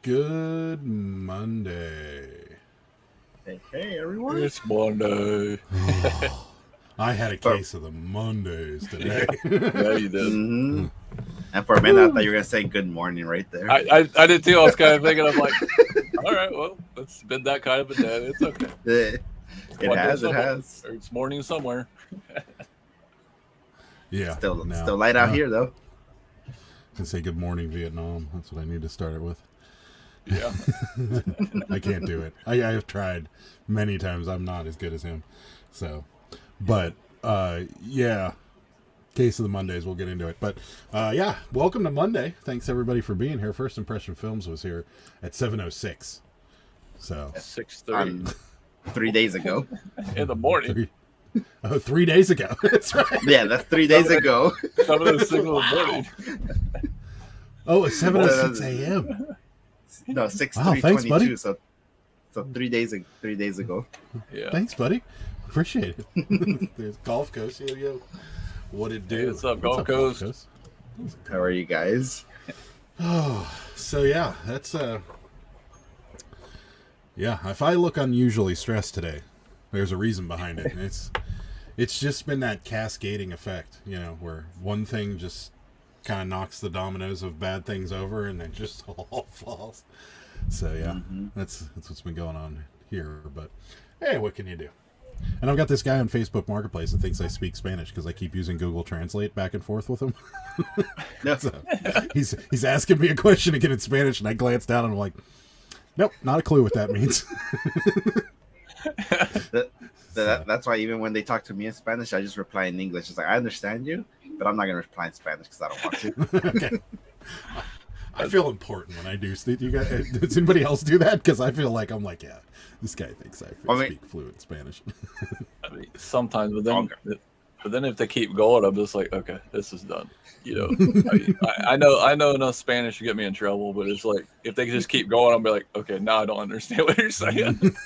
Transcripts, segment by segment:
Good Monday. Hey, everyone. It's Monday. I had a case of the Mondays today. Yeah, you did. Mm-hmm. And for a minute, I thought you were going to say good morning right there. I did too. I was kind of thinking, I'm like, all right, well, it's been that kind of a day. It's okay. It has. Or it's morning somewhere. Yeah. Still light out here, though. I can say good morning, Vietnam. That's what I need to start it with. Yeah. I can't do it. I have tried many times. I'm not as good as him. So, but, yeah. Case of the Mondays, we'll get into it. But, yeah, welcome to Monday. Thanks, everybody, for being here. First Impression Films was here at 7:06. So, 6:30. 3 days ago. In the morning. 3 days ago. That's right. Yeah, that's 3 days ago. 7:06 in the morning. Oh, it's 7:06 a.m. No, 6 Wow, thanks, buddy. So 3 days ago. Yeah. Thanks, buddy. Appreciate it. There's Gulf Coast. Yo. What it do? Hey, what's up, Gulf Coast? How are you guys? Oh, so yeah, that's yeah. If I look unusually stressed today, there's a reason behind it. It's just been that cascading effect, where one thing just kind of knocks the dominoes of bad things over, and then just all falls. So yeah, that's what's been going on here. But hey, what can you do? And I've got this guy on Facebook Marketplace that thinks I speak Spanish because I keep using Google Translate back and forth with him. So he's asking me a question again in Spanish, and I glance down and I'm like, nope, not a clue what that means. That's why even when they talk to me in Spanish, I just reply in English. It's like, I understand you, but I'm not going to reply in Spanish because I don't want to. Okay. I feel important when I do. You guys, does anybody else do that? Because I feel like I'm like, yeah, this guy thinks I speak fluent Spanish. I mean, sometimes, but then if they keep going, I'm just like, okay, this is done. I know enough Spanish to get me in trouble, but it's like if they just keep going, I'll be like, okay, now I don't understand what you're saying.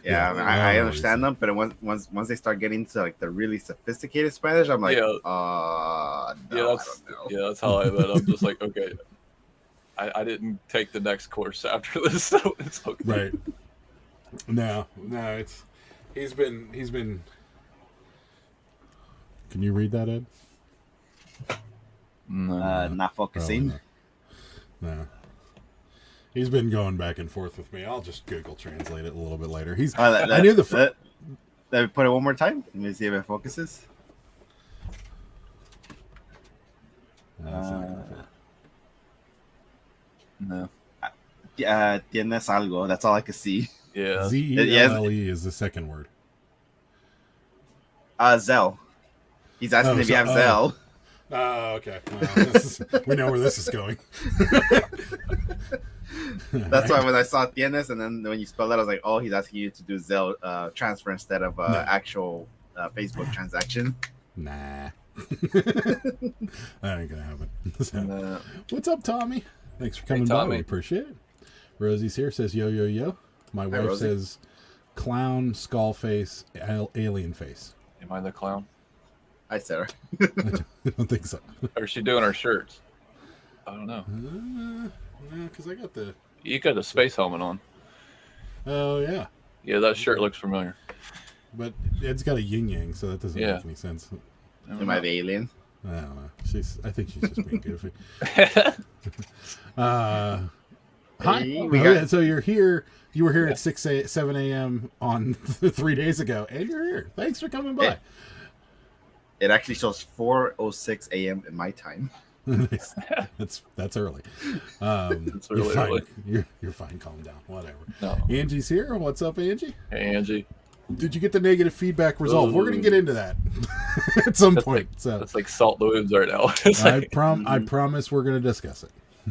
Yeah, I understand them, but once they start getting to like the really sophisticated Spanish, I'm like, no, I don't know. Yeah, that's how I bet. I'm just like, okay, I didn't take the next course after this, so it's okay. Right. No, it's he's been. Can you read that, Ed? No. Not focusing. No. He's been going back and forth with me. I'll just Google Translate it a little bit later. I knew the. Let me put it one more time. Let me see if it focuses. No. Tienes algo. That's all I can see. Yeah. Z-E-L-L-E is the second word. Zelle. He's asking if you have Zelle. Oh, okay. Well, we know where this is going. That's why when I saw tienes, and then when you spell it, I was like, oh, he's asking you to do Zelle transfer instead of actual Facebook transaction. Nah. That ain't gonna happen. So, what's up, Tommy? Thanks for coming by. We appreciate it. Rosie's here, says yo. My wife Rosie. says clown, skull face, alien face. Am I the clown? Hi, Sarah. I don't think so. Or is she doing our shirts? I don't know. No, because I got the... You got a space helmet on. Oh, yeah. Yeah, that shirt looks familiar. But Ed's got a yin-yang, so that doesn't make any sense. Am I the alien? I don't know. I think she's just being goofy. Hi. So you're here. You were here at 7 a.m. on 3 days ago, and you're here. Thanks for coming by. It actually shows 4:06 a.m. in my time. That's early. It's really you're fine. Early. You're fine. Calm down. Whatever. No. Angie's here. What's up, Angie? Hey, Angie. Did you get the negative feedback resolved? We're going to get into that at some point. That's like salt the wounds right now. I promise we're going to discuss it.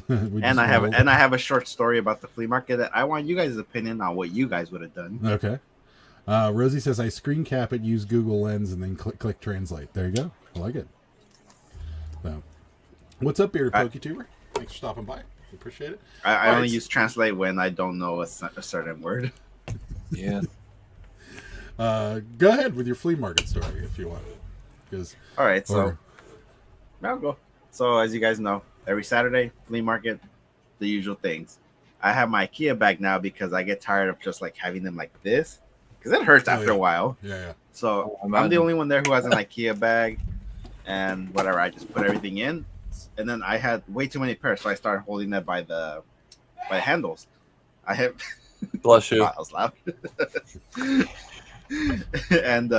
And I have a short story about the flea market that I want you guys' opinion on what you guys would have done. Okay. Rosie says I screen cap it, use Google Lens, and then click translate. There you go. I like it. So, what's up, Bearded PokeTuber? Thanks for stopping by. Appreciate it. I only use translate when I don't know a certain word. Yeah. Go ahead with your flea market story if you want. All right, so I'll go. So as you guys know, every Saturday, flea market, the usual things. I have my IKEA bag now because I get tired of just like having them like this because it hurts after a while. Yeah. So I'm the only one there who has an IKEA bag and whatever. I just put everything in, and then I had way too many pairs, so I started holding that by the handles. I have. Bless you. I was loud. And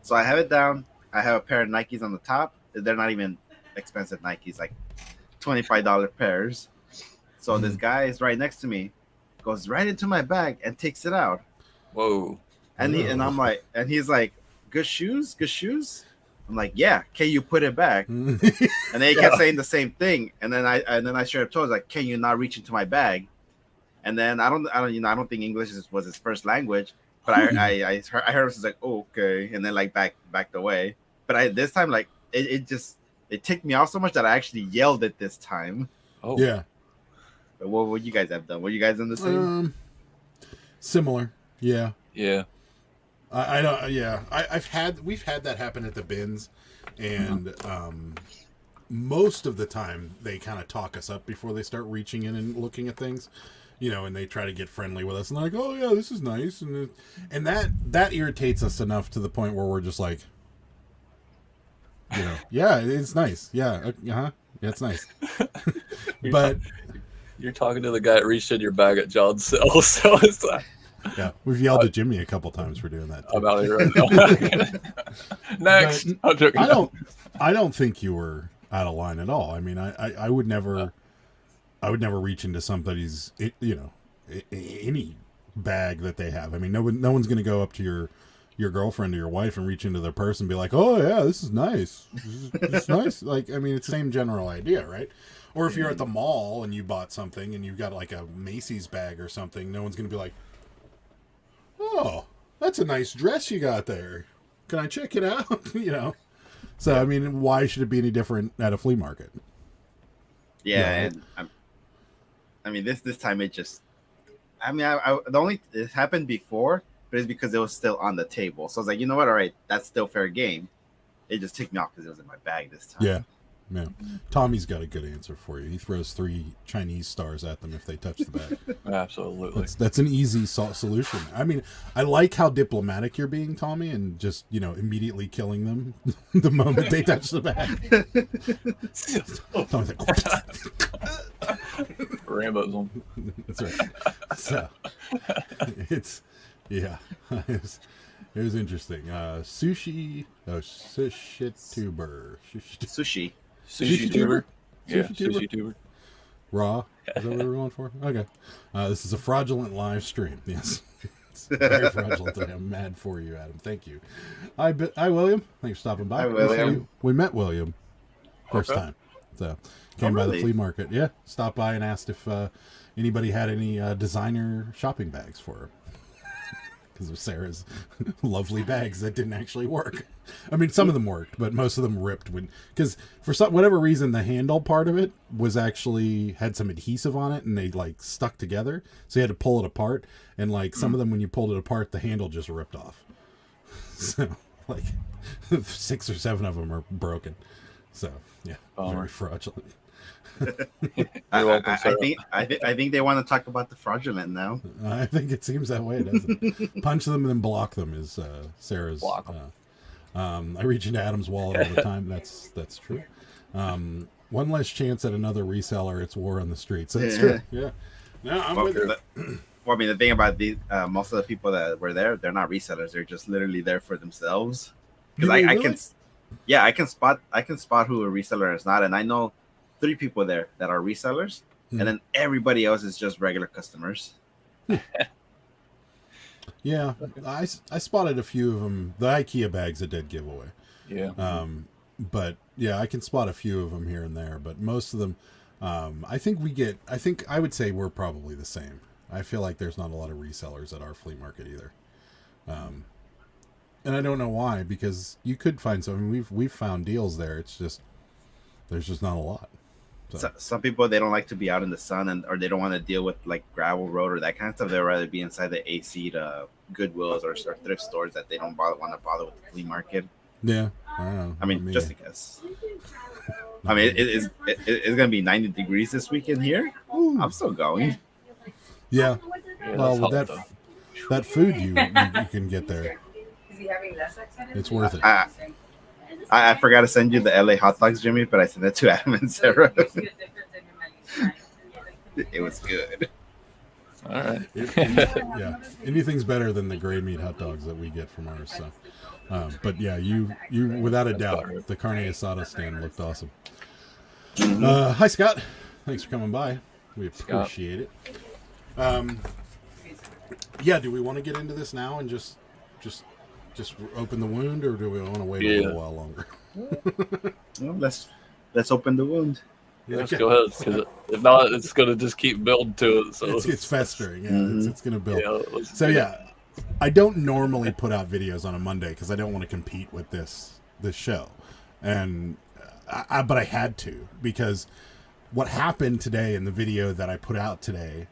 so I have it down. I have a pair of Nikes on the top. They're not even expensive Nikes, like $25 pairs. So this guy is right next to me, goes right into my bag and takes it out. Whoa. And I'm like, and he's like, good shoes? I'm like, yeah, can you put it back? And then he kept saying the same thing. And then I straight up told him, like, can you not reach into my bag? And then I don't think English was his first language, but I heard him was like, oh, okay, and then like backed away. But this time, like it ticked me off so much that I actually yelled it this time. Oh yeah. But what would you guys have done? Were you guys in the same? Similar. Yeah. Yeah. I don't. Yeah. We've had that happen at the bins, and most of the time they kind of talk us up before they start reaching in and looking at things, and they try to get friendly with us and like, oh yeah, this is nice, and that irritates us enough to the point where we're just like, yeah, it's nice, yeah, yeah, it's nice, but. You're talking to the guy that reached in your bag at John's cell, so it's like... Yeah, we've yelled at Jimmy a couple times for doing that. I'm out here right now. Next. I don't think you were out of line at all. I mean, I would never reach into somebody's, any bag that they have. I mean, no one's going to go up to your girlfriend or your wife and reach into their purse and be like, oh yeah, this is nice. This is nice. Like, I mean, it's the same general idea, right? Or if you're at the mall and you bought something and you've got like a Macy's bag or something, no one's going to be like, oh, that's a nice dress you got there. Can I check it out? So, I mean, why should it be any different at a flea market? Yeah. And I mean, this time it just, it happened before, but it's because it was still on the table. So I was like, you know what? All right, that's still fair game. It just ticked me off because it was in my bag this time. Yeah. Yeah, Tommy's got a good answer for you. He throws 3 Chinese stars at them if they touch the bag. Absolutely. That's an easy solution. I mean, I like how diplomatic you're being, Tommy, and just, immediately killing them the moment they touch the bag. Tommy's like, Rambo's on. That's right. So, it was interesting. Sushi tuber. Sushi tuber. Yeah, sushi tuber. Raw. Is that what we were going for? Okay. This is a fraudulent live stream. Yes. It's very fraudulent. I'm mad for you, Adam. Thank you. Hi, William. Thanks for stopping by. Hi, William. We met William first time. So came by the flea market. Yeah. Stopped by and asked if anybody had any designer shopping bags for her. Because of Sarah's lovely bags that didn't actually work. I mean, some of them worked, but most of them ripped because for whatever reason, the handle part of it was actually had some adhesive on it, and they like stuck together. So you had to pull it apart, and like some of them, when you pulled it apart, the handle just ripped off. So like 6 or 7 of them are broken. So yeah, very fraudulent. I think they want to talk about the fraudulent now. I think it seems that way, doesn't it? Punch them and then block them is Sarah's. I reach into Adam's wallet all the time. That's true. One less chance at another reseller. It's war on the streets. That's true. Yeah. No, I'm with it. Well, I mean, the thing about most of the people that were there, they're not resellers. They're just literally there for themselves. Because I can spot who a reseller is not, and I know 3 people there that are resellers, and then everybody else is just regular customers. Yeah, I spotted a few of them. The IKEA bags a dead giveaway. Yeah. But yeah, I can spot a few of them here and there, but most of them, I would say we're probably the same. I feel like there's not a lot of resellers at our flea market either. And I don't know why, because you could find some. I mean, we've found deals there. It's just there's just not a lot. So. Some people, they don't like to be out in the sun, or they don't want to deal with like gravel road or that kind of stuff. They'd rather be inside the AC Goodwills or thrift stores that they don't want to bother with the flea market. Yeah, I don't know. I mean, just because. I mean, it's gonna be 90 degrees this weekend here. Ooh. I'm still going. Yeah. Yeah, Well, with that's hot, that food you can get there, it's worth it. I forgot to send you the LA hot dogs, Jimmy, but I sent it to Adam and Sarah. It was good. All right. Yeah, anything's better than the gray meat hot dogs that we get from ours. So, but yeah, you without a doubt, the carne asada stand looked awesome. Hi, Scott. Thanks for coming by. We appreciate it. Yeah, do we want to get into this now and just open the wound, or do we want to wait a little while longer? Well, let's open the wound. Yeah, let's go ahead, because if not, it's going to just keep building to it. So it's festering. Yeah, it's going to build. Yeah, so yeah, I don't normally put out videos on a Monday because I don't want to compete with this show, and but I had to, because what happened today in the video that I put out today,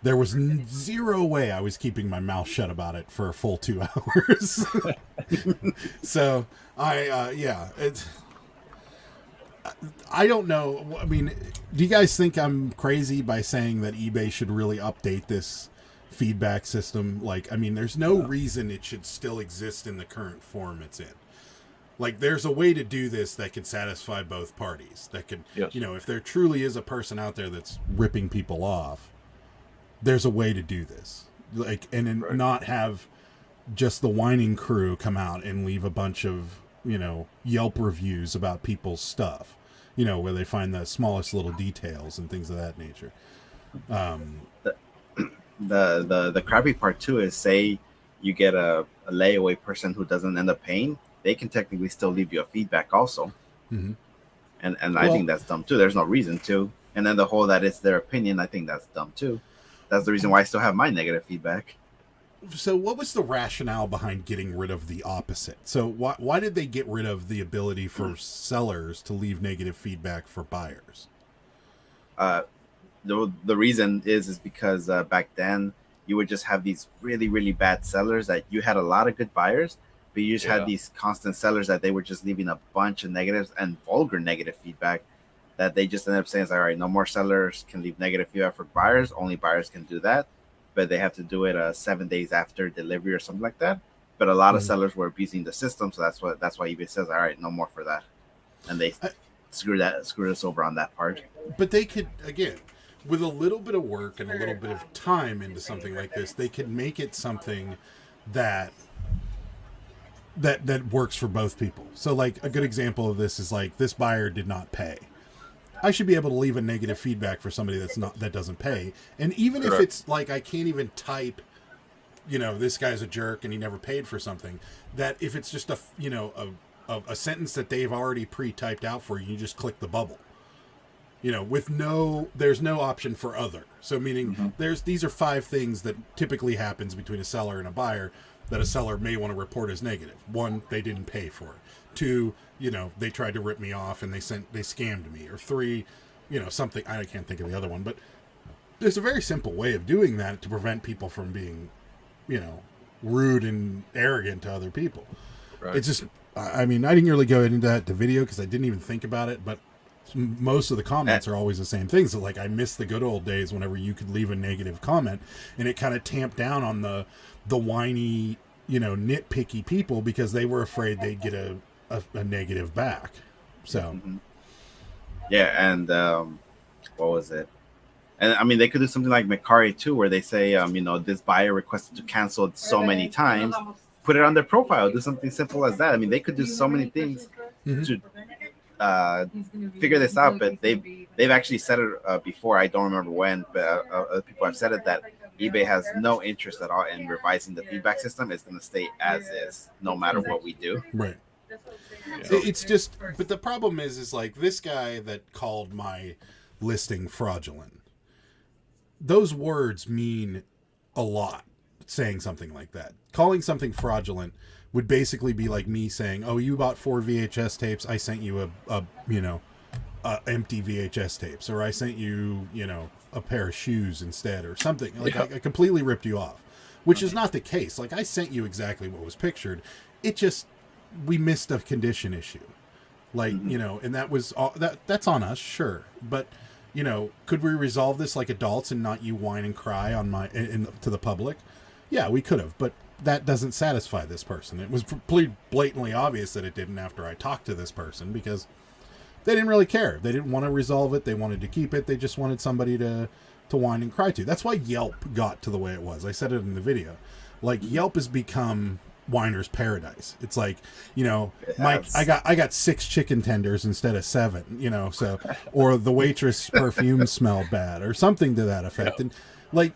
there was zero way I was keeping my mouth shut about it for a full 2 hours. So I don't know. I mean, do you guys think I'm crazy by saying that eBay should really update this feedback system? Like, I mean, there's no reason it should still exist in the current form it's in. Like, there's a way to do this that can satisfy both parties. That can, if there truly is a person out there that's ripping people off, there's a way to do this. Like, and not have just the whining crew come out and leave a bunch of, Yelp reviews about people's stuff, where they find the smallest little details and things of that nature. The crappy part too is, say you get a layaway person who doesn't end up paying, they can technically still leave you a feedback also. Mm-hmm. And I think that's dumb too. There's no reason to. And then the whole that it's their opinion, I think that's dumb too. That's the reason why I still have my negative feedback. So what was the rationale behind getting rid of the opposite? So why did they get rid of the ability for sellers to leave negative feedback for buyers? The reason is because back then you would just have these really, really bad sellers that you had a lot of good buyers, but you just had these constant sellers that they were just leaving a bunch of negatives and vulgar negative feedback that they just ended up saying, all right, no more sellers can leave negative feedback for buyers. Only buyers can do that. But they have to do it 7 days after delivery or something like that. But a lot of sellers were abusing the system, so that's why eBay says, all right, no more for that, and they screw us over on that part. But they could, again, with a little bit of work and a little bit of time into something like this, they could make it something that works for both people. So, like, a good example of this is, like, this buyer did not pay. I should be able to leave a negative feedback for somebody that doesn't pay. And even if it's like, I can't even type, this guy's a jerk and he never paid for something, that if it's just a sentence that they've already pre-typed out for you, you just click the bubble, there's no option for other. So meaning these are 5 things that typically happens between a seller and a buyer that a seller may want to report as negative. 1, they didn't pay for it. 2, they tried to rip me off and they scammed me. Or 3, something, I can't think of the other one, but there's a very simple way of doing that to prevent people from being, rude and arrogant to other people. Right. It's just, I mean, I didn't really go into that the video because I didn't even think about it, but most of the comments are always the same things. So, like, I miss the good old days whenever you could leave a negative comment and it kind of tamped down on the whiny, nitpicky people because they were afraid they'd get a negative back. So and what was it? And I mean, they could do something like Mercari too, where they say this buyer requested to cancel so many times, put it on their profile, do something simple as that. I mean, they could do so many things to figure this out, but they've actually said it before. I don't remember when, but other people have said it, that eBay has no interest at all in revising the feedback system. It's going to stay as is no matter what we do. Right. It's just, but the problem is like this guy that called my listing fraudulent. Those words mean a lot, saying something like that. Calling something fraudulent would basically be like me saying, "Oh, you bought 4 VHS tapes. I sent you a empty VHS tapes, or I sent you, a pair of shoes instead, or something." Like I completely ripped you off, which is not the case. Like, I sent you exactly what was pictured. It just, we missed a condition issue. Like, Mhm. you know, and that was all, that's on us, sure. But, you know, could we resolve this like adults and not you whine and cry on to the public? Yeah, we could have, but that doesn't satisfy this person. It was blatantly obvious that it didn't after I talked to this person, because they didn't really care. They didn't want to resolve it. They wanted to keep it. They just wanted somebody to whine and cry to. That's why Yelp got to the way it was. I said it in the video. Like, Yelp has become whiner's paradise. It's like, you know, Mike, I got 6 chicken tenders instead of 7, you know, so, or the waitress perfume smelled bad or something to that effect. And like,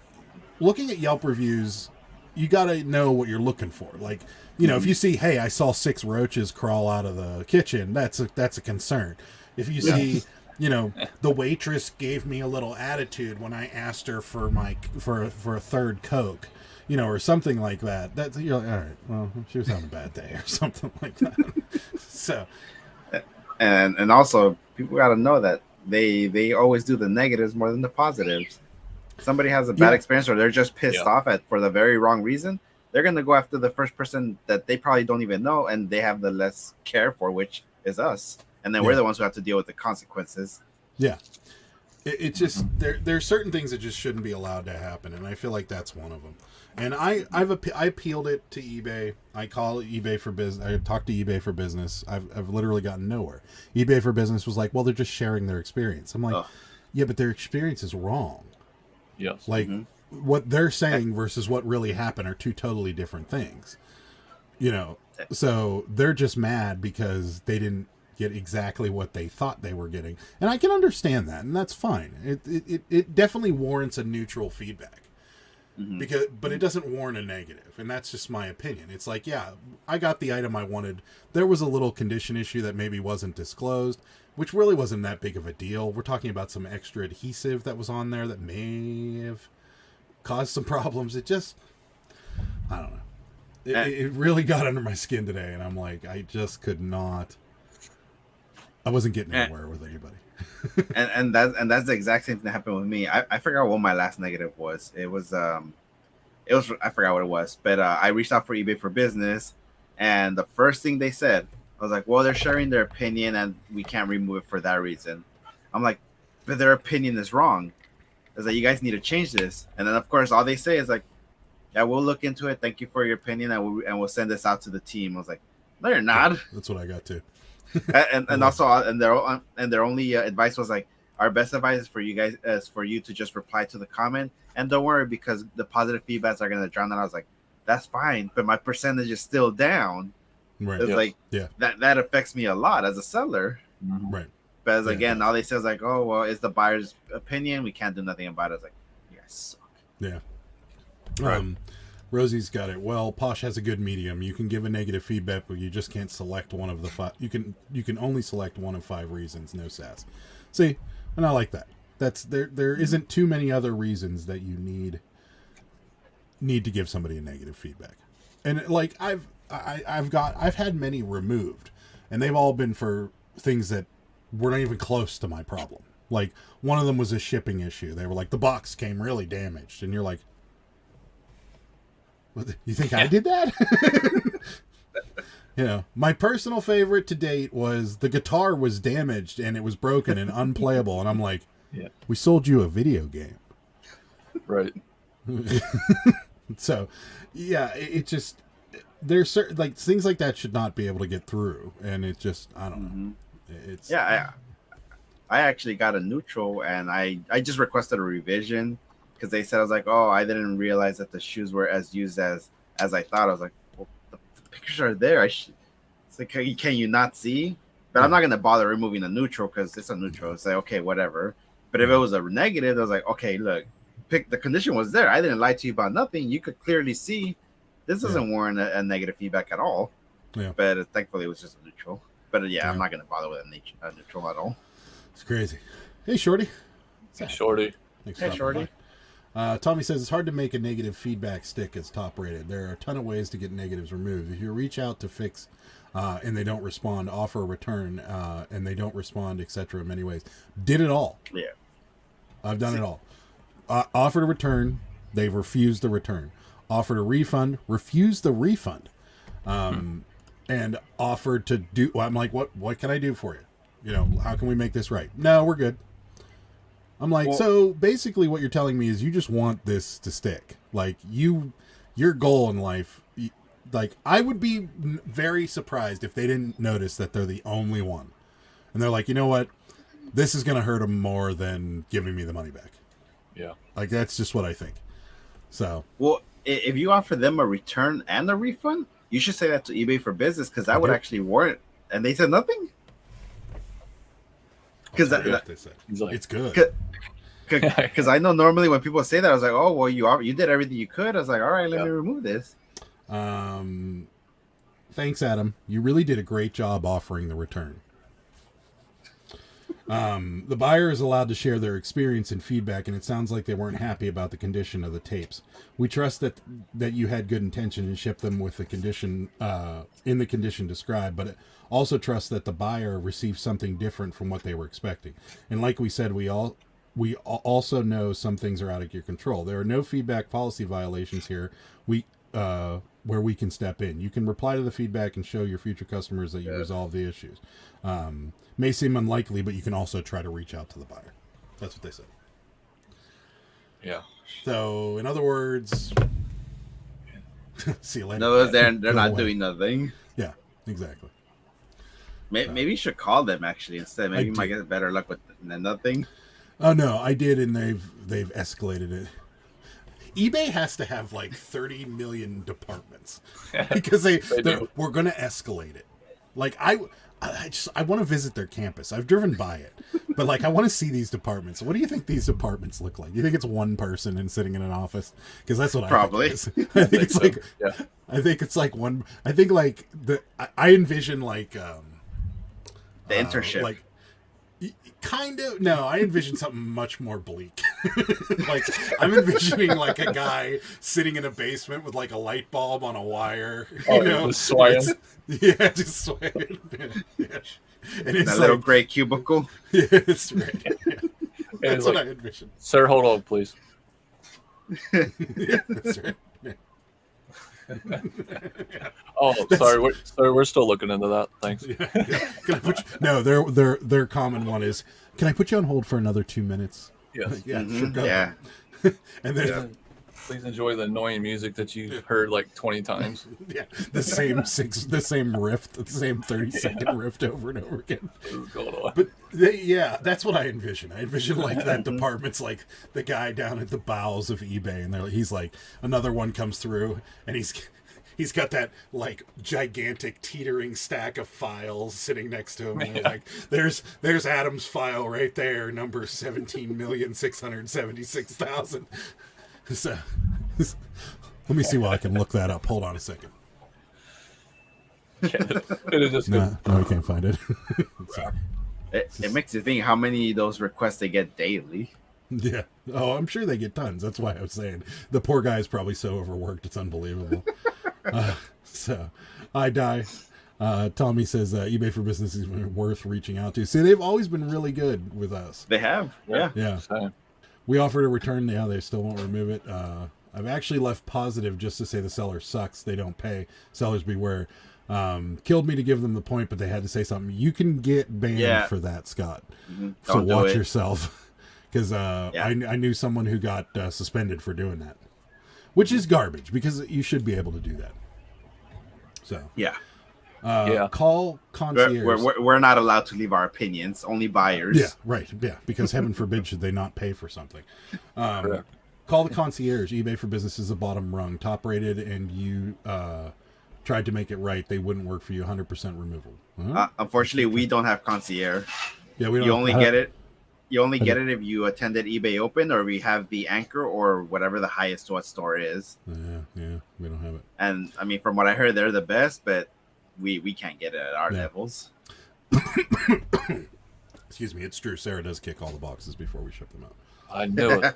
looking at Yelp reviews, you got to know what you're looking for. Like, you know, if you see, hey, I saw 6 roaches crawl out of the kitchen, that's a concern. If you see, you know, the waitress gave me a little attitude when I asked her for a third Coke, you know, or something like that. That's, you're like, all right, well, she was having a bad day or something like that. So, and also people got to know that they always do the negatives more than the positives. Somebody has a bad experience, or they're just pissed off for the very wrong reason. They're gonna go after the first person that they probably don't even know, and they have the less care for, which is us. And then we're the ones who have to deal with the consequences. Yeah. It just there's certain things that just shouldn't be allowed to happen, and I feel like that's one of them. And I appealed it to eBay. I call it eBay for business. I talked to eBay for business. I've literally gotten nowhere. eBay for business was like, well, they're just sharing their experience. I'm like, yeah, but their experience is wrong. Yes. Like, what they're saying versus what really happened are 2 totally different things. You know, so they're just mad because they didn't get exactly what they thought they were getting, and I can understand that, and that's fine. It definitely warrants a neutral feedback, but it doesn't warrant a negative, and that's just my opinion. It's like, yeah, I got the item I wanted. There was a little condition issue that maybe wasn't disclosed, which really wasn't that big of a deal. We're talking about some extra adhesive that was on there that may have caused some problems. It just, I don't know. It really got under my skin today, and I'm like, I just could not. I wasn't getting anywhere with anybody. and that's the exact same thing that happened with me. I forgot what my last negative was. It was I forgot what it was, but I reached out for eBay for business, and the first thing they said, I was like, well, they're sharing their opinion and we can't remove it for that reason. I'm like, but their opinion is wrong. It's like, you guys need to change this. And then of course all they say is like, yeah, we'll look into it. Thank you for your opinion, and we'll send this out to the team. I was like, no, you're not. Yeah, that's what I got too. and also their only advice was like, our best advice is for you guys is for you to just reply to the comment, and don't worry because the positive feedbacks are gonna drown that. I was like, that's fine, but my percentage is still down. Right. It's like that affects me a lot as a seller. Right. But as again, all they say is like, oh well, it's the buyer's opinion. We can't do nothing about it. It's like, you guys suck. Yeah. Rosie's got it. Well, Posh has a good medium. You can give a negative feedback, but you just can't select one of the 5. You can only select one of 5 reasons. No sass. See, and I like that. That's there isn't too many other reasons that you need to give somebody a negative feedback. And like I've had many removed, and they've all been for things that were not even close to my problem. Like, one of them was a shipping issue. They were like, the box came really damaged, and you're like, you think I did that? You know, my personal favorite to date was the guitar was damaged and it was broken and unplayable, and I'm like, we sold you a video game. Right. So, yeah, it just, there's certain, like, things like that should not be able to get through, and it just, I don't know. It's I actually got a neutral, and I just requested a revision because they said, I was like, oh, I didn't realize that the shoes were as used as I thought. I was like, well, the pictures are there. It's like, can you not see? But I'm not gonna bother removing the neutral because it's a neutral. It's like, okay, whatever. But if it was a negative, I was like, okay, look, the condition was there. I didn't lie to you about nothing. You could clearly see this doesn't warrant a negative feedback at all. Yeah. But thankfully it was just a neutral. But I'm not gonna bother with a neutral at all. It's crazy. Hey, Shorty. Hey, Shorty. Thanks Hey, Shorty. Tommy says it's hard to make a negative feedback stick as top rated. There are a ton of ways to get negatives removed. If you reach out to fix and they don't respond, offer a return and they don't respond, etc. Many ways. Did it all. Yeah. I've done it all. Offered a return. They've refused the return. Offered a refund. Refused the refund. and offered to do. Well, I'm like, what can I do for you? You know, how can we make this right? No, we're good. I'm like, Well, so basically what you're telling me is you just want this to stick. Like your goal in life, like I would be very surprised if they didn't notice that they're the only one. And they're like, you know what? This is going to hurt them more than giving me the money back. Yeah. Like, that's just what I think. So. Well, if you offer them a return and a refund, you should say that to eBay for Business because that would actually warrant. And they said nothing? Because it's good. Because I know normally when people say that, I was like, oh, well, you did everything you could. I was like, all right, let me remove this. Thanks, Adam. You really did a great job offering the return. The buyer is allowed to share their experience and feedback, and it sounds like they weren't happy about the condition of the tapes. We trust that you had good intention and shipped them with the condition in the condition described, but also trust that the buyer received something different from what they were expecting. And like we said, we also know some things are out of your control. There are no feedback policy violations here. Where we can step in. You can reply to the feedback and show your future customers that you resolve the issues. May seem unlikely, but you can also try to reach out to the buyer. That's what they said. Yeah. So, in other words, see you later. No, they're not doing nothing. Yeah, exactly. Maybe you should call them actually instead. Maybe you might get better luck with nothing. Oh no, I did, and they've escalated it. eBay has to have like 30 million departments because we're going to escalate it. Like I want to visit their campus. I've driven by it, but like I want to see these departments. What do you think these departments look like? You think it's one person and sitting in an office? Because that's what probably. I think it is. I think it's like I think it's like one. I think like I envision like the internship. Like kind of no, I envision something much more bleak. Like I'm envisioning like a guy sitting in a basement with like a light bulb on a wire. Just swaying. Yeah, just swaying. Yeah. And it's that little gray cubicle. Yeah, that's right. Yeah. That's what I envision. Sir, hold on, please. Yeah, that's right. Yeah. Oh, sorry. We're still looking into that. Thanks. Yeah. Can I put you, no, their common one is, can I put you on hold for another 2 minutes? Yes. Yeah, sure, go. Yeah. And then please enjoy the annoying music that you've heard like 20 times. Yeah, the same riff, the same 30-second riff over and over again. What's going on? But that's what I envision. I envision like that department's like the guy down at the bowels of eBay, and he's like, another one comes through, and he's got that like gigantic teetering stack of files sitting next to him. And like, there's Adam's file right there, number 17,676,000. So, let me see why I can look that up. Hold on a second. No, I can't find it. It makes you think how many of those requests they get daily. Yeah. Oh, I'm sure they get tons. That's why I was saying the poor guy is probably so overworked. It's unbelievable. So I die. Tommy says eBay for Business is worth reaching out to. See, they've always been really good with us. They have. Yeah. We offered a return. Yeah, they still won't remove it. I've actually left positive just to say the seller sucks. They don't pay. Sellers beware. Killed me to give them the point, but they had to say something. You can get banned for that, Scott. Mm-hmm. So watch yourself. Because I knew someone who got suspended for doing that. Which is garbage, because you should be able to do that. So call concierge. We're not allowed to leave our opinions. Only buyers. Yeah, right. Yeah, because heaven forbid should they not pay for something. Call the concierge. eBay for Business is the bottom rung, top rated, and you tried to make it right. They wouldn't work for you. 100% removal. Unfortunately, we don't have concierge. Yeah, we don't. You only get it. You only get it if you attended eBay Open, or we have the Anchor, or whatever the highest what store is. Yeah, we don't have it. And I mean, from what I heard, they're the best, but we can't get it at our levels. Excuse me, it's true. Sarah does kick all the boxes before we ship them out. I knew it.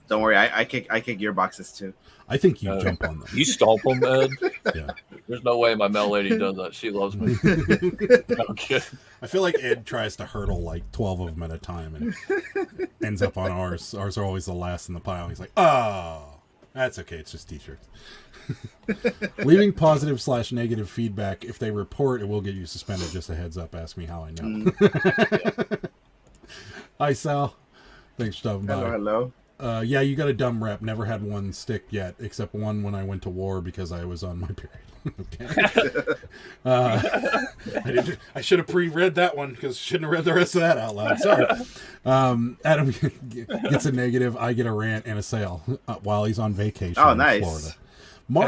Don't worry, I kick your boxes too. I think you jump on them. You stomp them, Ed? Yeah. There's no way my mail lady does that. She loves me. Okay. I feel like Ed tries to hurdle like 12 of them at a time and ends up on ours. Ours are always the last in the pile. He's like, oh. That's okay. It's just t-shirts. Leaving positive/negative feedback. If they report, it will get you suspended. Just a heads up. Ask me how I know. Hi, Sal. Thanks for stopping by. Hello. Yeah, you got a dumb rep. Never had one stick yet, except one when I went to war because I was on my period. Okay. I should have pre-read that one because shouldn't have read the rest of that out loud. Sorry. Adam gets a negative. I get a rant and a sale while he's on vacation. Oh, in nice. Florida.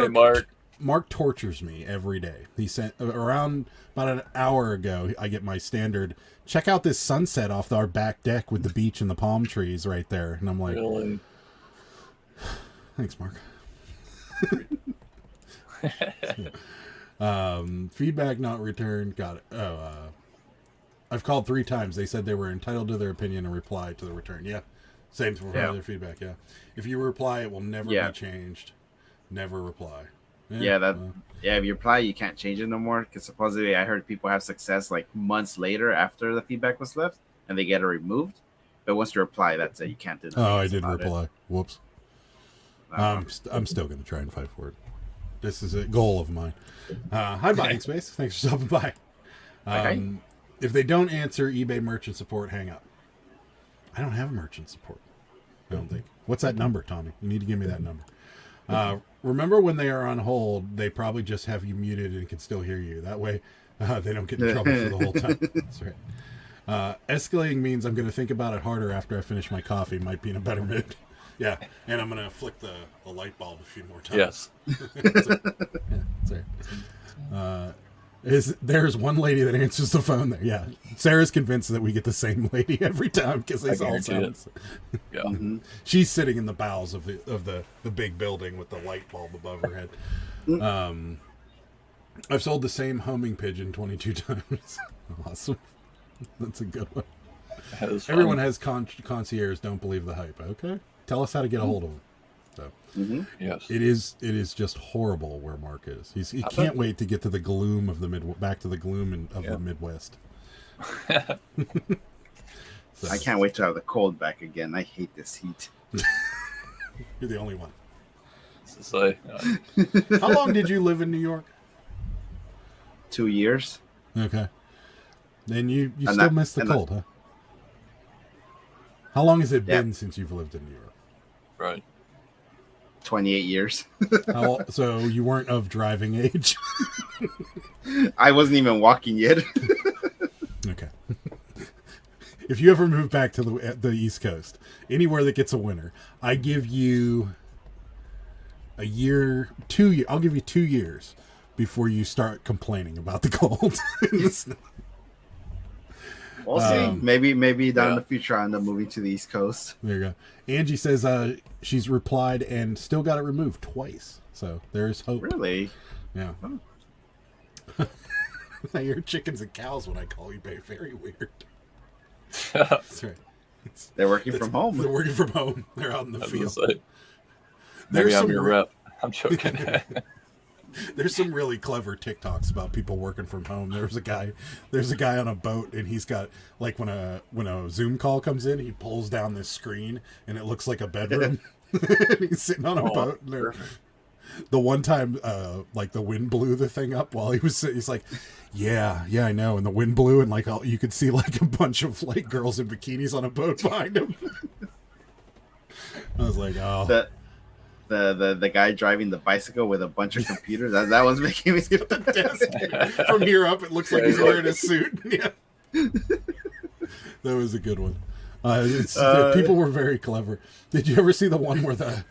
Hey, Mark. Mark tortures me every day. He sent around about an hour ago. I get my standard. Check out this sunset off our back deck with the beach and the palm trees right there. And I'm like, Really? Thanks, Mark. Feedback not returned. Got it. I've called 3 times. They said they were entitled to their opinion and reply to the return. Yeah. Same for other feedback. Yeah. If you reply, it will never be changed. Never reply. If you reply, you can't change it no more. Because supposedly, I heard people have success like months later after the feedback was left, and they get it removed. But once you reply, that's it. You can't do nothing. Oh, I did reply. It. Whoops. I'm still going to try and fight for it. This is a goal of mine. Hi, Buying Space. Thanks for stopping by. If they don't answer eBay merchant support, hang up. I don't have merchant support. I don't think. What's that number, Tommy? You need to give me that number. Remember when they are on hold, they probably just have you muted and can still hear you. That way they don't get in trouble for the whole time. That's right. Escalating means I'm going to think about it harder after I finish my coffee. Might be in a better mood. Yeah, and I'm going to flick the light bulb a few more times. Yes. There's one lady that answers the phone there. Yeah, Sarah's convinced that we get the same lady every time because they all sound. Yeah. Mm-hmm. She's sitting in the bowels of the big building with the light bulb above her head. I've sold the same homing pigeon 22 times. Awesome. That's a good one. Everyone has concierge. Don't believe the hype. Okay, tell us how to get a hold of them. So, yes, it is just horrible where Mark is. He can't wait to get to the gloom of back to the gloom of the Midwest. So. I can't wait to have the cold back again. I hate this heat. You're the only one. How long did you live in New York? 2 years. Okay. Then you still miss the cold, huh? How long has it been since you've lived in New York? Right. 28 years. So you weren't of driving age? I wasn't even walking yet. Okay. If you ever move back to the East Coast, anywhere that gets a winter, I give you a year, 2 years. I'll give you 2 years before you start complaining about the cold in the snow. We'll see. Maybe down in the future I end up moving to the East Coast. There you go. Angie says she's replied and still got it removed twice. So there's hope. Really? Yeah. Oh. I hear chickens and cows when I call eBay. Very weird. That's right. They're working from home. They're working from home. They're out in the field. Maybe I'm your rep. I'm joking. There's some really clever TikToks about people working from home. There's a guy on a boat, and he's got like when a Zoom call comes in, he pulls down this screen, and it looks like a bedroom. He's sitting on a boat. And the one time, like the wind blew the thing up while he was sitting. He's like, "Yeah, I know." And the wind blew, and like you could see like a bunch of like girls in bikinis on a boat behind him. I was like, "Oh." The guy driving the bicycle with a bunch of computers. That was making me skip the desk. From here up, it looks like he's wearing a suit. Yeah, that was a good one. People were very clever. Did you ever see the one where the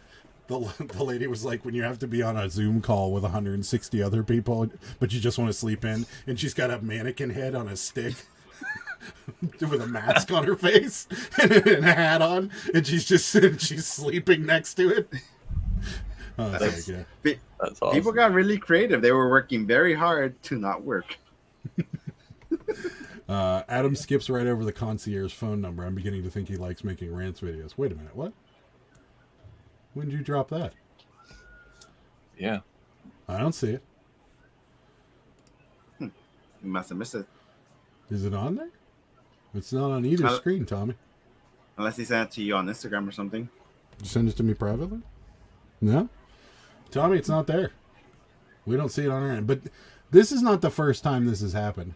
lady was like, when you have to be on a Zoom call with 160 other people, but you just want to sleep in, and she's got a mannequin head on a stick. With a mask on her face and a hat on, and she's sleeping next to it. That's awesome. People got really creative. They were working very hard to not work. Adam skips right over the concierge phone number. I'm beginning to think he likes making rants videos. Wait a minute, what? When did you drop that? Yeah. I don't see it. You must have missed it. Is it on there? It's not on either screen, Tommy. Unless he sent it to you on Instagram or something. Did you send it to me privately? No, Tommy, it's not there. We don't see it on our end. But this is not the first time this has happened.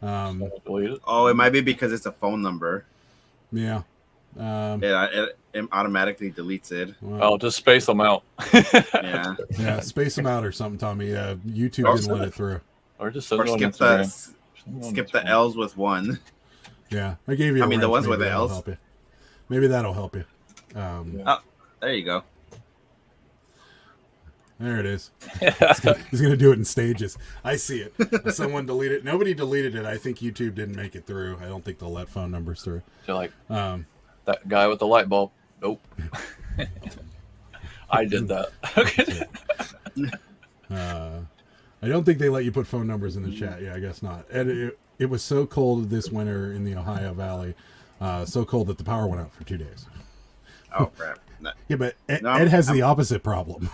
Delete it. Oh, it might be because it's a phone number. Yeah. It automatically deletes it. Oh, just space them out. Yeah. Yeah, space them out or something, Tommy. YouTube didn't let it through. Or just send Or it on skip Instagram. skip the L's with one. Yeah, I gave you. I mean, the ones Maybe with the that'll L's. help you. Maybe that'll help you. Oh, there you go. There it is. He's gonna do it in stages. I see it. Someone deleted it. Nobody deleted it. I think YouTube didn't make it through. I don't think they'll let phone numbers through. You're like that guy with the light bulb. Nope. I did that. Okay. I don't think they let you put phone numbers in the chat. Yeah, I guess not. And it was so cold this winter in the Ohio Valley, so cold that the power went out for 2 days. Oh crap! No. Yeah, but Ed has the opposite problem.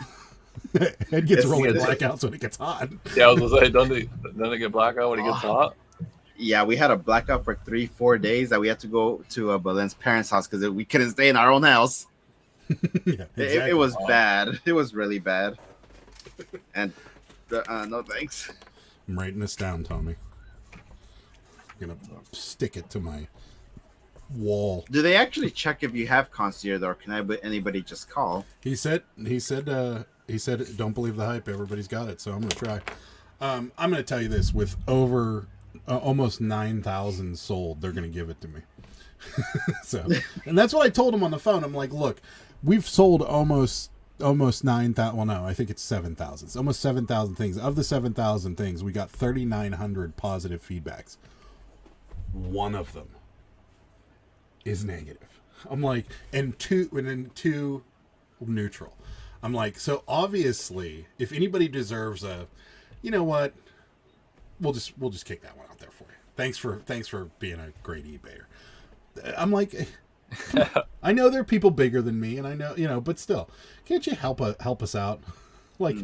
Ed gets rolling blackouts when it gets hot. Yeah, I was gonna say, doesn't it get blackout when it gets hot? Yeah, we had a blackout for 3-4 days that we had to go to Belen's parents' house because we couldn't stay in our own house. Yeah, exactly. It was bad. It was really bad. And no thanks. I'm writing this down, Tommy. I'm gonna stick it to my wall. Do they actually check if you have concierge, or can anybody just call? He said, don't believe the hype. Everybody's got it. So I'm gonna try. I'm gonna tell you this: with over almost 9,000 sold, they're gonna give it to me. So, and that's what I told him on the phone. I'm like, look, we've sold almost 9,000. Well, no, I think it's 7,000. It's almost 7,000 things. Of the 7,000 things, we got 3,900 positive feedbacks. One of them is negative. I'm like, and two neutral. I'm like, so obviously, if anybody deserves a, you know what, we'll just kick that one out there for you. Thanks for being a great eBayer. I'm like, I know there are people bigger than me, and I know, but still, can't you help us out? Like,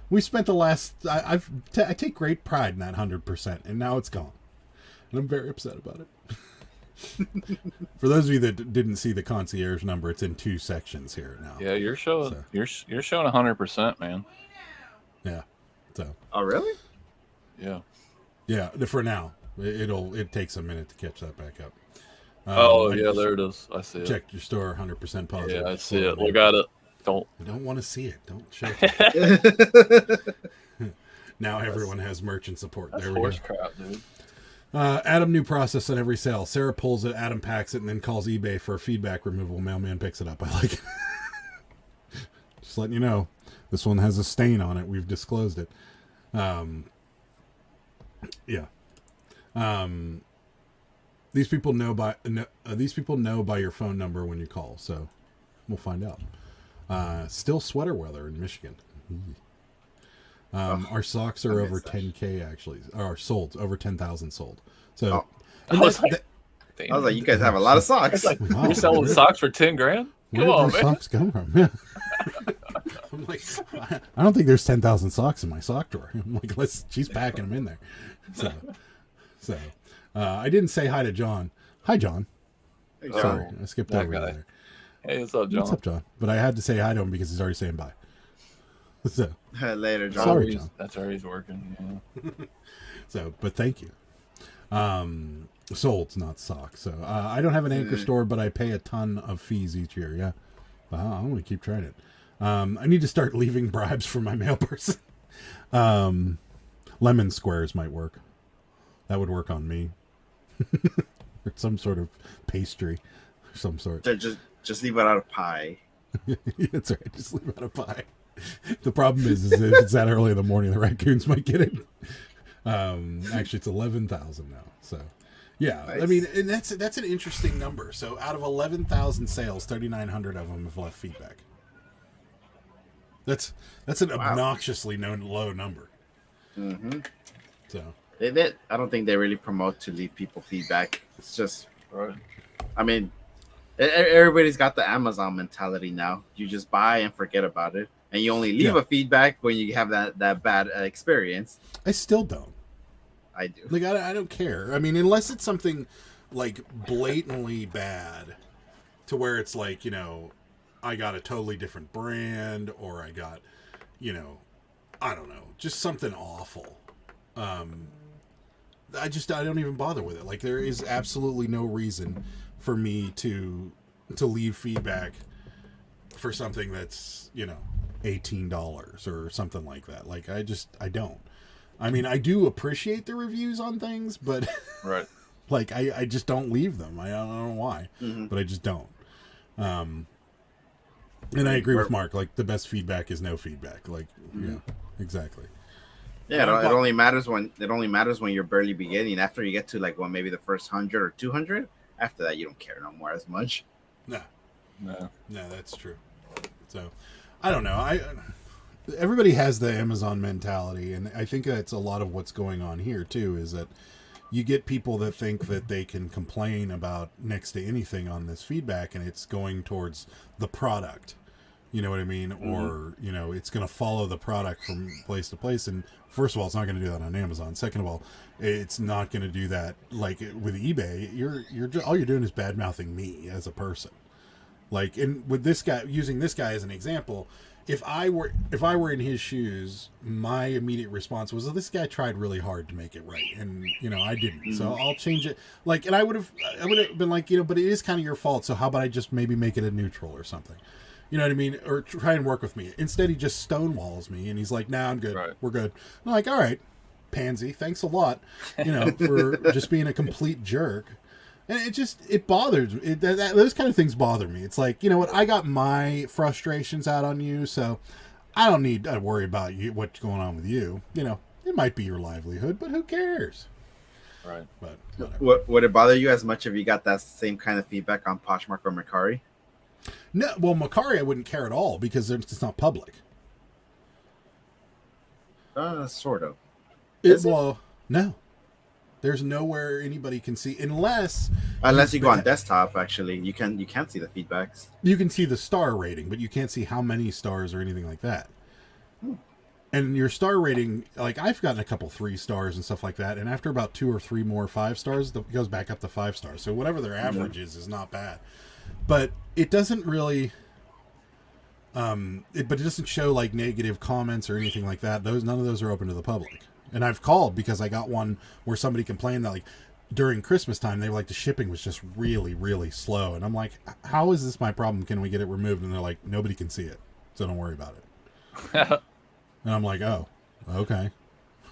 we spent the last, I take great pride in that 100%, and now it's gone, and I'm very upset about it. For those of you that didn't see the concierge number, it's in 2 sections here now. Yeah, you're showing 100%, man. Yeah. So. Oh really? Yeah. Yeah. For now, it takes a minute to catch that back up. There it is. I see it. Check your store, 100% positive. Yeah, I see it. Look at it. I don't want to see it. Don't show it. Now everyone has merchant support. That's there we horse go. crap, dude. Adam, new process on every sale. Sarah pulls it, Adam packs it, and then calls eBay for feedback removal. Mailman picks it up. I like it. Just letting you know, this one has a stain on it. We've disclosed it. Yeah. These people know by your phone number when you call, so we'll find out. Still sweater weather in Michigan. Our socks are over 10K actually, or sold over 10,000 sold. So I was like, you guys have a lot of socks. Like, you're selling socks for 10 grand? Come on, man. Socks come from? Yeah. I'm like, I don't think there's 10,000 socks in my sock drawer. I'm like, she's packing them in there. So I didn't say hi to John. Hi, John. Hey, Sorry, I skipped that over guy. there. Hey, what's up, John? What's up, John? But I had to say hi to him because he's already saying bye. So Later, John. Sorry, John. That's where he's working. Yeah. So, but thank you. Sold, not socks. So I don't have an anchor store, but I pay a ton of fees each year. Yeah, I'm gonna keep trying it. I need to start leaving bribes for my mail person. Lemon squares might work. That would work on me. Or some sort of pastry, of some sort. Just leave it out of pie. That's right. Just leave it out of pie. The problem is if it's that early in the morning, the raccoons might get it. Actually, it's 11,000 now. So, yeah, nice. I mean, and that's an interesting number. So, out of 11,000 sales, 3,900 of them have left feedback. That's an obnoxiously low number. Mm-hmm. So, I don't think they really promote to leave people feedback. It's just, right. I mean, everybody's got the Amazon mentality now. You just buy and forget about it. And you only leave a feedback when you have that bad experience. I still don't. I do. Like, I don't care. I mean, unless it's something, like, blatantly bad to where it's like, I got a totally different brand, or I got, you know, I don't know, just something awful. I don't even bother with it. Like, there is absolutely no reason for me to leave feedback for something that's, you know, $18 or something like that. Like, I don't. I mean, I do appreciate the reviews on things, but Right. like, I just don't leave them. I don't know why, but I just don't. And I agree with Mark. Like, the best feedback is no feedback. Like, yeah, exactly. Yeah, it only matters when you're barely beginning. After you get to like maybe the first 100 or 200, after that you don't care no more as much. No, No. that's true. So, I don't know. Everybody has the Amazon mentality, and I think that's a lot of what's going on here too. Is that you get people that think that they can complain about next to anything on this feedback, and it's going towards the product. You know what I mean? Or, you know, it's going to follow the product from place to place. And first of all, it's not going to do that on Amazon. Second of all, it's not going to do that like with eBay. You're all you're doing is bad mouthing me as a person. Like, and with this guy, using this guy as an example, if I were in his shoes, my immediate response was, "Oh, this guy tried really hard to make it right, and you know I didn't. So I'll change it." Like, and I would have been like, you know, but it is kind of your fault. So how about I just maybe make it a neutral or something? You know what I mean? Or try and work with me. Instead, he just stonewalls me, and he's like, "Nah, I'm good. Right. We're good." I'm like, "All right, pansy. Thanks a lot, you know, for just being a complete jerk." And it bothers me. Those kind of things bother me. It's like, you know what? I got my frustrations out on you, so I don't need to worry about you. What's going on with you? You know, it might be your livelihood, but who cares? Right. But whatever. Would it bother you as much if you got that same kind of feedback on Poshmark or Mercari? No, well, Macari I wouldn't care at all because it's not public. Sort of. Well, no. There's nowhere anybody can see unless you go on desktop. Actually, you can't see the feedbacks. You can see the star rating, but you can't see how many stars or anything like that. And your star rating, like I've gotten a couple 3 stars and stuff like that, and after about 2 or 3 more 5 stars, it goes back up to 5 stars. So whatever their average is not bad. But it doesn't really, but it doesn't show like negative comments or anything like that. None of those are open to the public. And I've called because I got one where somebody complained that like during Christmas time they were like the shipping was just really, really slow. And I'm like, how is this my problem? Can we get it removed? And they're like, nobody can see it, so don't worry about it. And I'm like, oh, okay.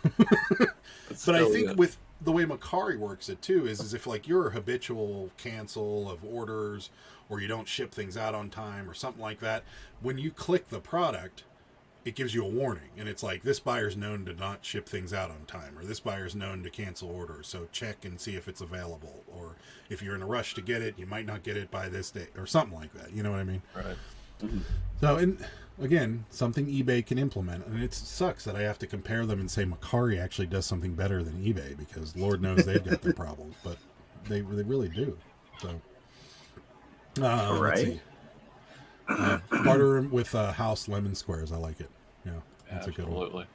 But I think with the way Macari works it too is if like you're a habitual cancel of orders or you don't ship things out on time or something like that, when you click the product, it gives you a warning, and it's like, this buyer's known to not ship things out on time, or this buyer's known to cancel orders, so check and see if it's available, or if you're in a rush to get it, you might not get it by this day, or something like that. You know what I mean? Right. So, and again, something eBay can implement, and it sucks that I have to compare them and say Macari actually does something better than eBay, because Lord knows they've got their problems, but they really do. So, All right. let's see. Barter with house lemon squares. I like it. Yeah, that's Absolutely.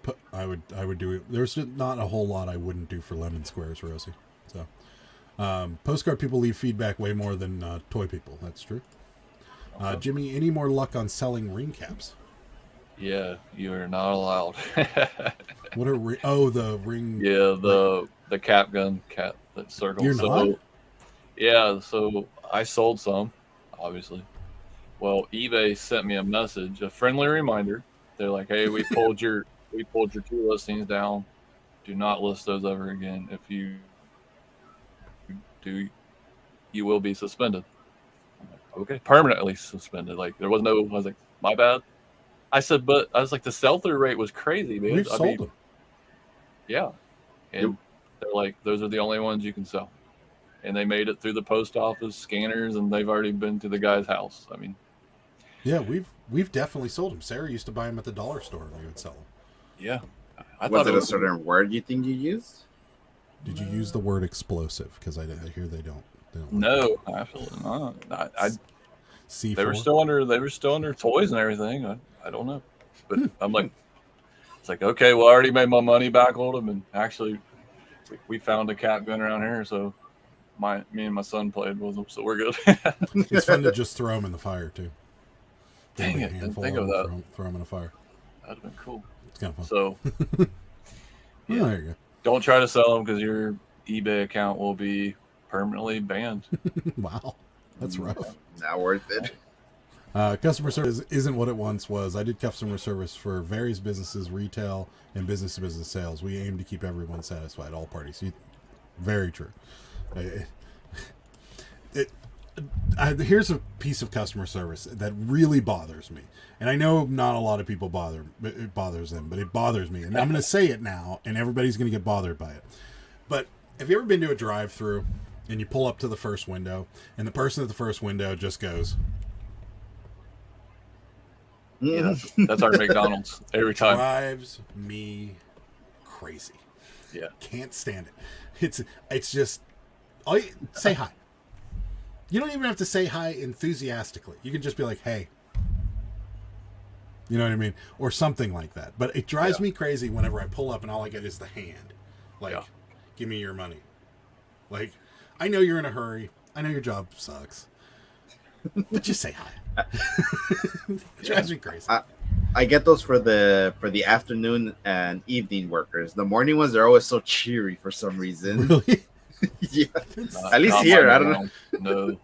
a good one. I would do it. There's not a whole lot I wouldn't do for lemon squares, Rosie. So, postcard people leave feedback way more than toy people. That's true. Jimmy, any more luck on selling ring caps? Yeah, you are not allowed. What are the ring? Yeah, the cap gun cap that circle. You're not? Yeah, so I sold some, obviously. Well, eBay sent me a message, a friendly reminder. They're like, "Hey, we pulled your 2 listings down. Do not list those ever again. If you do, you will be suspended." I'm like, okay, permanently suspended. Like there was no. I was like, my bad. I said, but I was like, the sell-through rate was crazy, man. We've sold them. Yeah, and they're like, those are the only ones you can sell. And they made it through the post office scanners, and they've already been to the guy's house. I mean, yeah, we've definitely sold them. Sarah used to buy them at the dollar store, and we would sell them. yeah. Was it a certain word you think you used? Did you use the word explosive? Because I hear they don't. No, absolutely not. C4? They were still under toys and everything. I don't know, but I'm like, it's like, okay, well, I already made my money back on them, and actually, we found a cap gun around here, so me and my son played with them, so we're good. It's fun to just throw them in the fire too. Dang it! Didn't think of that. Throw them in a fire. That'd have been cool. It's kind of fun. So, yeah, there you go. Don't try to sell them because your eBay account will be permanently banned. Wow, that's rough. Not worth it. Customer service isn't what it once was. I did customer service for various businesses, retail, and business-to-business sales. We aim to keep everyone satisfied, all parties. Very true. Here's a piece of customer service that really bothers me. And I know not a lot of people it bothers them, but it bothers me. And I'm going to say it now, and everybody's going to get bothered by it. But have you ever been to a drive-thru, and you pull up to the first window, and the person at the first window just goes... Yeah, that's our McDonald's every time. Drives me crazy. Yeah, can't stand it. It's just say hi. You don't even have to say hi enthusiastically. You can just be like, "Hey," you know what I mean, or something like that. But it drives me crazy whenever I pull up and all I get is the hand. Like, give me your money. Like, I know you're in a hurry. I know your job sucks. But just say hi. It drives me crazy. I get those for the afternoon and evening workers. The morning ones are always so cheery for some reason. Really? Yeah. At least here, I don't know. No.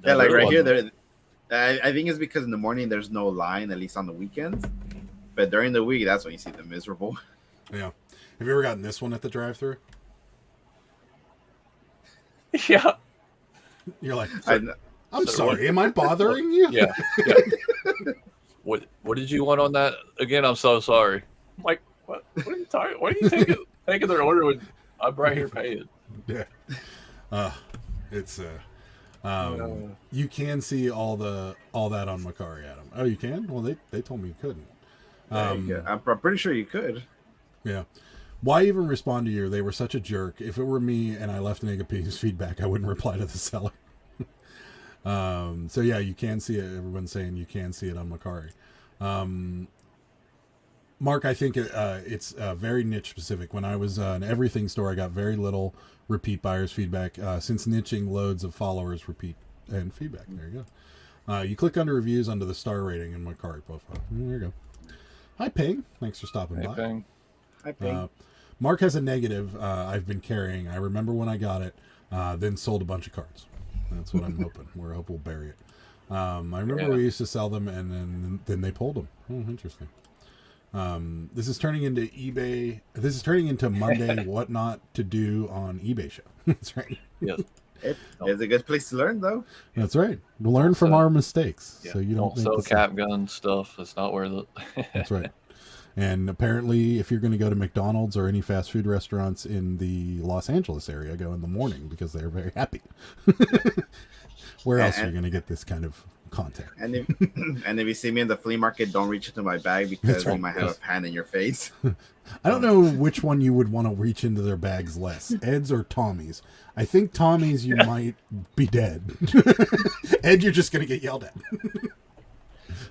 Yeah, like right here, there. I think it's because in the morning there's no line, at least on the weekends. But during the week, that's when you see them miserable. Yeah. Have you ever gotten this one at the drive-thru? Yeah. You're like, I'm So sorry, am I bothering you? Yeah. What did you want on that again? I'm so sorry. I'm like, what are you talking? What are you taking their order when I'm right here paying? Yeah. It's you can see all that on Macari, Adam. Oh, you can? Well, they told me you couldn't. I'm pretty sure you could. Yeah. Why even respond to you? They were such a jerk. If it were me and I left negative feedback, I wouldn't reply to the seller. So yeah, you can see it. Everyone's saying you can see it on Macari. Mark, I think it's very niche specific. When I was an everything store, I got very little repeat buyers feedback. Since niching, loads of followers repeat and feedback. There you go. You click under reviews under the star rating in Macari profile. There you go. Hi, Ping. Thanks for stopping by. Ping. Hi, Ping. Mark has a negative I've been carrying. I remember when I got it, then sold a bunch of cards. That's what I'm hoping. We're hoping we'll bury it. I remember we used to sell them, and then they pulled them. Oh, interesting. This is turning into eBay. This is turning into Monday what not to do on eBay show. That's right. Yes. It's a good place to learn, though. That's right. We'll learn from our mistakes. Yeah. So you don't sell cap gun stuff. It's not worth it. That's right. And apparently, if you're going to go to McDonald's or any fast food restaurants in the Los Angeles area, go in the morning because they're very happy. Where else are you going to get this kind of content? And if you see me in the flea market, don't reach into my bag because you might have a pan in your face. I don't know which one you would want to reach into their bags less, Ed's or Tommy's. I think Tommy's you might be dead. Ed, you're just going to get yelled at.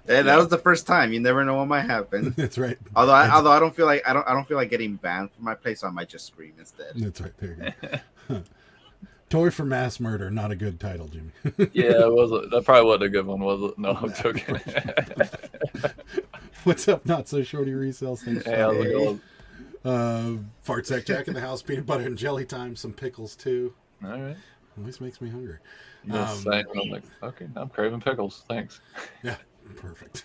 Yeah, that was the first time. You never know what might happen. That's right. Although I don't feel like I don't feel like getting banned from my place, so I might just scream instead. That's right. There you go. Toy for Mass Murder, not a good title, Jimmy. Yeah, it was. That probably wasn't a good one, was it? No, I'm joking. What's up, Not So Shorty Resells? Thanks. Hey, how's it going? Fart Sack Jack in the house, peanut butter and jelly time, some pickles too. All right. Always makes me hungry. Just saying, I'm like, okay, I'm craving pickles. Thanks. Yeah, perfect.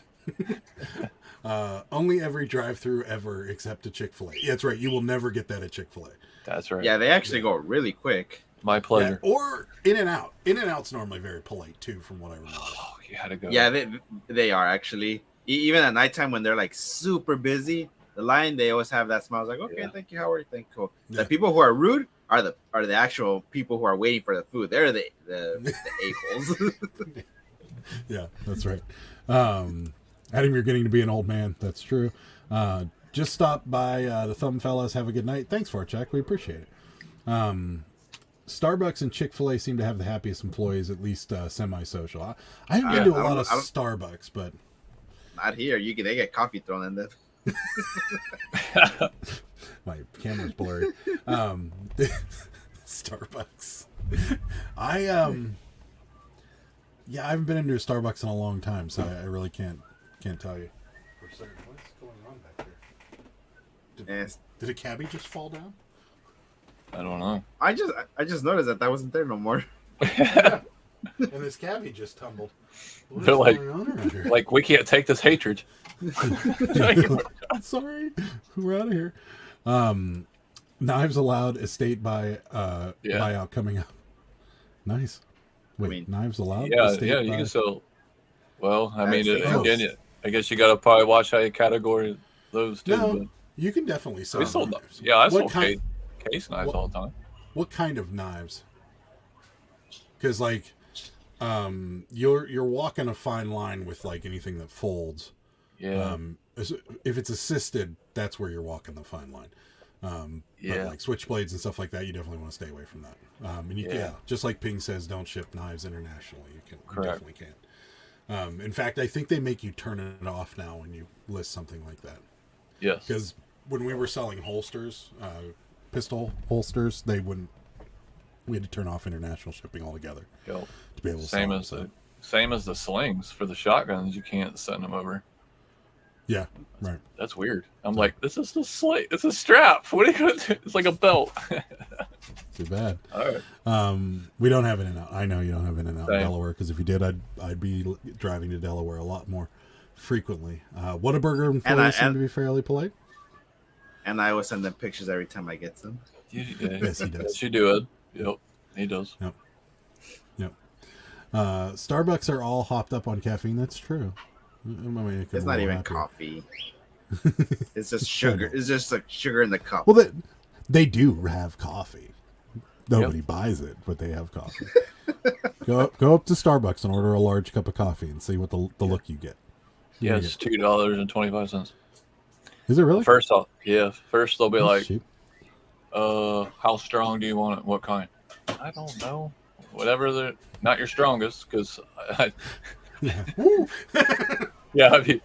Only every drive-through ever except a Chick-fil-A. Yeah, that's right. You will never get that at Chick-fil-A. That's right. Yeah, they actually go really quick. My pleasure. Yeah, or In-N-Out. In-N-Out's normally very polite too, from what I remember. Oh, you had to go. Yeah, they are actually. Even at nighttime when they're like super busy, the line they always have that smile. I was like, okay, thank you, Howard. Thank you. Cool. Yeah. The people who are rude are the actual people who are waiting for the food. They're the a-holes. Yeah, that's right. Adam, you're getting to be an old man. That's true. Just stop by the Thumb Fellas. Have a good night. Thanks for it, Jack. We appreciate it. Starbucks and Chick-fil-A seem to have the happiest employees, at least semi-social. I haven't been to a lot of Starbucks, but not here. They get coffee thrown in them. My camera's blurry. Starbucks. Yeah, I haven't been into a Starbucks in a long time, so I really can't tell you. For certain. What's going on back here? Did a cabbie just fall down? I don't know. I just noticed that wasn't there no more. Yeah. And this cabbie just tumbled. What They're is like, going on around here? like we can't take this hatred. Sorry, we're out of here. Knives Allowed estate buyout coming up. Nice. Wait, Knives Allowed? Yeah, estate yeah, you buy- can sell. Well, I mean, That's again, I guess you got to probably watch how you category those two. No, but you can definitely sell we sold knives. Yeah, I What sold case knives all the time. What kind of knives? Because like, you're walking a fine line with like anything that folds. Yeah. If it's assisted, that's where you're walking the fine line. But like switchblades and stuff like that, you definitely want to stay away from that. And just like Ping says, don't ship knives internationally. You definitely can't. In fact, I think they make you turn it off now when you list something like that. Yes. Because when we were selling holsters, pistol holsters, we had to turn off international shipping altogether to be able to sell them. Same as the slings for the shotguns. You can't send them over. Yeah, right. That's weird. I'm like, this is a sling. It's a strap. What are you going to do? It's like a belt. Too bad. All right. We don't have In-N-Out. I know you don't have In-N-Out in Same. Delaware, because if you did, I'd be driving to Delaware a lot more frequently. Whataburger employees seem to be fairly polite. And I always send them pictures every time I get them. Yes, he does. Yes, you do it. Yep, he does. Yep. Starbucks are all hopped up on caffeine. That's true. It's not even coffee. It's just sugar. It's just like sugar in the cup. Well, they do have coffee. Nobody buys it, but they have coffee. Go up to Starbucks and order a large cup of coffee and see what the look you get. Yeah, it's $2.25. Is it really? First they'll be That's like, cheap. how strong do you want it? What kind? I don't know. Whatever not your strongest, because yeah, I mean,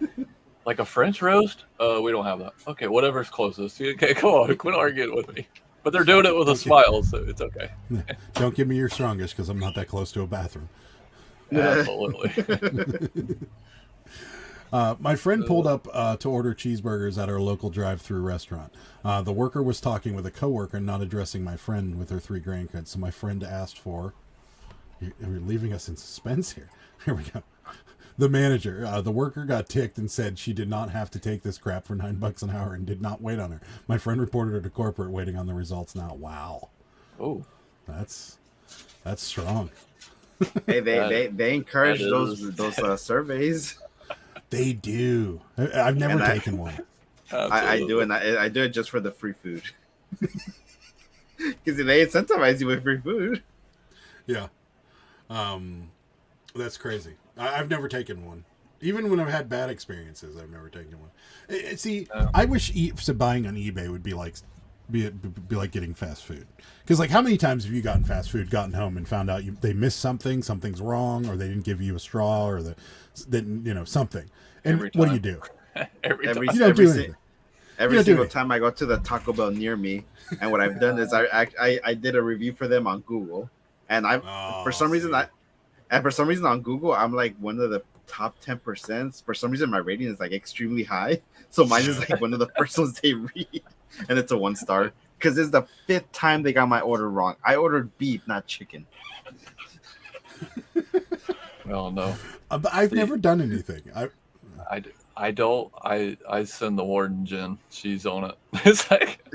like a French roast. We don't have that. Okay, whatever's closest. Okay, come on, quit arguing with me. But they're doing it with a smile, so it's okay. Don't give me your strongest, because I'm not that close to a bathroom. Absolutely. My friend pulled up to order cheeseburgers at our local drive-through restaurant. The worker was talking with a coworker, not addressing my friend with her 3 grandkids. So my friend asked for... You're leaving us in suspense here. Here we go. The manager, the worker got ticked and said she did not have to take this crap for $9 an hour and did not wait on her. My friend reported her to corporate, waiting on the results now. Wow. Oh, that's strong. Hey, they encourage those surveys. They do. I've never taken one. I do, and I do it just for the free food. Because they incentivize you with free food. Yeah. That's crazy. I've never taken one. Even when I've had bad experiences, I've never taken one. See, I wish buying on eBay would be like like getting fast food. Because like, how many times have you gotten fast food, gotten home, and found out they missed something's wrong, or they didn't give you a straw, or something. And what do you do? Every You don't do anything. Every single time I go to the Taco Bell near me, and what I've done is I did a review for them on Google, and for some reason on Google I'm like one of the top 10%. For some reason my rating is like extremely high, so mine is like one of the first ones they read, and it's a 1-star because it's the 5th time they got my order wrong. I ordered beef, not chicken. well, no. But I've never done anything. I don't. I send the warden Jen. She's on it. It's like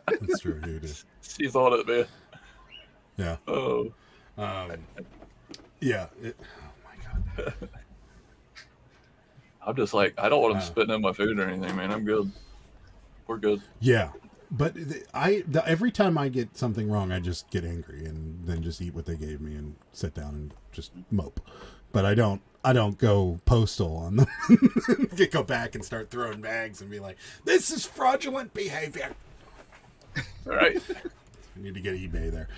That's true, dude. she's on it, man. Yeah. Oh. Yeah. Oh my god. I'm just like, I don't want them spitting in my food or anything, man. I'm good. We're good. Yeah. But every time I get something wrong, I just get angry and then just eat what they gave me and sit down and just mope. But I don't go postal on them. Go back and start throwing bags and be like, this is fraudulent behavior. All right. We need to get eBay there.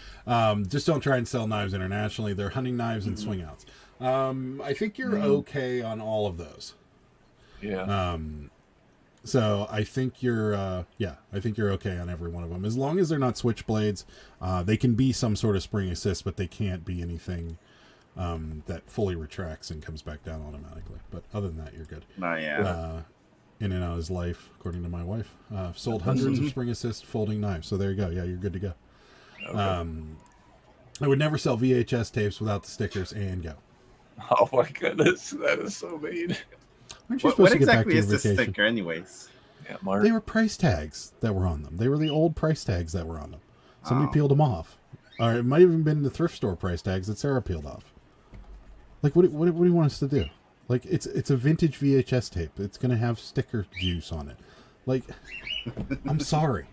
Just don't try and sell knives internationally. They're hunting knives and swing outs. I think you're okay on all of those. Yeah. So I think you're okay on every one of them. As long as they're not switchblades, they can be some sort of spring assist, but they can't be anything that fully retracts and comes back down automatically. But other than that, you're good. Oh yeah. In and out his life, according to my wife. Sold hundreds of spring assist folding knives. So there you go. Yeah, you're good to go. Okay. I would never sell VHS tapes without the stickers and go. Oh my goodness, that is so mean. Aren't you What supposed to get back exactly to your is this vacation? sticker, anyways? Yeah, Mark. They were price tags that were on them. They were the old price tags that were on them. Somebody Oh. peeled them off. Or it might have even been the thrift store price tags that Sarah peeled off. Like, what do you want us to do? Like, it's a vintage VHS tape. It's going to have sticker juice on it. Like, I'm sorry.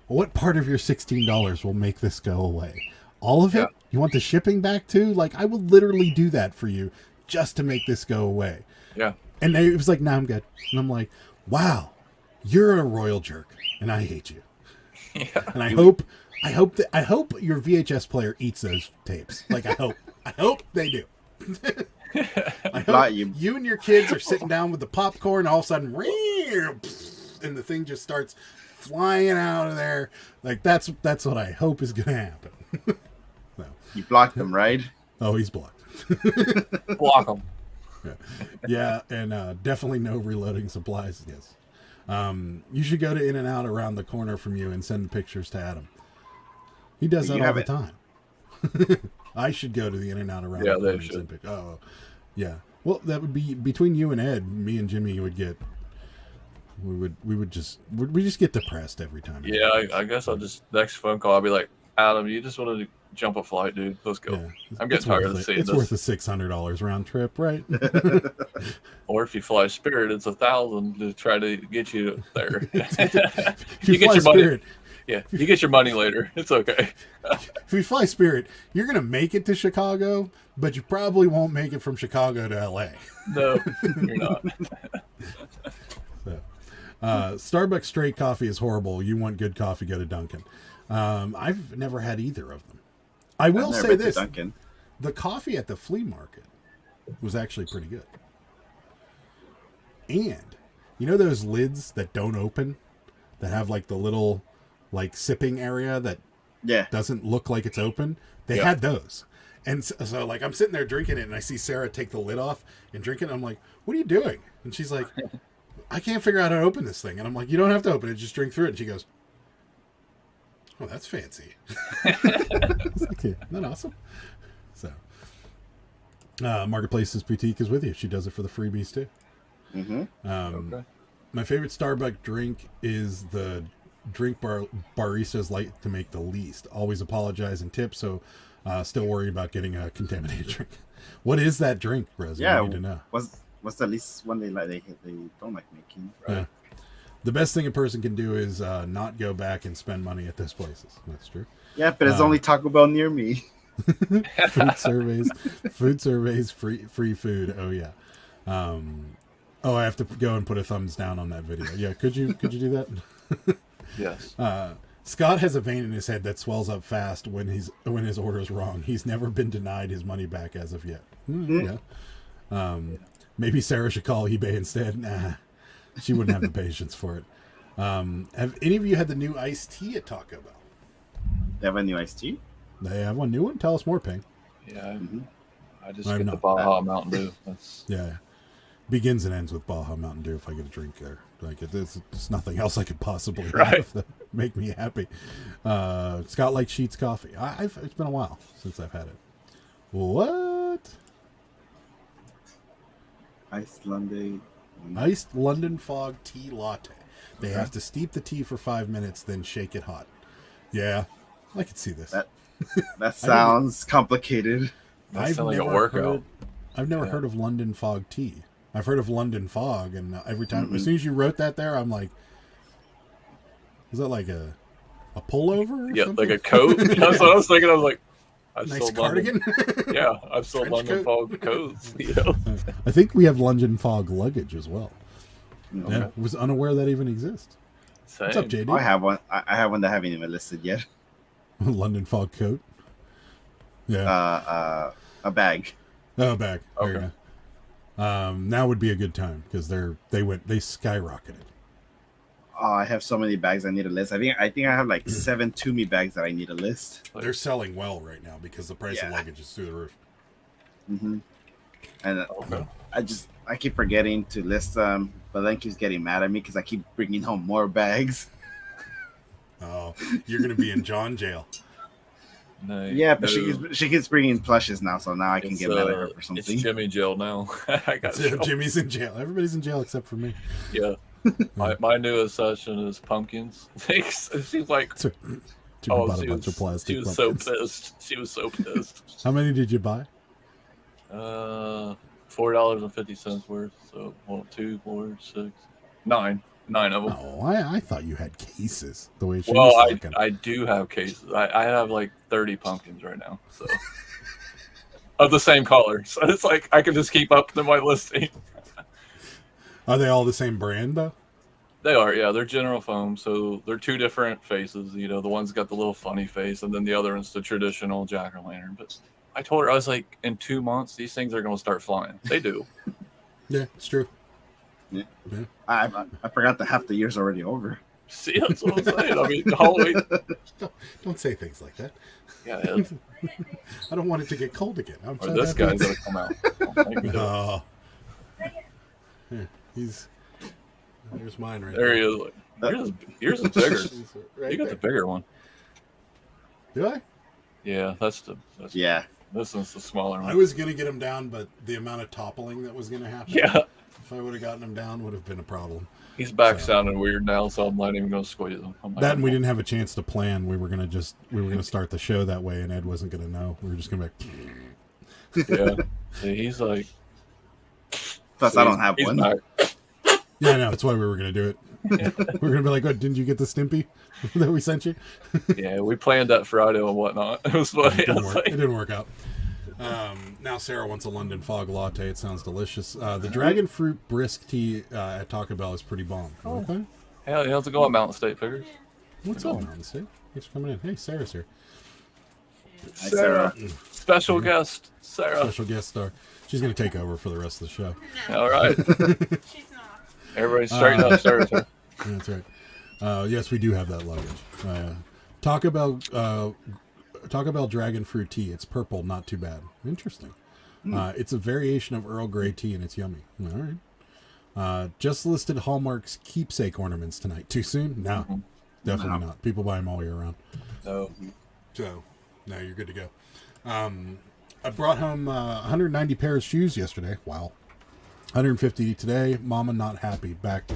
What part of your $16 will make this go away? All of it? Yeah. You want the shipping back too? Like, I will literally do that for you just to make this go away. Yeah. And it was like, nah, I'm good. And I'm like, wow, you're a royal jerk, and I hate you. Yeah. And I hope your VHS player eats those tapes. Like, I hope they do. I hope you and your kids are sitting down with the popcorn, and all of a sudden, and the thing just starts flying out of there. Like, that's what I hope is going to happen. So. You blocked them, right? Oh, he's blocked. Block them. Yeah, and definitely no reloading supplies. Yes. You should go to In-N-Out around the corner from you and send pictures to Adam. He does that all the time. I should go to the In-N-Out around the corner and send pictures. Oh, yeah. Well, that would be between you and Ed. Me and Jimmy would get. We just get depressed every time. Yeah, I guess I'll just next phone call. I'll be like, Adam, you just wanted to jump a flight, dude. Let's go. Yeah, I'm getting tired of seeing this. It's worth a $600 round trip, right? Or if you fly Spirit, it's $1,000 to try to get you there. If you get fly your Spirit, money. Yeah, you get your money later. It's okay. If you fly Spirit, you're gonna make it to Chicago, but you probably won't make it from Chicago to LA. No, you're not. So, Starbucks straight coffee is horrible. You want good coffee, go to Dunkin'. I've never had either of them. I will say this: the coffee at the flea market was actually pretty good. And you know those lids that don't open, that have like the little like sipping area that doesn't look like it's open? They had those. And so like I'm sitting there drinking it, and I see Sarah take the lid off and drink it. I'm like, "What are you doing?" And she's like, "I can't figure out how to open this thing." And I'm like, "You don't have to open it; just drink through it." And she goes, "Oh, that's fancy." Isn't that awesome? So, Marketplace's Boutique is with you. She does it for the freebies too. Mm-hmm. Okay. My favorite Starbucks drink is the drink baristas like to make the least. Always apologize and tip, so still worried about getting a contaminated drink. What is that drink, Rez? Yeah, I need to know. What's the least one they don't like making? Right. Yeah. The best thing a person can do is not go back and spend money at those places. That's true. Yeah, but there's only Taco Bell near me. food surveys, free food. Oh yeah. I have to go and put a thumbs down on that video. Yeah, could you do that? Yes. Scott has a vein in his head that swells up fast when his order is wrong. He's never been denied his money back as of yet. Yeah. Maybe Sarah should call eBay instead. Nah, she wouldn't have the patience for it. Have any of you had the new iced tea at Taco Bell? They have a new iced tea? They have one new one. Tell us more, Ping. Yeah. I just I'm get not. the Baja Mountain Dew. That's Yeah. Begins and ends with Baja Mountain Dew if I get a drink there. Like there's nothing else I could possibly have that make me happy. Scott likes Sheets coffee. It's been a while since I've had it. What? Iced London Fog tea latte. They have to steep the tea for 5 minutes, then shake it hot. Yeah, I could see this. That sounds complicated. that sounds like a workout. I've never heard of London Fog tea. I've heard of London Fog, and every time, as soon as you wrote that there, I'm like, is that like a pullover? Yeah, something? like a coat. That's what I was thinking. I was like, I've Nice sold cardigan. Yeah, I've sold Trench London Fog coats. You know? I think we have London Fog luggage as well. Okay. Yeah, was unaware that even exists. Same. What's up, JD? I have one. I have one that I haven't even listed yet. London Fog coat. Yeah. A bag. Oh, bag. There Okay. you go. Now would be a good time because they skyrocketed. Oh, I have so many bags I need to list. I think I have like 7 To-Me bags that I need to list. They're selling well right now because the price of luggage is through the roof. Mm-hmm. And I keep forgetting to list them, but then keeps getting mad at me because I keep bringing home more bags. Oh, you're gonna be in John jail. No, yeah, but she keeps bringing plushes now, so now I can get mad at her for something. It's Jimmy jail now. I got Jimmy's in jail. Everybody's in jail except for me. Yeah. My newest session is pumpkins. She's like, she was so pissed. She was so pissed. How many did you buy? $4.50 worth. So 1, 2, 4, 6, 9 of them. Oh, I thought you had cases. The way she well, was talking. I do have cases. I have like 30 pumpkins right now. So of the same color. So it's like I can just keep up to my listing. Are they all the same brand though? They are, yeah. They're General Foam, so they're 2 different faces. You know, the one's got the little funny face, and then the other one's the traditional jack-o'-lantern. But I told her, I was like, in 2 months, these things are going to start flying. They do. Yeah, it's true. Yeah. I forgot that half the year's already over. See, that's what I'm saying. I mean, Halloween. Don't say things like that. Yeah, I don't want it to get cold again. This guy's going to come out. Oh, yeah, there's mine right there. He is. Yours is bigger. Right you got the bigger one. Do I? Yeah, that's yeah. This one's the smaller one. I was gonna get him down, but the amount of toppling that was gonna happen. Yeah. If I would have gotten him down, would have been a problem. He's back sounding weird now, so I'm not even gonna squeeze him. That and we didn't have a chance to plan. We were gonna start the show that way, and Ed wasn't gonna know. We were just gonna be like, yeah. See, he's like. Plus, I don't have one. Back. Yeah, I know. That's why we were gonna do it. We're gonna be like, "What? Didn't you get the Stimpy that we sent you?" Yeah, we planned that Friday and whatnot. It was funny. It didn't work out. Now Sarah wants a London Fog latte. It sounds delicious. The dragon fruit brisk tea at Taco Bell is pretty bomb. Okay. Hey, how's it going, Mountain State Figures? What's up, Mountain State? Thanks for coming in. Hey, Sarah's here. Hi, Sarah. Special guest, Sarah. Special guest star. She's gonna take over for the rest of the show. All right. She's not. Everybody straighten up, Sarah. That's right. Yes, we do have that luggage. Taco Bell Dragon Fruit Tea. It's purple, not too bad. Interesting. It's a variation of Earl Grey tea, and it's yummy. All right. Just listed Hallmark's keepsake ornaments tonight. Too soon? No, definitely not. People buy them all year round. No. So, no, you're good to go. I brought home 190 pairs of shoes yesterday. Wow. 150 today. Mama not happy. Back to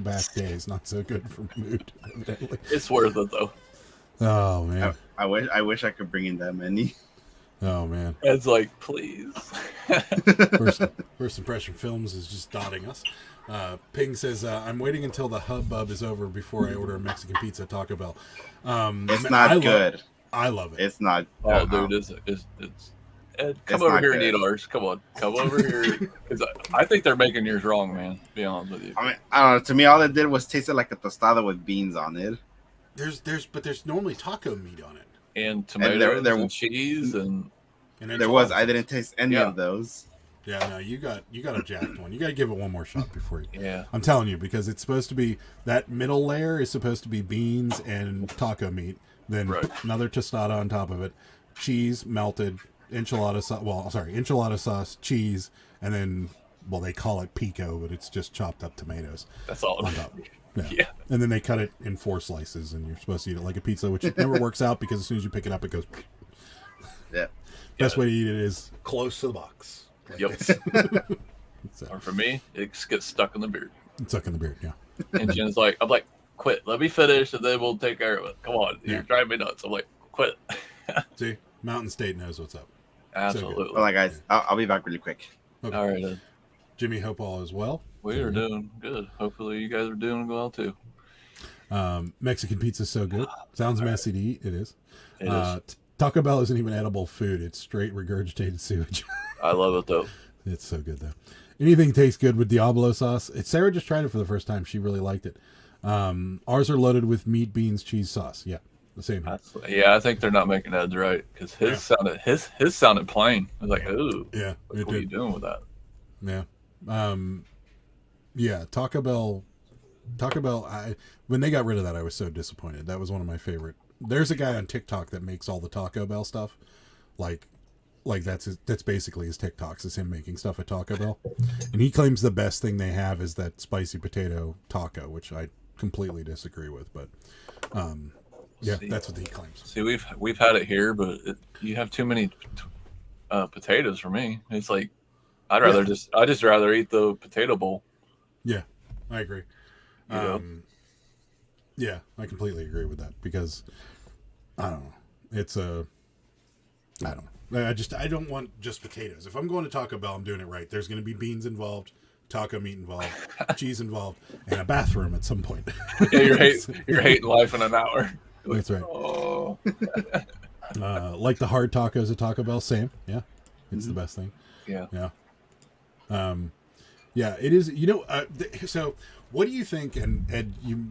back days. Not so good for mood. Evidently. It's worth it though. Oh man. I wish I could bring in that many. Oh man. It's like, please. First Impression Films is just dotting us. Ping says, I'm waiting until the hubbub is over before I order a Mexican pizza at Taco Bell. It's not good. I love it. It's not. Oh, dude, it's Ed, come over here and eat ours. Come on, come over here. I think they're making yours wrong, man. To be honest with you. I mean, I don't know. To me, all it did was tasted like a tostada with beans on it. There's normally taco meat on it, and tomatoes and cheese and there was. I didn't taste any of those. Yeah, no, you got a jacked one. You got to give it one more shot before you. Yeah, I'm telling you, because it's supposed to be that middle layer is supposed to be beans and taco meat, then another tostada on top of it, cheese melted. Enchilada sauce, cheese, and then, they call it pico, but it's just chopped up tomatoes. That's all on top. Yeah. And then they cut it in 4 slices, and you're supposed to eat it like a pizza, which never works out because as soon as you pick it up, it goes. Yeah. Best way to eat it is close to the box. Like yep. So. Or for me, it gets stuck in the beard. Stuck in the beard, yeah. And Jen's like, I'm like, quit. Let me finish, and then we'll take care of it. Come on, you're driving me nuts. I'm like, quit. See, Mountain State knows what's up. Absolutely. So well, guys, I'll be back really quick. Okay. All right. Jimmy, hope all is well. We are doing good. Hopefully, you guys are doing well too. Mexican pizza is so good. Sounds messy to eat. It is. It is. Taco Bell isn't even edible food. It's straight regurgitated sewage. I love it though. It's so good though. Anything tastes good with Diablo sauce. Sarah just tried it for the first time. She really liked it. Ours are loaded with meat, beans, cheese sauce. Yeah. The same. Yeah, I think they're not making Ed's right because his sounded plain. I was like, ooh, yeah. What are you doing with that? Yeah, yeah. Taco Bell Taco Bell, when they got rid of that, I was so disappointed. That was one of my favorite. There's a guy on TikTok that makes all the Taco Bell stuff. Like that's basically his TikToks, is him making stuff at Taco Bell. And he claims the best thing they have is that spicy potato taco, which I completely disagree with. But yeah, that's what he claims. See, we've had it here, but you have too many potatoes for me. It's like I just rather eat the potato bowl. Yeah, I agree. You know? Yeah, I completely agree with that because I don't know. It's I don't know. I don't want just potatoes. If I'm going to Taco Bell, I'm doing it right. There's going to be beans involved, taco meat involved, cheese involved, and a bathroom at some point. Yeah, you're hating life in an hour. That's right. Oh. Like the hard tacos at Taco Bell, same. Yeah, it's the best thing. Yeah. Yeah. Yeah, it is. You know, so what do you think? And you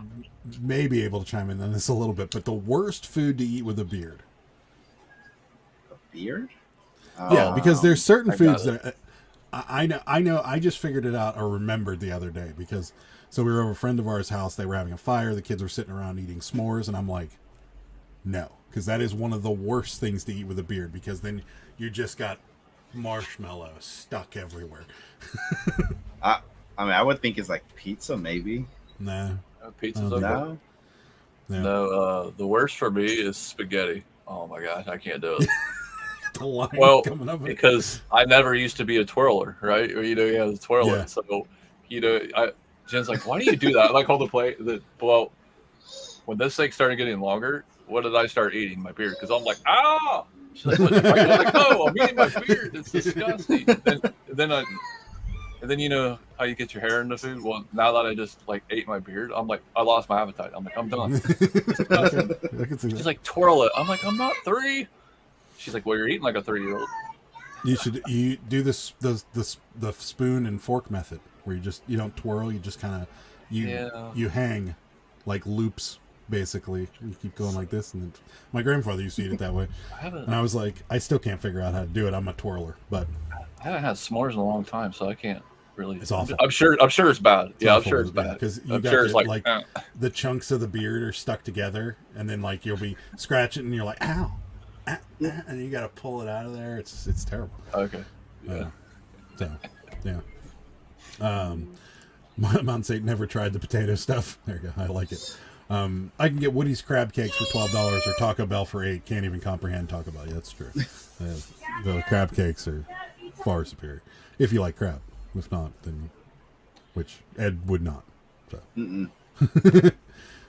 may be able to chime in on this a little bit, but the worst food to eat with a beard. Beard? Yeah, because there's certain foods that I know. I just figured it out or remembered the other day because so we were over a friend of ours' house. They were having a fire. The kids were sitting around eating s'mores, and I'm like, no, because that is one of the worst things to eat with a beard because then you just got marshmallow stuck everywhere. I mean, I would think it's like pizza, maybe. Nah, Pizza's okay. No, the worst for me is spaghetti. Oh my gosh, I can't do it. Well, because I never used to be a twirler, right? Or you have the twirler. Yeah. So, Jen's like, why do you do that? I like all the play. Well, when this thing started getting longer, what did I start eating? My beard, because I'm like, ah. She's like, no, I'm eating my beard. It's disgusting. And then you know how you get your hair into food. Well, now that I just like ate my beard, I'm like, I lost my appetite. I'm like, I'm done. She's like, twirl it. I'm like, I'm not 3. She's like, well, you're eating like a 3-year-old. You do this the spoon and fork method where you don't twirl, you just kind of you hang like loops basically. You keep going like this, and then, my grandfather used to eat it that way. And I was like, I still can't figure out how to do it. I'm a twirler, but I haven't had s'mores in a long time, so I can't really. It's awful. I'm sure it's bad. I'm sure it's bad because you got the chunks of the beard are stuck together, and then like you'll be scratching, and you're like, ow. And you got to pull it out of there. It's terrible. Okay. Yeah. Mount St. never tried the potato stuff. There you go. I like it. I can get Woody's crab cakes for $12 or Taco Bell for $8. Can't even comprehend Taco Bell. Yeah, that's true. The crab cakes are far superior if you like crab. If not, then which Ed would not. So.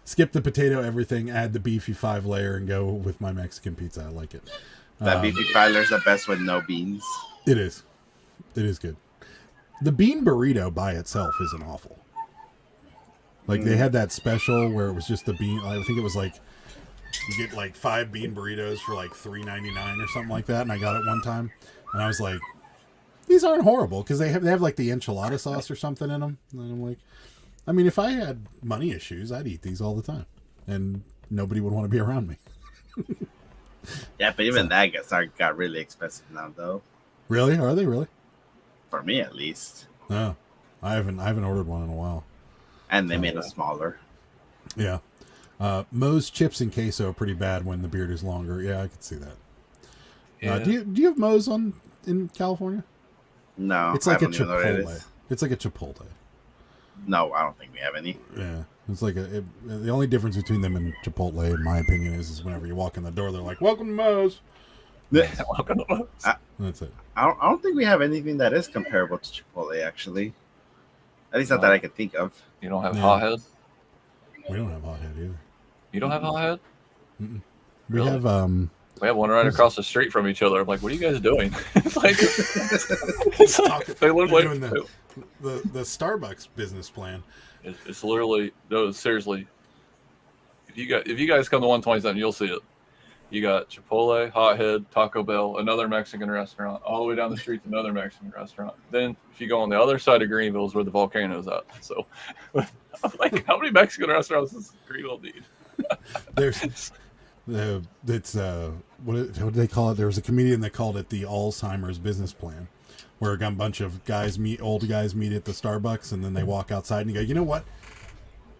Skip the potato everything, add the beefy 5-layer, and go with my Mexican pizza. I like it. That beefy 5-layer is the best with no beans. It is good. The bean burrito by itself isn't awful. Like they had that special where it was just the bean. I think it was like you get like 5 bean burritos for like $3.99 or something like that. And I got it one time, and I was like, these aren't horrible because they have like the enchilada sauce or something in them. And I'm like, I mean, if I had money issues, I'd eat these all the time, and nobody would want to be around me. Yeah, but even that got really expensive now, though. Really? Are they really? For me, at least. No, I haven't ordered one in a while. And they made it smaller. Yeah. Moe's chips and queso are pretty bad when the beard is longer. Yeah, I could see that. Yeah. Do you have Moe's in California? No, it's like a Chipotle. It's like a Chipotle. No, I don't think we have any. Yeah, it's like the only difference between them and Chipotle, in my opinion, is whenever you walk in the door, they're like, "Welcome to Moe's." Welcome to Moe's. That's it. I don't think we have anything that is comparable to Chipotle, actually. At least not that I can think of. You don't have Hothead? We don't have Hothead either. You don't have Hothead? Mm-mm. We have We have one right across the street from each other. I'm like, what are you guys doing? It's like they look like doing the Starbucks business plan. It's literally no, seriously. If you guys come to 127, you'll see it. You got Chipotle, Hothead, Taco Bell, another Mexican restaurant. All the way down the street, another Mexican restaurant. Then if you go on the other side of Greenville is where the volcano's at. So I'm like, how many Mexican restaurants does Greenville need? There's what do they call it? There was a comedian that called it the Alzheimer's business plan, where a bunch of old guys meet at the Starbucks, and then they walk outside and you go, you know what?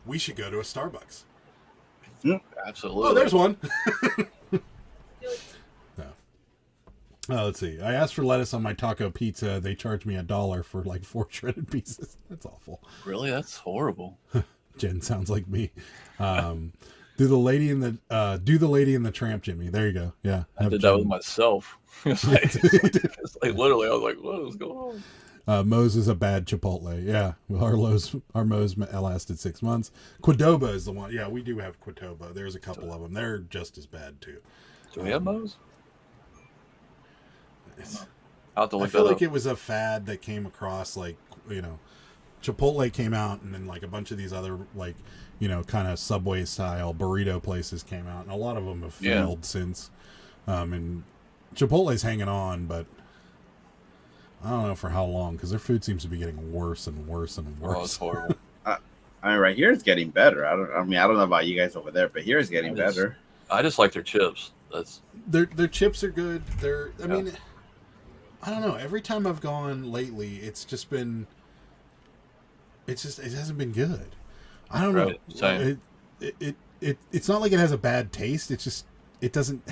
we should go to a Starbucks. Absolutely. Oh, there's one. No. Let's see. I asked for lettuce on my taco pizza. They charged me $1 for like 4 shredded pieces. That's awful. Really? That's horrible. Jen sounds like me. Do the lady in the tramp, Jimmy. There you go. Yeah. I did that with myself. It's like literally, I was like, what is going on? Moe's is a bad Chipotle. Yeah. Our Moe's lasted 6 months. Qdoba is the one. Yeah, we do have Qdoba. There's a couple of them. They're just as bad too. Do we have Moe's? I'll have to look I feel that like up. it was a fad that came across, like, Chipotle came out, and then like a bunch of these other, like, kind of Subway style burrito places came out, and a lot of them have failed since. And Chipotle's hanging on, but I don't know for how long, because their food seems to be getting worse and worse and worse. Oh, it's horrible. I mean, right here it's getting better. I don't know about you guys over there, but here it's getting better. I just like their chips. That's Their chips are good. I mean, I don't know. Every time I've gone lately, it hasn't been good. I don't know. Same. It's not like it has a bad taste. It's just it doesn't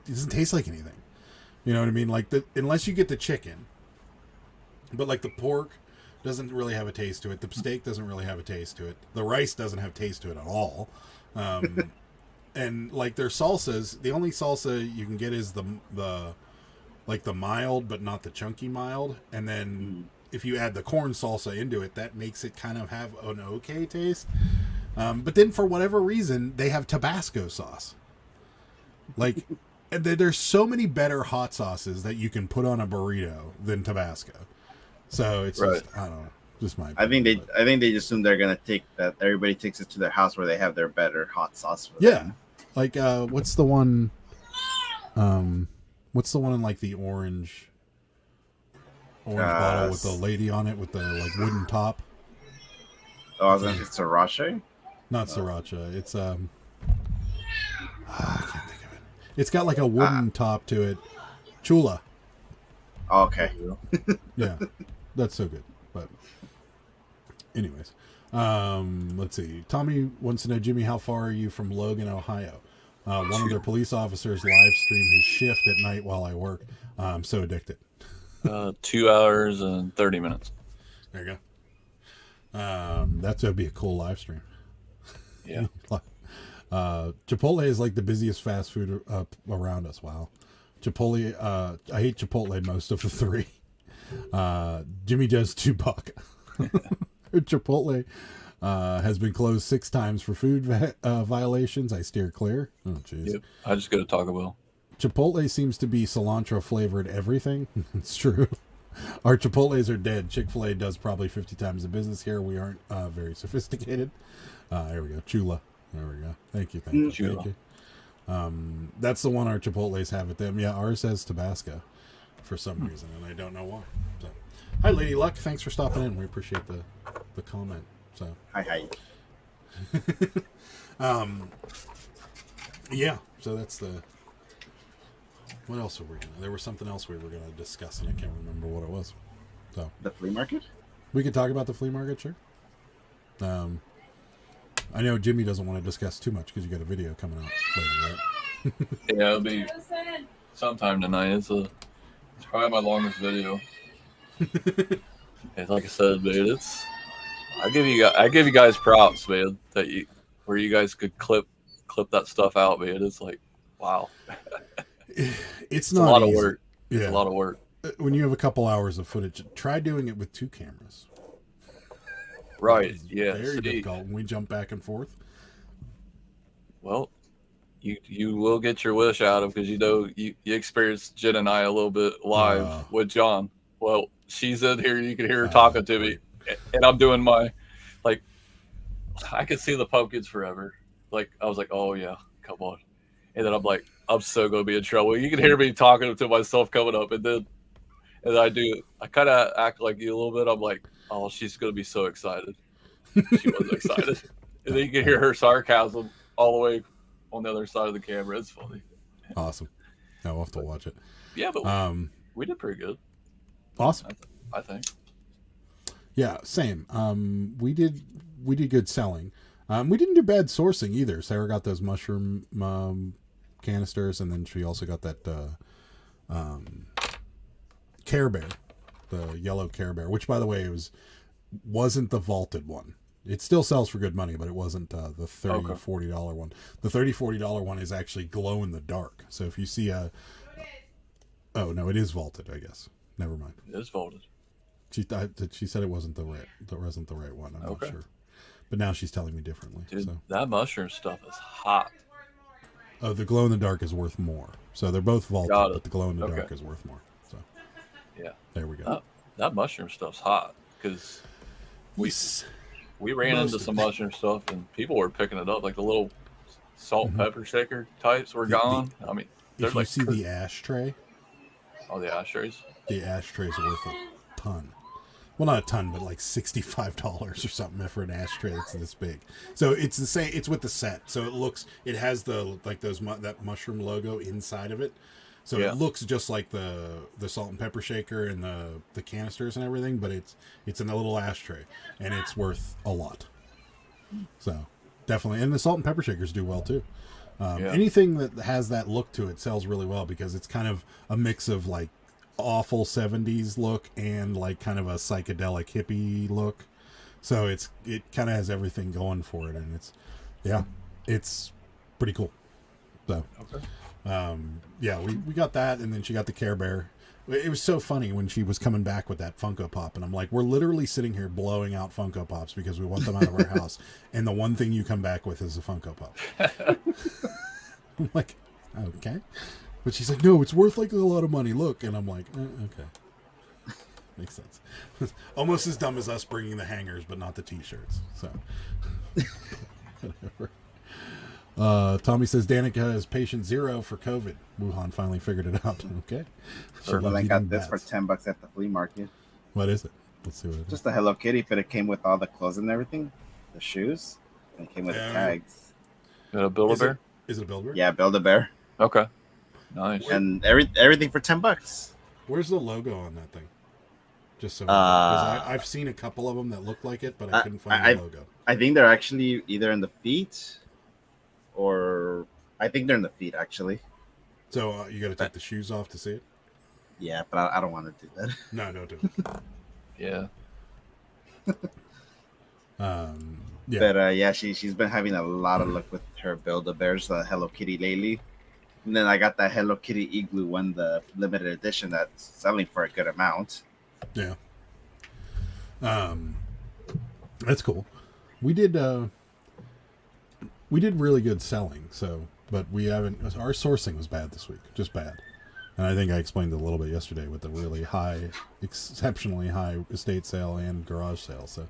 taste like anything. You know what I mean? Like unless you get the chicken, but like the pork doesn't really have a taste to it. The steak doesn't really have a taste to it. The rice doesn't have taste to it at all. And like their salsas, the only salsa you can get is the mild, but not the chunky mild. And then if you add the corn salsa into it, that makes it kind of have an okay taste. But then for whatever reason, they have Tabasco sauce. Like, and there's so many better hot sauces that you can put on a burrito than Tabasco. So it's just, I don't know. Just my opinion, I think they assume they're gonna take that. Everybody takes it to their house where they have their better hot sauce. For them. Like what's the one? What's the one in like the orange bottle with the lady on it with the like wooden top? Oh, it's sriracha. Not sriracha. It's I can't think of it. It's got like a wooden top to it. Chula. Oh, okay. Yeah, that's so good. But anyways, let's see. Tommy wants to know, Jimmy, how far are you from Logan, Ohio? One of their police officers live stream his shift at night while I work. I'm so addicted. 2 hours and 30 minutes. There you go. That would be a cool live stream. Yeah. Chipotle is like the busiest fast food around us. Wow. Chipotle, I hate Chipotle most of the three. Jimmy does $2. Chipotle has been closed 6 times for food violations. I steer clear. Oh, jeez. Yep. I just go to Taco Bell. Chipotle seems to be cilantro flavored everything. It's true. Our Chipotles are dead. Chick-fil-A does probably 50 times the business here. We aren't very sophisticated. There we go. Chula. There we go. Thank you. Thank you. That's the one our Chipotles have at them. Yeah, ours has Tabasco for some reason, and I don't know why. So, hi, Lady Luck. Thanks for stopping in. We appreciate the comment. So, hi. Yeah. So that's the. What else were we gonna? There was something else we were gonna discuss, and I can't remember what it was. So the flea market. We could talk about the flea market, sure. I know Jimmy doesn't want to discuss too much because you got a video coming out later, right? Yeah, it'll be sometime tonight. It's probably my longest video. And like I said, man, I give you guys props, man. Where you guys could clip that stuff out, man. It's like, wow. It's not a lot easy. of work. Yeah. It's a lot of work. When you have a couple hours of footage, try doing it with 2 cameras. Right. Yeah. Very difficult when we jump back and forth. Well, you will get your wish out of, because you experienced Jen and I a little bit live with John. Well, she's in here. You can hear her talking to me, and I'm doing my I could see the pumpkins forever. Like I was like, oh yeah, come on. And then I'm like, I'm so gonna be in trouble. You can hear me talking to myself coming up, and then I kind of act like you a little bit. I'm like, oh, she's gonna be so excited. She was excited, and then you can hear her sarcasm all the way on the other side of the camera. It's funny. Awesome. I'll have to watch it. Yeah, but we did pretty good. Awesome. I think. Yeah, same. We did good selling. We didn't do bad sourcing either. Sarah got those mushroom canisters, and then she also got that Care Bear, the yellow Care Bear, which, by the way, wasn't the vaulted one. It still sells for good money, but it wasn't the $30, $40 one. The $30, $40 one is actually glow in the dark. So if you see oh no, it is vaulted, I guess. Never mind. It is vaulted. She said it wasn't the right one. I'm not sure, but now she's telling me differently. Dude, so that mushroom stuff is hot. Oh, the glow in the dark is worth more. So they're both vaulted, but the glow in the dark is worth more. So yeah, there we go. That mushroom stuff's hot because we ran into some mushroom stuff and people were picking it up, like the little salt and pepper shaker types were gone. I mean, if you see the ashtray, the ashtrays. The ashtrays are worth a ton. Well, not a ton, but like $65 or something for an ashtray that's this big. So it's the same. It's with the set, so it has that mushroom logo inside of it. So it looks just like the salt and pepper shaker and the canisters and everything, but it's in a little ashtray, and it's worth a lot. So definitely, and the salt and pepper shakers do well too. Anything that has that look to it sells really well because it's kind of a mix of like awful 70s look and like kind of a psychedelic hippie look. So it kind of has everything going for it, and it's pretty cool. So we got that, and then she got the Care Bear. It was so funny when she was coming back with that Funko Pop, and I'm like, we're literally sitting here blowing out Funko Pops because we want them out of our house, and the one thing you come back with is a Funko Pop. I'm like, okay. But she's like, no, it's worth like a lot of money. Look. And I'm like, okay. Makes sense. Almost as dumb as us bringing the hangers, but not the t-shirts. So, whatever. Tommy says Danica is patient 0 for COVID. Wuhan finally figured it out. Okay. Sure. Well, I got this for $10 at the flea market. What is it? Let's see what it is. Just a Hello Kitty, but it came with all the clothes and everything, the shoes, and it came with the tags. Is it a Build-A-Bear? Is it a Build-A-Bear? Yeah, Build-A-Bear. Okay. Nice. And everything for $10. Where's the logo on that thing? Just so because I've seen a couple of them that look like it, but I couldn't find the logo. I think they're actually either in the feet, or I think they're in the feet actually. So you got to take the shoes off to see it. Yeah, but I don't want to do that. No, don't do it. Yeah. But she's been having a lot of luck with her Build-A-Bears, the Hello Kitty lately. And then I got that Hello Kitty Igloo one, the limited edition that's selling for a good amount. Yeah. That's cool. We did really good selling, but our sourcing was bad this week, just bad. And I think I explained it a little bit yesterday with the really exceptionally high estate sale and garage sale. So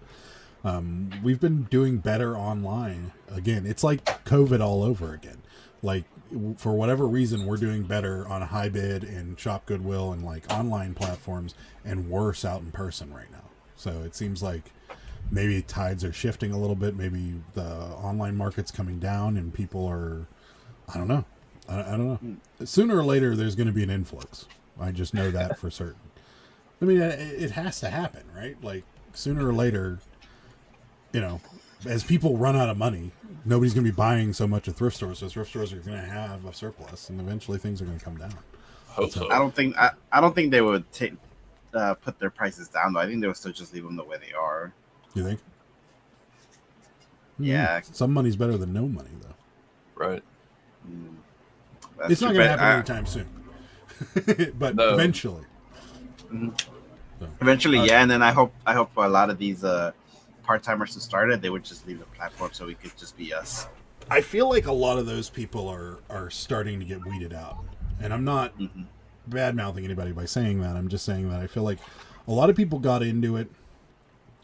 we've been doing better online. Again, it's like COVID all over again. Like, for whatever reason, we're doing better on High Bid and Shop Goodwill and like online platforms, and worse out in person right now. So it seems like maybe tides are shifting a little bit. Maybe the online market's coming down and people are, I don't know. I don't know. Sooner or later, there's going to be an influx. I just know that for certain. I mean, it has to happen, right? Like, sooner or later, as people run out of money, nobody's going to be buying so much at thrift stores. So thrift stores are going to have a surplus, and eventually things are going to come down. Hope so. I don't think they would put their prices down, though. I think they would still just leave them the way they are. You think? Yeah. Some money's better than no money, though. Right. It's not going to happen anytime soon. But eventually. Mm-hmm. So, eventually, yeah. And then I hope a lot of these part-timers who started, they would just leave the platform so we could just be us. I feel like a lot of those people are starting to get weeded out. And I'm not bad-mouthing anybody by saying that. I'm just saying that I feel like a lot of people got into it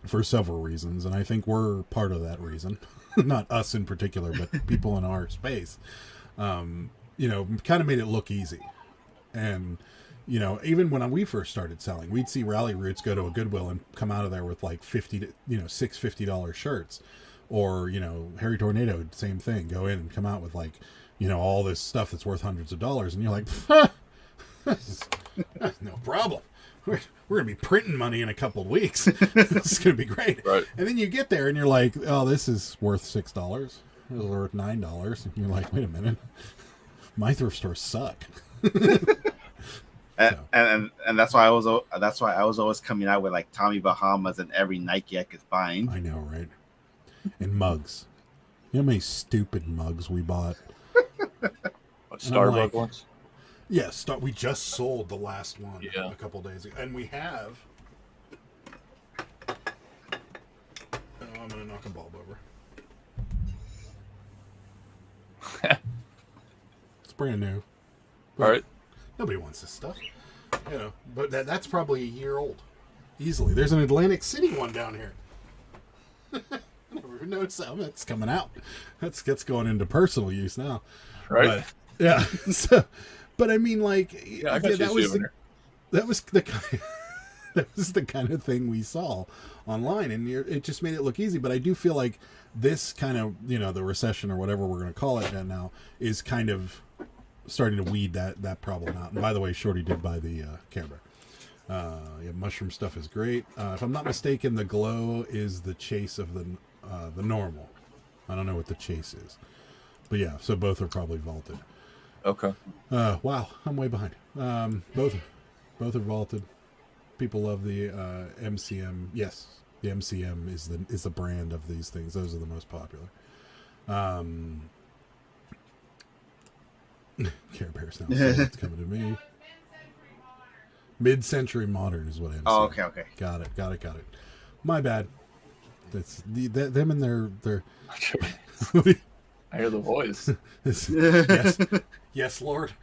for several reasons, and I think we're part of that reason. Not us in particular, but people in our space. Kind of made it look easy. And, even when we first started selling, we'd see Rally Roots go to a Goodwill and come out of there with like six $50 shirts. Or, Harry Tornado, same thing. Go in and come out with like, all this stuff that's worth hundreds of dollars. And you're like, No problem. We're gonna be printing money in a couple of weeks. This is gonna be great. Right. And then you get there and you're like, oh, this is worth $6. This is worth $9. And you're like, wait a minute, my thrift stores suck. And that's why I was always coming out with like Tommy Bahamas and every Nike I could find. I know, right? And mugs. You know how many stupid mugs we bought? What, Starbucks ones? Yes, we just sold the last one Yeah. a couple days ago, and we have. Oh, I'm gonna knock a bulb over. It's brand new. All right. Nobody wants this stuff, you know. But that's probably a year old, easily. There's an Atlantic City one down here. I never even noticed that. That's coming out. That's going into personal use now. Right. But, yeah. So, but I mean, like, Yeah, I got you that a was souvenir. that was the kind that was the kind of thing we saw online, and it just made it look easy. But I do feel like this kind of, you know, the recession or whatever we're going to call it now is kind of starting to weed that problem out. And by the way, Shorty did buy the Care Bear. Yeah, mushroom stuff is great. If I'm not mistaken, the glow is the chase of the normal. I don't know what the chase is, but yeah, so both are probably vaulted. Okay. Wow, I'm way behind. Both are vaulted. People love the MCM. Yes, the MCM is the brand of these things. Those are the most popular. Care Bears now. So it's coming to me. Mid-century modern is what MCM. Oh, okay. Got it. My bad. That's them and their. I hear the voice. Yes, Lord.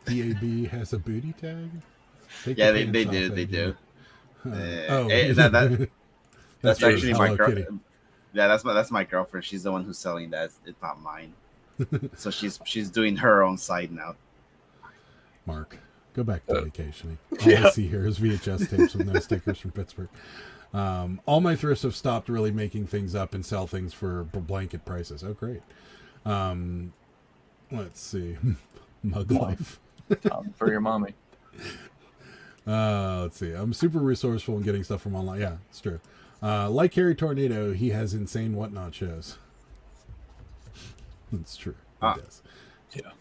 DAB has a booty tag. Yeah, they do. That's yours, actually Hello my girl. Kitty. Yeah, that's my girlfriend. She's the one who's selling that. It's not mine. So she's doing her own side now. Mark, go back to vacationing. All I see here is VHS tapes with no stickers from Pittsburgh. All my thrifts have stopped really making things up and sell things for blanket prices. Oh, great. Let's see. Mug life. For your mommy. Let's see. I'm super resourceful in getting stuff from online. Yeah, it's true. Like Harry Tornado, he has insane whatnot shows. That's true. He does. Yeah.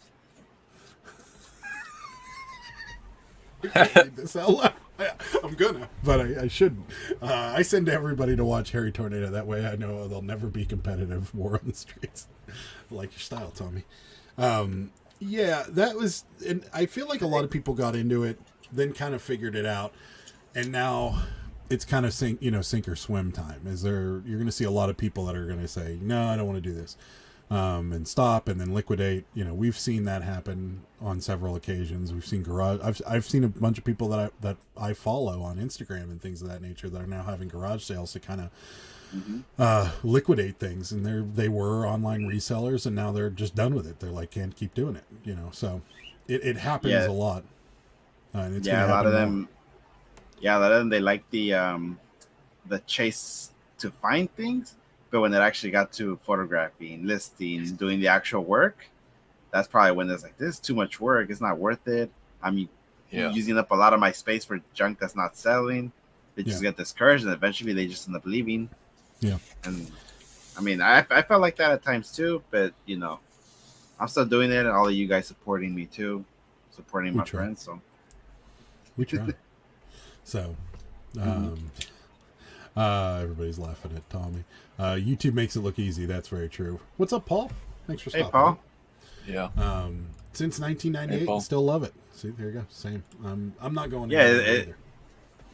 I can't read this out loud. I'm gonna, but I shouldn't. I send everybody to watch Harry Tornado. That way I know they'll never be competitive war on the streets. I like your style, Tommy. Yeah, that was, and I feel like a lot of people got into it, then kind of figured it out, and now it's kind of sink or swim time. You're going to see a lot of people that are going to say, no, I don't want to do this, and stop, and then liquidate. You know, we've seen that happen on several occasions. We've seen I've seen a bunch of people that I follow on Instagram and things of that nature that are now having garage sales to kind of liquidate things, and they were online resellers, and now they're just done with it. They're like, can't keep doing it, you know. So it happens a lot. And it's a lot of them. Yeah, a lot of them, they like the chase to find things, but when it actually got to photographing, listing, doing the actual work, that's probably when it's like, this is too much work. It's not worth it. I'm using up a lot of my space for junk that's not selling. They just get discouraged, and eventually they just end up leaving. Yeah. And I mean, I felt like that at times too, but you know, I'm still doing it, and all of you guys supporting me too, supporting my friends. So we try. So, everybody's laughing at Tommy. YouTube makes it look easy. That's very true. What's up, Paul? Thanks for stopping. Hey, Paul. Yeah. Since 1998, Paul. Still love it. See, there you go. Same. I'm not going. Either.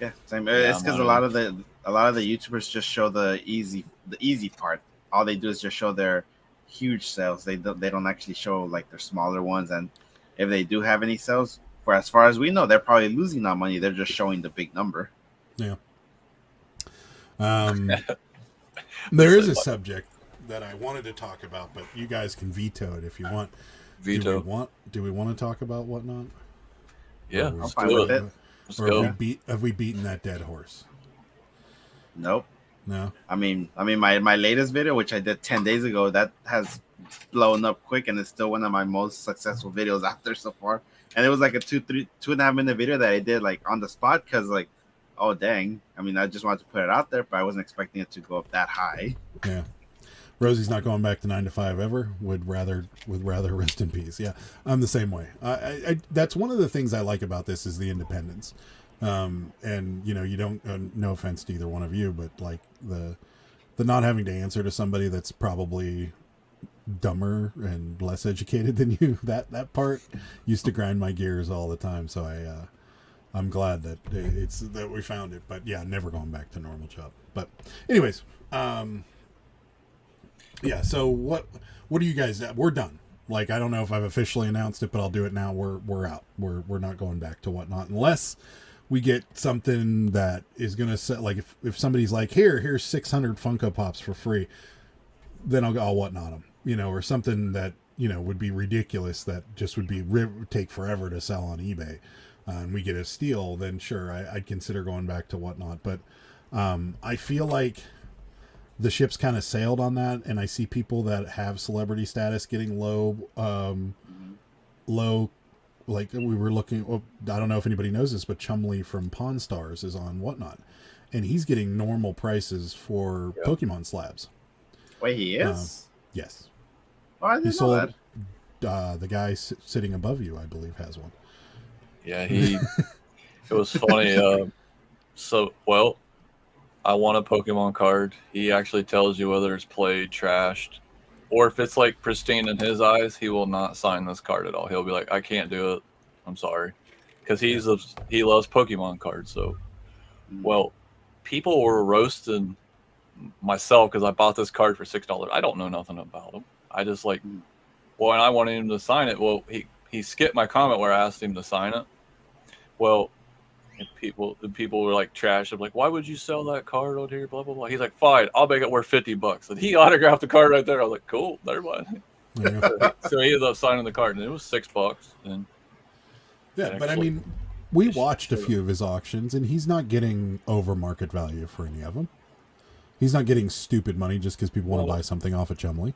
Yeah, same. It's because a lot of the YouTubers just show the easy part. All they do is just show their huge sales. They don't actually show like their smaller ones. And if they do have any sales, for as far as we know, they're probably losing that money. They're just showing the big number. Yeah. There is a subject that I wanted to talk about, but you guys can veto it if you want. Veto. Do we want to talk about whatnot? Yeah, I'm fine with it. Have we beaten that dead horse? Nope. No. I mean, my latest video, which I did 10 days ago, that has blown up quick, and it's still one of my most successful videos out there so far. And it was like a 2.5 minute video that I did like on the spot because like, oh dang, I mean, I just wanted to put it out there, but I wasn't expecting it to go up that high. Yeah. Rosie's not going back to 9 to 5 ever. Would rather rest in peace. Yeah, I'm the same way. I that's one of the things I like about this is the independence. And you know, you don't. No offense to either one of you, but like the not having to answer to somebody that's probably dumber and less educated than you. That part used to grind my gears all the time. So I'm glad that we found it. But yeah, never going back to normal job. But anyways. Yeah, so what do you guys? We're done. Like, I don't know if I've officially announced it, but I'll do it now. We're out. We're not going back to Whatnot unless we get something that is gonna set. Like, if somebody's like, here's 600 Funko Pops for free, then I'll Whatnot them. You know, or something that would be ridiculous that just would be take forever to sell on eBay, and we get a steal. Then sure, I'd consider going back to Whatnot. But I feel like the ship's kind of sailed on that, and I see people that have celebrity status getting low, like we were looking. Well, I don't know if anybody knows this, but Chumley from Pawn Stars is on Whatnot, and he's getting normal prices for Pokemon slabs. Wait, he is? Yes. Oh, I didn't know that. The guy sitting above you, I believe, has one. Yeah, it was funny. I want a Pokemon card. He actually tells you whether it's played, trashed, or if it's like pristine in his eyes, he will not sign this card at all. He'll be like, I can't do it. I'm sorry. Because he loves Pokemon cards. So, well, people were roasting myself because I bought this card for $6. I don't know nothing about him. I just like, well, and I wanted him to sign it. Well, he skipped my comment where I asked him to sign it. Well, the people were like trash. I'm like, why would you sell that card out here? Blah blah blah. He's like, fine, I'll make it worth $50. And he autographed the card right there. I was like, cool, never mind. Yeah. So he ended up signing the card, and it was $6. And yeah, but I mean, we watched a few of his auctions, and he's not getting over market value for any of them. He's not getting stupid money just because people want to buy something off of Chumley.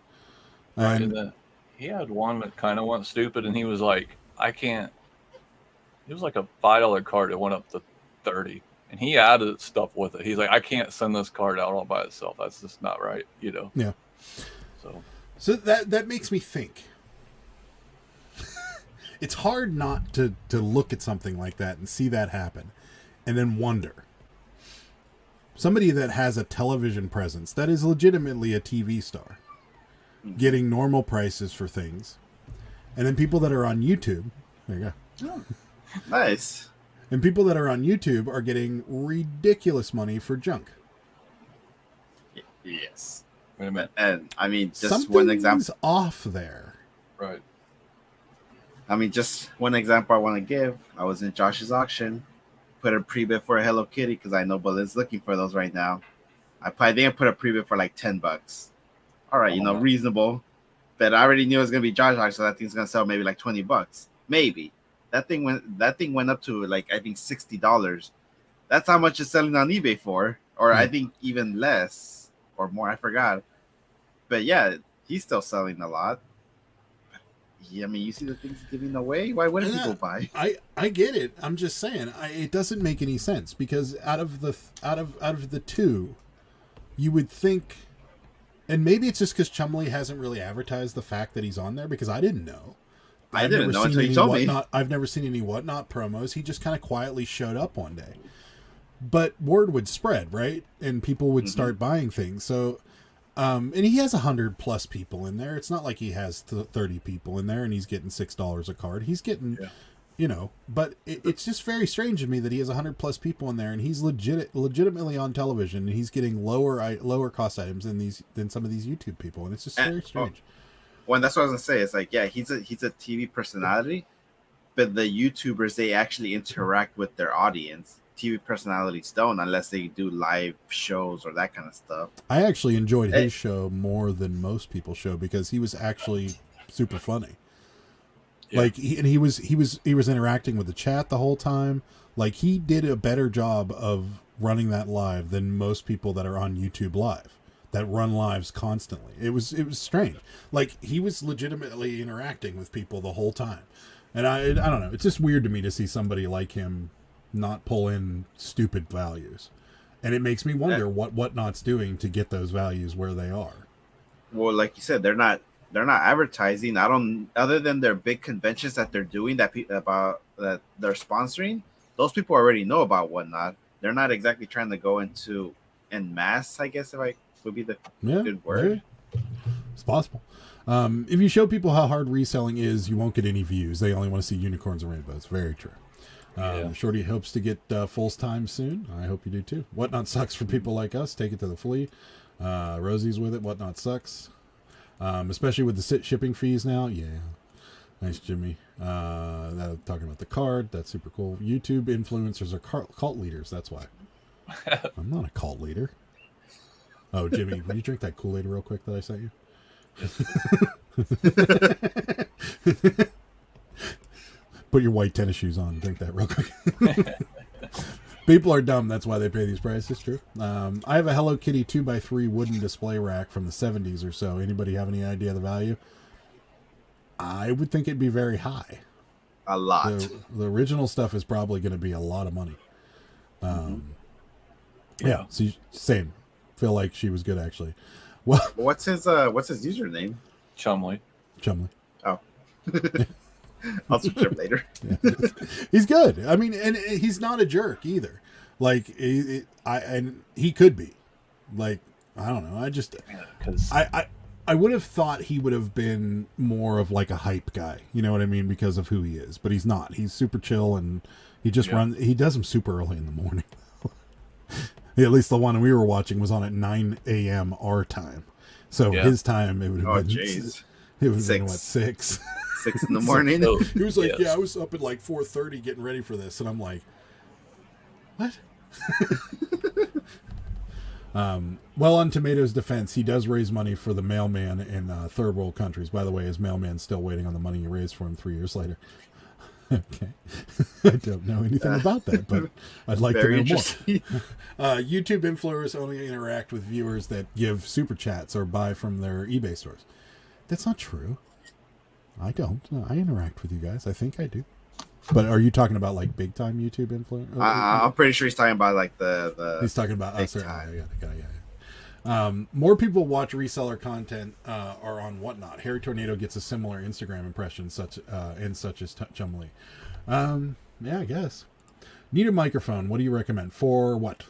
And he had one that kind of went stupid, and he was like, I can't. It was like a $5 card that went up to $30, and he added stuff with it. He's like, I can't send this card out all by itself. That's just not right, Yeah. So that makes me think. It's hard not to look at something like that and see that happen, and then wonder. Somebody that has a television presence that is legitimately a TV star, getting normal prices for things, and then people that are on YouTube. There you go. Oh. Nice. And people that are on YouTube are getting ridiculous money for junk. Yes. Wait a minute. And I mean, just something's one example. Off there. Right. I mean, just one example I want to give. I was in Josh's auction, put a pre-bid for a Hello Kitty because I know Belin's looking for those right now. I think I put a pre-bid for like $10. All right, reasonable. But I already knew it was gonna be Josh, so that thing's gonna sell maybe like $20. Maybe. That thing went up to like I think $60. That's how much it's selling on eBay for, or I think even less or more. I forgot. But yeah, he's still selling a lot. Yeah, I mean, you see the things giving away. Why wouldn't people buy? I get it. I'm just saying it doesn't make any sense because out of the two, you would think, and maybe it's just because Chumley hasn't really advertised the fact that he's on there because I didn't know. I didn't know until you told me. I've never seen any Whatnot promos. He just kind of quietly showed up one day. But word would spread, right? And people would start buying things. So, and he has 100+ people in there. It's not like he has 30 people in there and he's getting $6 a card. He's getting, but it's just very strange to me that he has 100+ people in there and he's legitimately on television and he's getting lower cost items than some of these YouTube people. And it's just very strange. Well, that's what I was gonna say. It's like, yeah, he's a TV personality, but the YouTubers, they actually interact with their audience. TV personalities don't, unless they do live shows or that kind of stuff. I actually enjoyed his show more than most people's show because he was actually super funny. Yeah. Like he was interacting with the chat the whole time. Like he did a better job of running that live than most people that are on YouTube live. that run lives constantly. It was strange. Like, he was legitimately interacting with people the whole time. And I don't know. It's just weird to me to see somebody like him not pull in stupid values. And it makes me wonder what Whatnot's doing to get those values where they are. Well, like you said, they're not advertising. I don't, other than their big conventions that they're doing that they're sponsoring. Those people already know about Whatnot. They're not exactly trying to go into en masse, I guess, would be the good word. Maybe. It's possible. If you show people how hard reselling is, you won't get any views. They only want to see unicorns and rainbows. Very true. Shorty hopes to get full time soon. I hope you do too. Whatnot sucks for people like us. Take it to the flea. Rosie's with it. Whatnot sucks. Especially with the shipping fees now. Yeah. Nice, Jimmy. Talking about the card. That's super cool. YouTube influencers are cult leaders. That's why. I'm not a cult leader. Oh, Jimmy, will you drink that Kool-Aid real quick that I sent you? Put your white tennis shoes on and drink that real quick. People are dumb. That's why they pay these prices. True. I have a Hello Kitty 2x3 wooden display rack from the 70s or so. Anybody have any idea of the value? I would think it'd be very high. A lot. The original stuff is probably going to be a lot of money. Yeah. So same. Feel like she was good actually. Well, what's his username? Chumley. Oh. I'll switch him later. Yeah. He's good. I mean, and he's not a jerk either. Like, he could be. Like, I don't know. I would have thought he would have been more of like a hype guy. You know what I mean? Because of who he is. But he's not. He's super chill, and he just runs. He does them super early in the morning. At least the one we were watching was on at 9 a.m. our time. So his time, it would have been... Jeez. It would have been, what, 6? 6 in the morning? He was like, I was up at like 4:30 getting ready for this. And I'm like, what? Well, on Tomato's defense, he does raise money for the mailman in third world countries. By the way, his mailman's still waiting on the money he raised for him 3 years later. Okay. I don't know anything about that, but I'd like to know more. YouTube influencers only interact with viewers that give super chats or buy from their eBay stores. That's not true. I don't. I interact with you guys. I think I do. But are you talking about like big time YouTube influencers? I'm pretty sure he's talking about like the He's talking about us. More people watch reseller content are on Whatnot. Harry Tornado gets a similar Instagram impression, such as Chumley. Yeah, I guess. Need a microphone. What do you recommend? For what?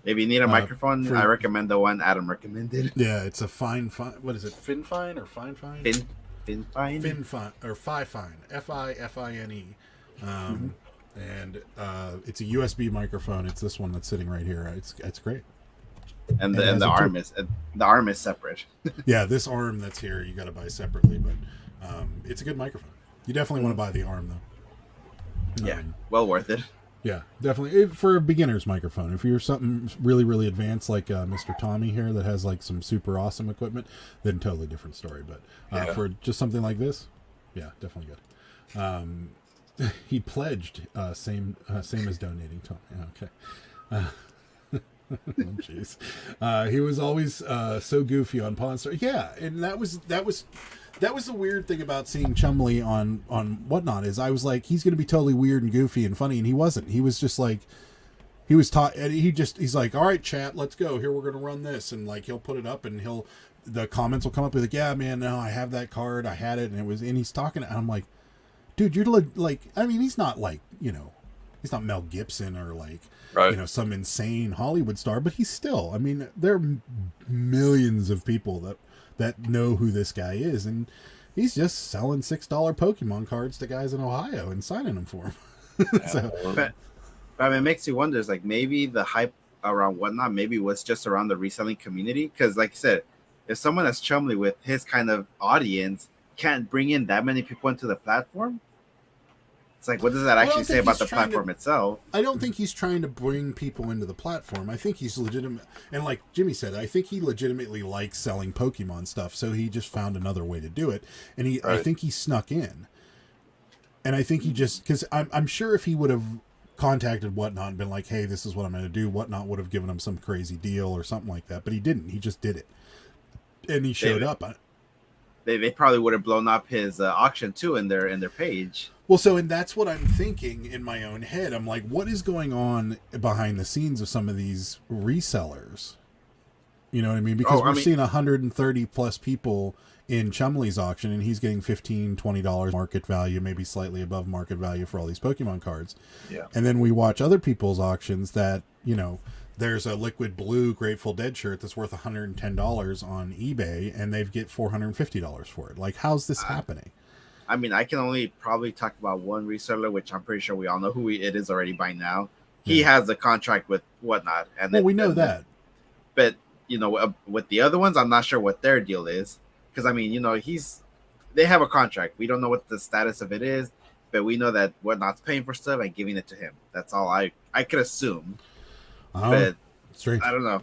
Maybe you need a microphone. I recommend the one Adam recommended. Yeah, it's a fine. What is it? Finfine or Fine? Finfine. Finfine or Fifine. Fifine. And it's a USB microphone. It's this one that's sitting right here. It's great. And the arm is separate. Yeah, this arm that's here you got to buy separately, but it's a good microphone. You definitely want to buy the arm though. Yeah, well worth it. Yeah, definitely for a beginner's microphone. If you're something really, really advanced like Mr. Tommy here that has like some super awesome equipment, then totally different story. But for just something like this, yeah, definitely good. He pledged same as donating. Tommy. Okay. Oh, jeez. He was always so goofy on Pawn Stars. Yeah, and that was the weird thing about seeing Chumley on Whatnot is I was like, he's going to be totally weird and goofy and funny, and he wasn't. He was just like, he was taught, and he's like, all right, chat, let's go. Here, we're going to run this, and like he'll put it up, and the comments will come up with like, yeah, man, no, I have that card, I had it, and he's talking, and I'm like, dude, you're like, I mean, he's not like, he's not Mel Gibson or like. Right. Some insane Hollywood star, but he's still, I mean, there are millions of people that know who this guy is, and he's just selling $6 Pokemon cards to guys in Ohio and signing them for him. But I mean, it makes you wonder, is like maybe the hype around Whatnot maybe was just around the reselling community, because like you said, if someone that's Chumley with his kind of audience can't bring in that many people into the platform, it's like, what does that actually say about the platform itself? I don't think he's trying to bring people into the platform. I think he's legitimate. And like Jimmy said, I think he legitimately likes selling Pokemon stuff. So he just found another way to do it. And I think he snuck in. And I think he just, because I'm sure if he would have contacted Whatnot and been like, hey, this is what I'm going to do. Whatnot would have given him some crazy deal or something like that, but he didn't. He just did it. And he showed up. They probably would have blown up his auction too in their page. Well, so, and that's what I'm thinking in my own head. I'm like, what is going on behind the scenes of some of these resellers? You know what I mean? Because we're seeing 130 plus people in Chumley's auction, and he's getting $15, $20 market value, maybe slightly above market value for all these Pokemon cards. Yeah. And then we watch other people's auctions that, you know, there's a liquid blue Grateful Dead shirt that's worth $110 on eBay, and they get $450 for it. Like, how's this happening? I mean, I can only probably talk about one reseller, which I'm pretty sure we all know who it is already by now. He has a contract with Whatnot, and we know that. But you know, with the other ones, I'm not sure what their deal is, because I mean, you know, they have a contract. We don't know what the status of it is, but we know that Whatnot's paying for stuff and giving it to him. That's all I could assume. But strange. I don't know.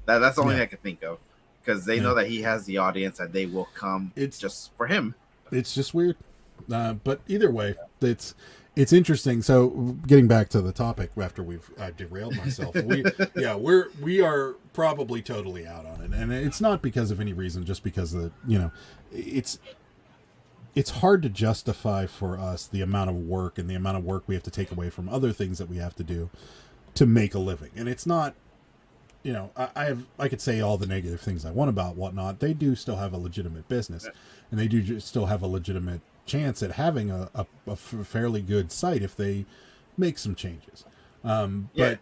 That's the only thing I could think of, because they know that he has the audience and they will come. It's just for him. It's just weird. But either way, it's interesting. So getting back to the topic after I've derailed myself, we are probably totally out on it, and it's not because of any reason, just because it's hard to justify for us the amount of work and the amount of work we have to take away from other things that we have to do to make a living. And it's not, you know, I could say all the negative things I want about Whatnot. They do still have a legitimate business, and they do still have a legitimate chance at having a fairly good site if they make some changes. But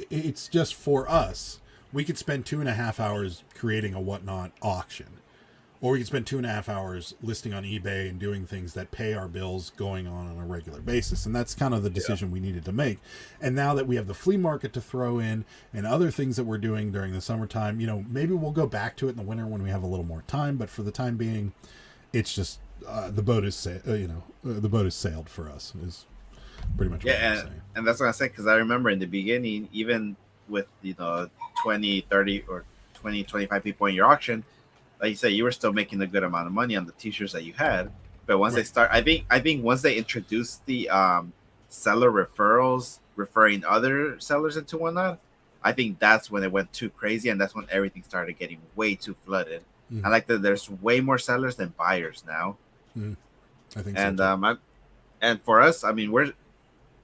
it's just for us. We could spend 2.5 hours creating a Whatnot auction, or we could spend 2.5 hours listing on eBay and doing things that pay our bills going on a regular basis. And that's kind of the decision we needed to make. And now that we have the flea market to throw in and other things that we're doing during the summertime, you know, maybe we'll go back to it in the winter when we have a little more time. But for the time being, it's just the boat is the boat is sailed for us, is pretty much what I'm saying. And that's what I said, because I remember in the beginning, even with 20, 30 or 20, 25 people in your auction, like you said, you were still making a good amount of money on the t-shirts that you had. But once they start, I think once they introduced the seller referrals, referring other sellers into Whatnot, I think that's when it went too crazy, and that's when everything started getting way too flooded. I like that there's way more sellers than buyers now. I think and so and for us, I mean,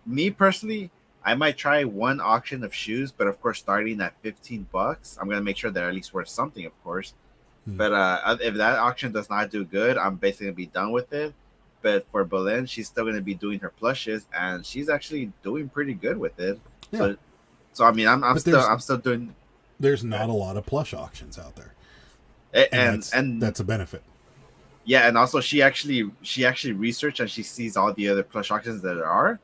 me personally, I might try one auction of shoes, but of course, starting at $15, I'm gonna make sure they're at least worth something, of course. But if that auction does not do good, I'm basically gonna be done with it. But for Belen, she's still gonna be doing her plushes, and she's actually doing pretty good with it. Yeah. So I mean, I'm still doing. There's not a lot of plush auctions out there, and that's a benefit. Yeah, and also she actually researched, and she sees all the other plush auctions that there are.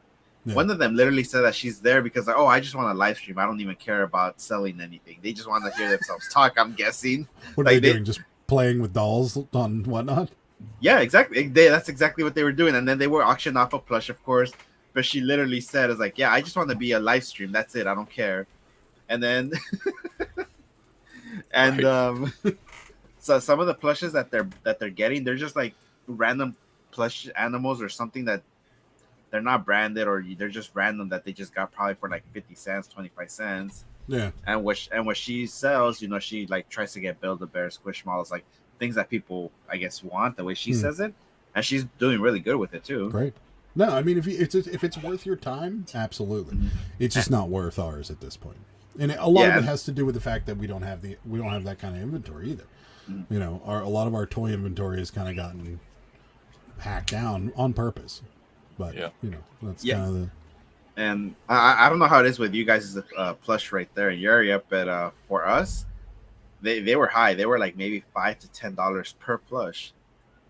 Yeah. One of them literally said that she's there because, like, oh, I just want to live stream. I don't even care about selling anything. They just want to hear themselves talk, I'm guessing. What are they doing? Just playing with dolls on Whatnot? Yeah, exactly. That's exactly what they were doing. And then they were auctioning off a plush, of course. But she literally said, "Is like, yeah, I just want to be a live stream. That's it. I don't care." And then, so some of the plushes that they're getting, they're just like random plush animals or something that they're not branded, or they're just random that they just got probably for like 50 cents, 25 cents. Yeah. And what she sells, she like tries to get Build-A-Bear, Squishmallows, like things that people, I guess, want the way she says it. And she's doing really good with it too. Great. No, I mean, if it's worth your time, absolutely. It's just not worth ours at this point. And a lot of it has to do with the fact that we don't have that kind of inventory either. You know, a lot of our toy inventory has kind of gotten hacked down on purpose. But that's kind of the. And I don't know how it is with you guys' plush right there in your area, but for us, they were high. They were like maybe $5 to $10 per plush.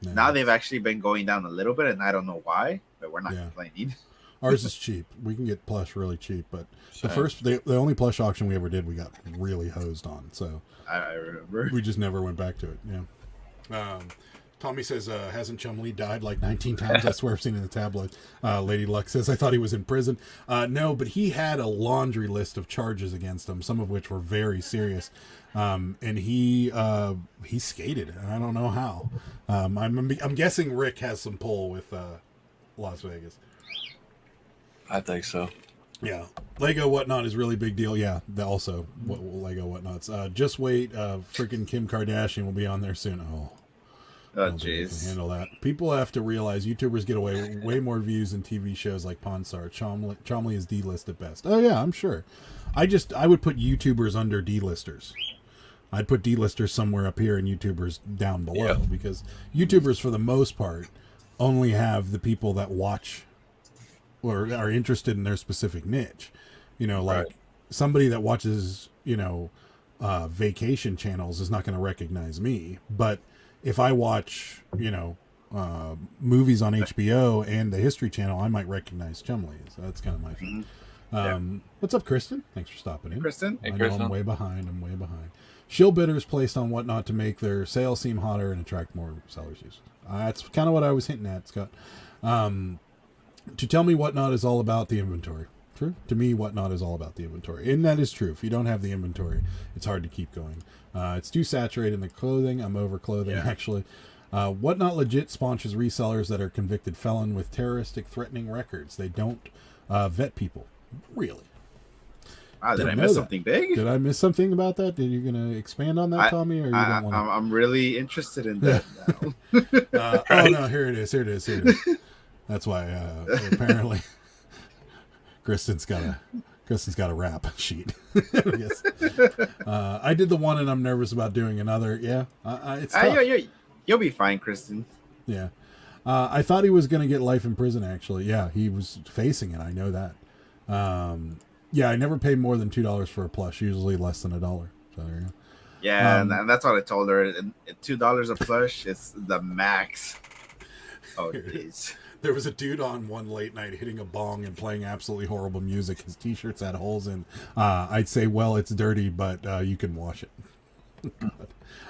Yeah. Now they've actually been going down a little bit, and I don't know why, but we're not complaining. Ours is cheap. We can get plush really cheap, but the only plush auction we ever did, we got really hosed on. So I remember we just never went back to it. Yeah. Tommy says, hasn't Chumley died like 19 times? I swear I've seen it in the tabloids. Lady Luck says, I thought he was in prison. No, but he had a laundry list of charges against him, some of which were very serious. And he skated. I don't know how. I'm guessing Rick has some pull with Las Vegas. I think so. Yeah, Lego Whatnot is really big deal. Yeah, also Lego Whatnots. Just wait, freaking Kim Kardashian will be on there soon. Oh, I don't think they can jeez. handle that. People have to realize YouTubers get away with way more views than TV shows like Pawn Stars. Chomley is D-list at best. Oh yeah, I'm sure. I would put YouTubers under D-listers. I'd put D-listers somewhere up here and YouTubers down below because YouTubers, for the most part, only have the people that watch or are interested in their specific niche. You know, like somebody that watches, vacation channels is not going to recognize me. But if I watch, movies on HBO and the History Channel, I might recognize Chumley. So that's kind of my thing. What's up, Kristen? Thanks for stopping in. Kristen? I know I'm way behind. Shill bidders placed on Whatnot to make their sales seem hotter and attract more sellers. That's kind of what I was hinting at, Scott. To tell me Whatnot is all about the inventory. True. To me, Whatnot is all about the inventory. And that is true. If you don't have the inventory, it's hard to keep going. It's too saturated in the clothing. I'm over clothing, actually. Whatnot legit sponsors resellers that are convicted felon with terroristic threatening records. They don't vet people. Really? Wow, did I miss something big? Did I miss something about that? Are you going to expand on that, Tommy? Or I'm really interested in that now. Oh, no, here it is. That's why apparently Kristen's got a rap sheet. I guess. I did the one and I'm nervous about doing another. Yeah, it's tough. You'll be fine, Kristen. Yeah. I thought he was going to get life in prison, actually. Yeah, he was facing it. I know that. Yeah, I never pay more than $2 for a plush, usually less than $1. So there you go. Yeah, and that's what I told her. $2 a plush is the max. Oh, jeez. There was a dude on one late night hitting a bong and playing absolutely horrible music. His t-shirts had holes in. I'd say, well, it's dirty, but you can wash it.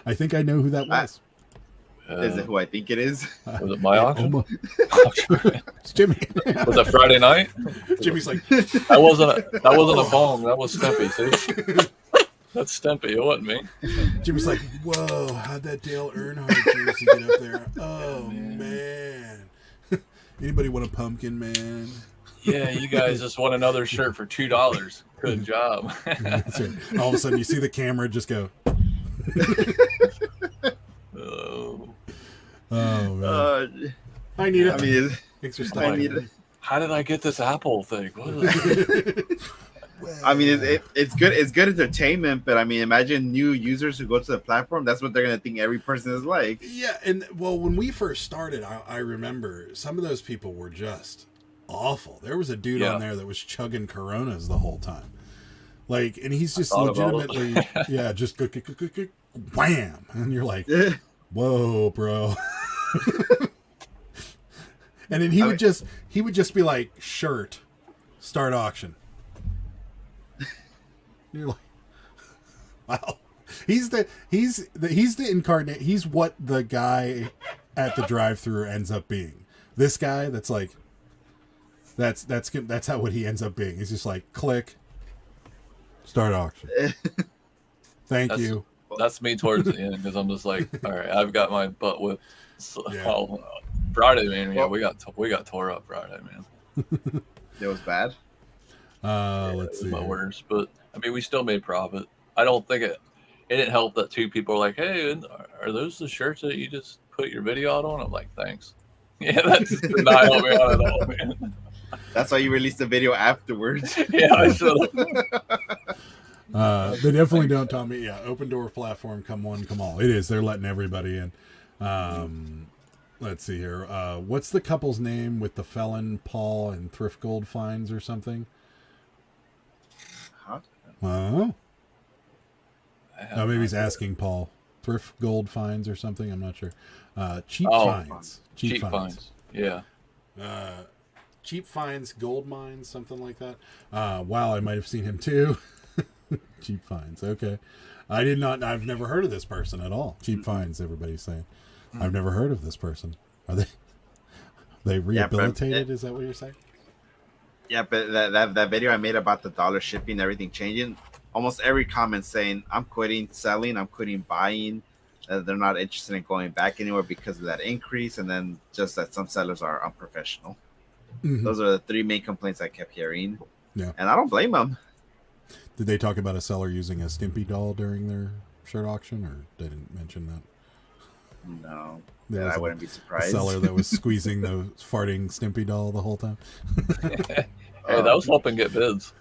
I think I know who that was. Is it who I think it is? Was it my auction? It's Jimmy. Was it Friday night? Jimmy's like, that wasn't a bong. That was Stimpy. See, that's Stimpy. It wasn't me. Jimmy's like, whoa, how'd that Dale Earnhardt jersey get up there? Oh man. Anybody want a pumpkin, man? Yeah, you guys just want another shirt for $2. Good job. All of a sudden, you see the camera just go. Oh man! I need it. I mean, thanks for stopping. How did I get this Apple thing? I mean, it's good. It's good entertainment, but I mean, imagine new users who go to the platform. That's what they're gonna think every person is like. Yeah, and well, when we first started, I remember some of those people were just awful. There was a dude on there that was chugging Coronas the whole time, like, and he's just legitimately, just wham, and you're like, whoa, bro. And then he would just be like, shirt, start auction. You're like, wow. He's the incarnate. He's what the guy at the drive-thru ends up being. This guy that's like, that's how what he ends up being. He's just like, click, start auction. Thank you. That's me towards the end because I'm just like, all right, I've got my butt whipped. Friday, man. Yeah, we got tore up Friday, man. It was bad. Let's see. My words, but I mean, we still made profit. I don't think it didn't help that two people are like, hey, are those the shirts that you just put your video out on? I'm like, thanks. Yeah, that just did not help me out at all, man. That's why you released the video afterwards. Yeah, I should have. They definitely don't tell me. Yeah, open door platform, come one, come all. It is. They're letting everybody in. Let's see here. What's the couple's name with the felon, Paul, and thrift gold finds or something? Huh? Oh, maybe he's asking Paul. Thrift gold finds or something. I'm not sure. Cheap finds. Cheap finds. Yeah. Cheap finds, gold mines, something like that. Wow, I might have seen him too. Cheap finds. Okay. I've never heard of this person at all. Cheap finds, everybody's saying. I've never heard of this person. Are they rehabilitated? Is that what you're saying? Yeah, but that video I made about the dollar shipping, everything changing, almost every comment saying, I'm quitting selling, I'm quitting buying. They're not interested in going back anywhere because of that increase. And then just that some sellers are unprofessional. Those are the three main complaints I kept hearing. Yeah. And I don't blame them. Did they talk about a seller using a Stimpy doll during their shirt auction, or they didn't mention that? No. There Yeah, was I wouldn't be a surprised. seller that was squeezing the farting Stimpy doll the whole time. Hey, that was helping get bids.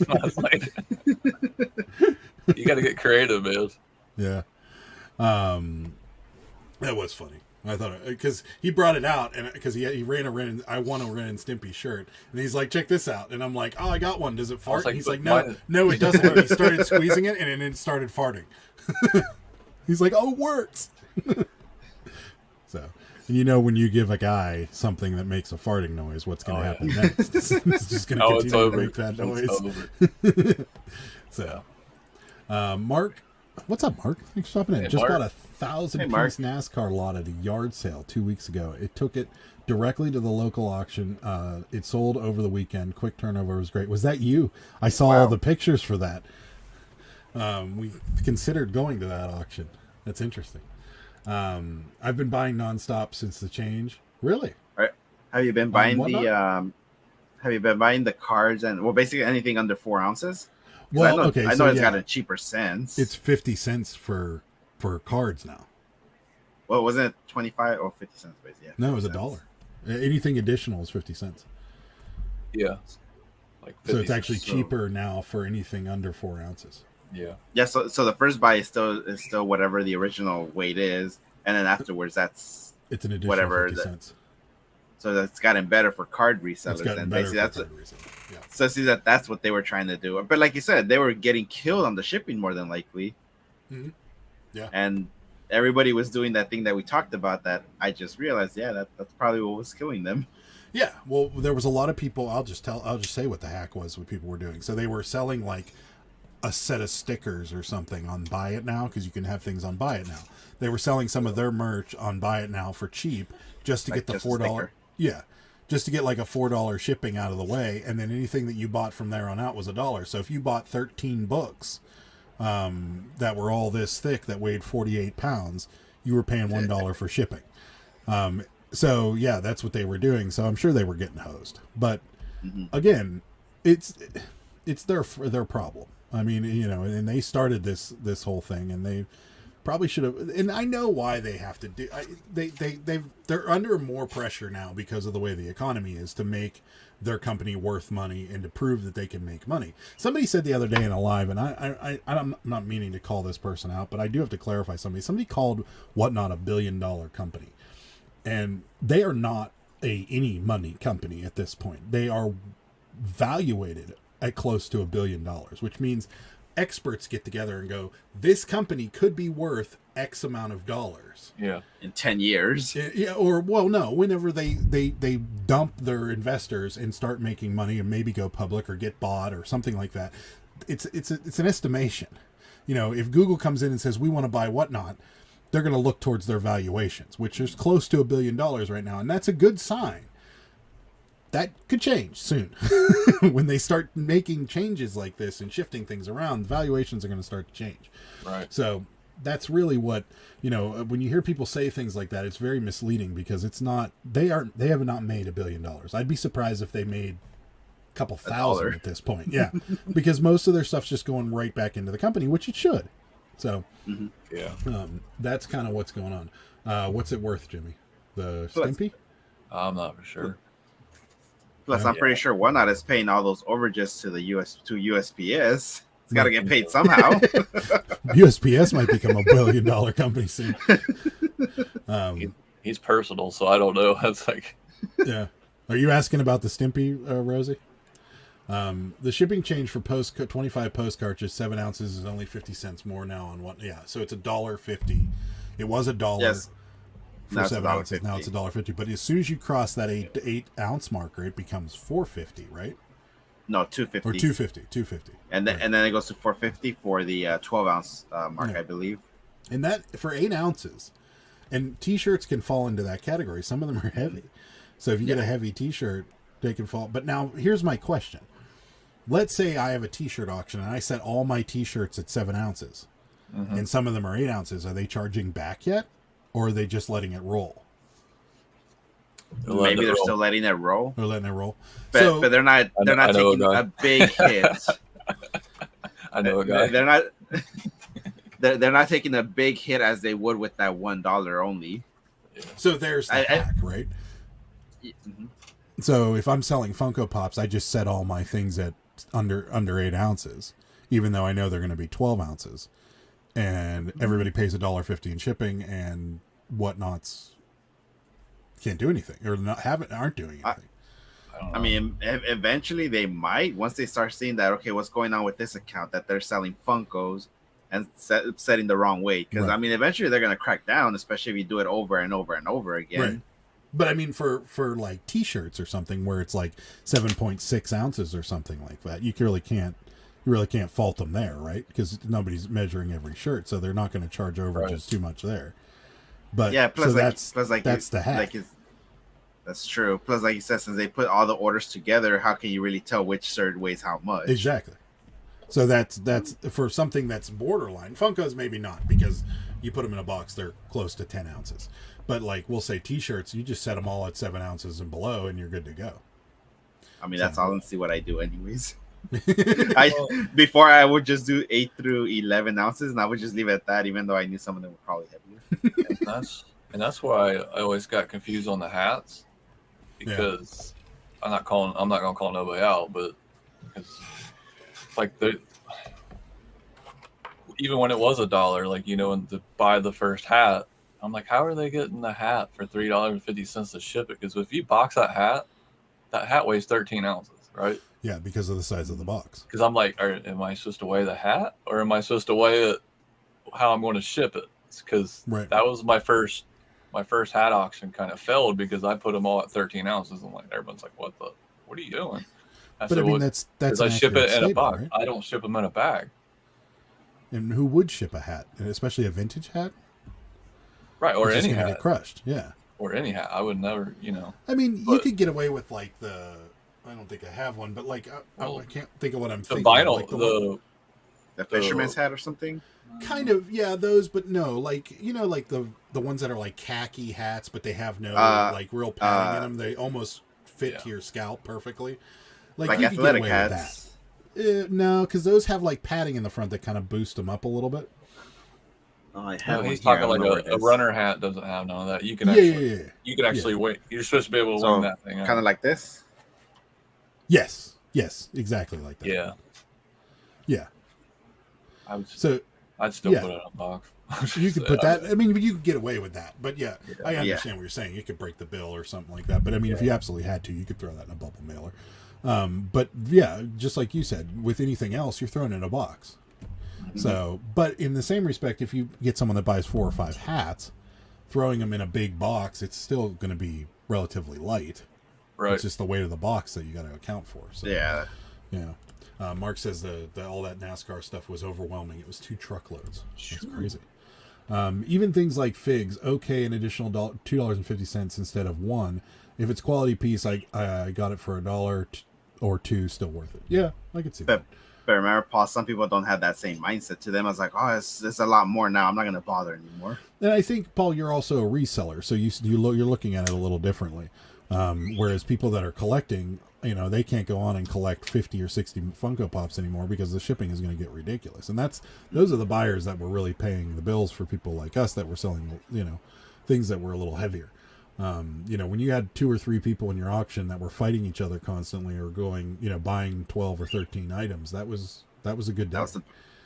I was like, you got to get creative, man. Yeah. That was funny. I thought, because he brought it out, and because he ran a Ren, I want a Ren and Stimpy shirt, and he's like, check this out, and I'm like, oh, I got one. Does it fart? Like, he's like, mine... no, it doesn't. And he started squeezing it, and then it started farting. He's like, oh, it works. So, and you know, when you give a guy something that makes a farting noise, what's going to happen next? It's just going to continue to make that noise. So, Mark, what's up, Mark? Thanks for stopping in. Just Mark. bought a 1,000-piece NASCAR lot at a yard sale 2 weeks ago. It took it directly to the local auction. It sold over the weekend. Quick turnover was great. Was that you? I saw all the pictures for that. We considered going to that auction. That's interesting. I've been buying nonstop since the change. Really? Have you been buying the cards and basically anything under 4 ounces? Well, I know it's gotten cheaper since. It's 50 cents for cards now. Well, wasn't it 25 or 50 cents? Yeah. No, it was $1. Anything additional is 50 cents. Yeah. Like so it's actually cheaper now for anything under 4 ounces. Yeah. Yeah. So the first buy is still whatever the original weight is, and then afterwards it's an additional whatever 50 cents. So that's gotten better for card resellers. And basically that's what. Yeah. So see that's what they were trying to do. But like you said, they were getting killed on the shipping more than likely. Mm-hmm. Yeah. And everybody was doing that thing that we talked about that I just realized, that's probably what was killing them. Yeah. Well, there was a lot of people. I'll just say what the hack was what people were doing. So they were selling like a set of stickers or something on Buy It Now, because you can have things on Buy It Now. They were selling some of their merch on Buy It Now for cheap, just to get the $4. Yeah. Just to get like a $4 shipping out of the way, and then anything that you bought from there on out was $1. So if you bought 13 books that were all this thick that weighed 48 pounds, you were paying $1 for shipping. So yeah, that's what they were doing. So I'm sure they were getting hosed. But again, it's their problem. I mean, you know, and they started this whole thing, and they probably should have. And I know why they have to do. They're under more pressure now because of the way the economy is to make their company worth money and to prove that they can make money. Somebody said the other day in a live, and I'm not meaning to call this person out, but I do have to clarify something. Somebody called Whatnot a $1 billion company, and they are not any money company at this point. They are valuated at close to $1 billion, which means experts get together and go, this company could be worth X amount of dollars. Yeah. In 10 years. Yeah. Or, well, no, whenever they dump their investors and start making money and maybe go public or get bought or something like that. It's an estimation. You know, if Google comes in and says, we want to buy Whatnot, they're going to look towards their valuations, which is close to $1 billion right now. And that's a good sign. That could change soon. When they start making changes like this and shifting things around, valuations are going to start to change. Right. So that's really what, you know, when you hear people say things like that, it's very misleading because it's not, they have not made $1 billion. I'd be surprised if they made a couple thousand at this point. Yeah. Because most of their stuff's just going right back into the company, which it should. So yeah, that's kind of what's going on. What's it worth, Jimmy? The Stimpy? I'm not for sure. Plus, I'm pretty sure Whatnot is paying all those overages to USPS. It's got to get paid somehow. USPS might become $1 billion company soon. He's personal, so I don't know. That's like, yeah. Are you asking about the Stimpy, Rosie? The shipping change for 25 post cartridges, 7 ounces, is only 50 cents more now on one. Yeah, so it's $1.50. It was $1. Yes. For 7 ounces. Now it's $1.50. But as soon as you cross that 8 ounce marker, it becomes $4.50, right? No, $2.50. Or $2.50. And then it goes to $4.50 for the 12 ounce mark, I believe. And that for 8 ounces. And T-shirts can fall into that category. Some of them are heavy. So if you get a heavy T-shirt, they can fall. But now here's my question. Let's say I have a T-shirt auction and I set all my T-shirts at 7 ounces. And some of them are 8 ounces. Are they charging back yet? Or are they just letting it roll? Maybe they're still letting it roll. They're letting it roll. But they're not taking a big hit. I know a guy. They're not taking a big hit as they would with that $1 only. Yeah. So there's the hack, right? Mm-hmm. So if I'm selling Funko Pops, I just set all my things at under 8 ounces, even though I know they're going to be 12 ounces, and everybody pays $1.50 in shipping and whatnots. Can't do anything or aren't doing anything. I mean, eventually they might, once they start seeing that, okay, what's going on with this account, that they're selling Funkos and setting the wrong weight. Because, right. I mean, eventually they're going to crack down, especially if you do it over and over and over again. Right. But, I mean, for like T-shirts or something where it's like 7.6 ounces or something like that, you really can't fault them there, right? Because nobody's measuring every shirt, so they're not going to charge over just too much there. But yeah, plus, so like, that's the hack. That's true. Plus, like you said, since they put all the orders together, how can you really tell which shirt weighs how much? Exactly. So that's for something that's borderline. Funkos maybe not, because you put them in a box, they're close to 10 ounces. But like we'll say T-shirts, you just set them all at 7 ounces and below, and you're good to go. I mean, that's honestly what I do, anyways. Before I would just do 8 through 11 ounces, and I would just leave it at that, even though I knew some of them were probably heavier. And that's why I always got confused on the hats. Because I'm not gonna call nobody out, but because like even when it was $1, like and to buy the first hat, I'm like, how are they getting the hat for $3.50 to ship it? Because if you box that hat weighs 13 ounces, right? Yeah, because of the size of the box. Because I'm like, am I supposed to weigh the hat, or am I supposed to weigh it how I'm going to ship it? Because that was my first hat auction kind of failed because I put them all at 13 ounces. I'm like, everyone's like, what are you doing? I said, that's I ship it in a box. Right? I don't ship them in a bag. And who would ship a hat, especially a vintage hat? Right, or any hat. Get crushed, yeah. Or any hat. I would never, I mean, you could get away with like I don't think I have one, but like I can't think of what I'm thinking. The vinyl, like the fisherman's hat or something. Kind of, yeah, those, but no, like like the ones that are like khaki hats, but they have no like real padding in them. They almost fit to your scalp perfectly. Like athletic hats. No, because those have like padding in the front that kind of boost them up a little bit. Oh, I have. He's talking like a runner hat doesn't have none of that. You can you can actually wait. You're supposed to be able to wing that thing. Kind of like this. Yes, exactly like that. Yeah. I'd still put it in a box. You could put that. I mean, you could get away with that. But I understand what you're saying. You could break the bill or something like that. But I mean, if you absolutely had to, you could throw that in a bubble mailer. But yeah, just like you said, with anything else, you're throwing it in a box. Mm-hmm. So, but in the same respect, if you get someone that buys 4 or 5 hats, throwing them in a big box, it's still going to be relatively light. Right. It's just the weight of the box that you got to account for. So, yeah. Mark says all that NASCAR stuff was overwhelming. It was 2 truckloads. That's crazy. Even things like figs, okay, an additional $2.50 instead of $1. If it's quality piece, I got it for $1 or $2, still worth it. Yeah, I could see that. But remember, Paul, some people don't have that same mindset. To them, I was like, oh, it's a lot more now. I'm not going to bother anymore. And I think, Paul, you're also a reseller, so you're looking at it a little differently. Whereas people that are collecting, they can't go on and collect 50 or 60 Funko Pops anymore because the shipping is going to get ridiculous. And those are the buyers that were really paying the bills for people like us that were selling, things that were a little heavier. When you had 2 or 3 people in your auction that were fighting each other constantly or going, buying 12 or 13 items, that was a good day.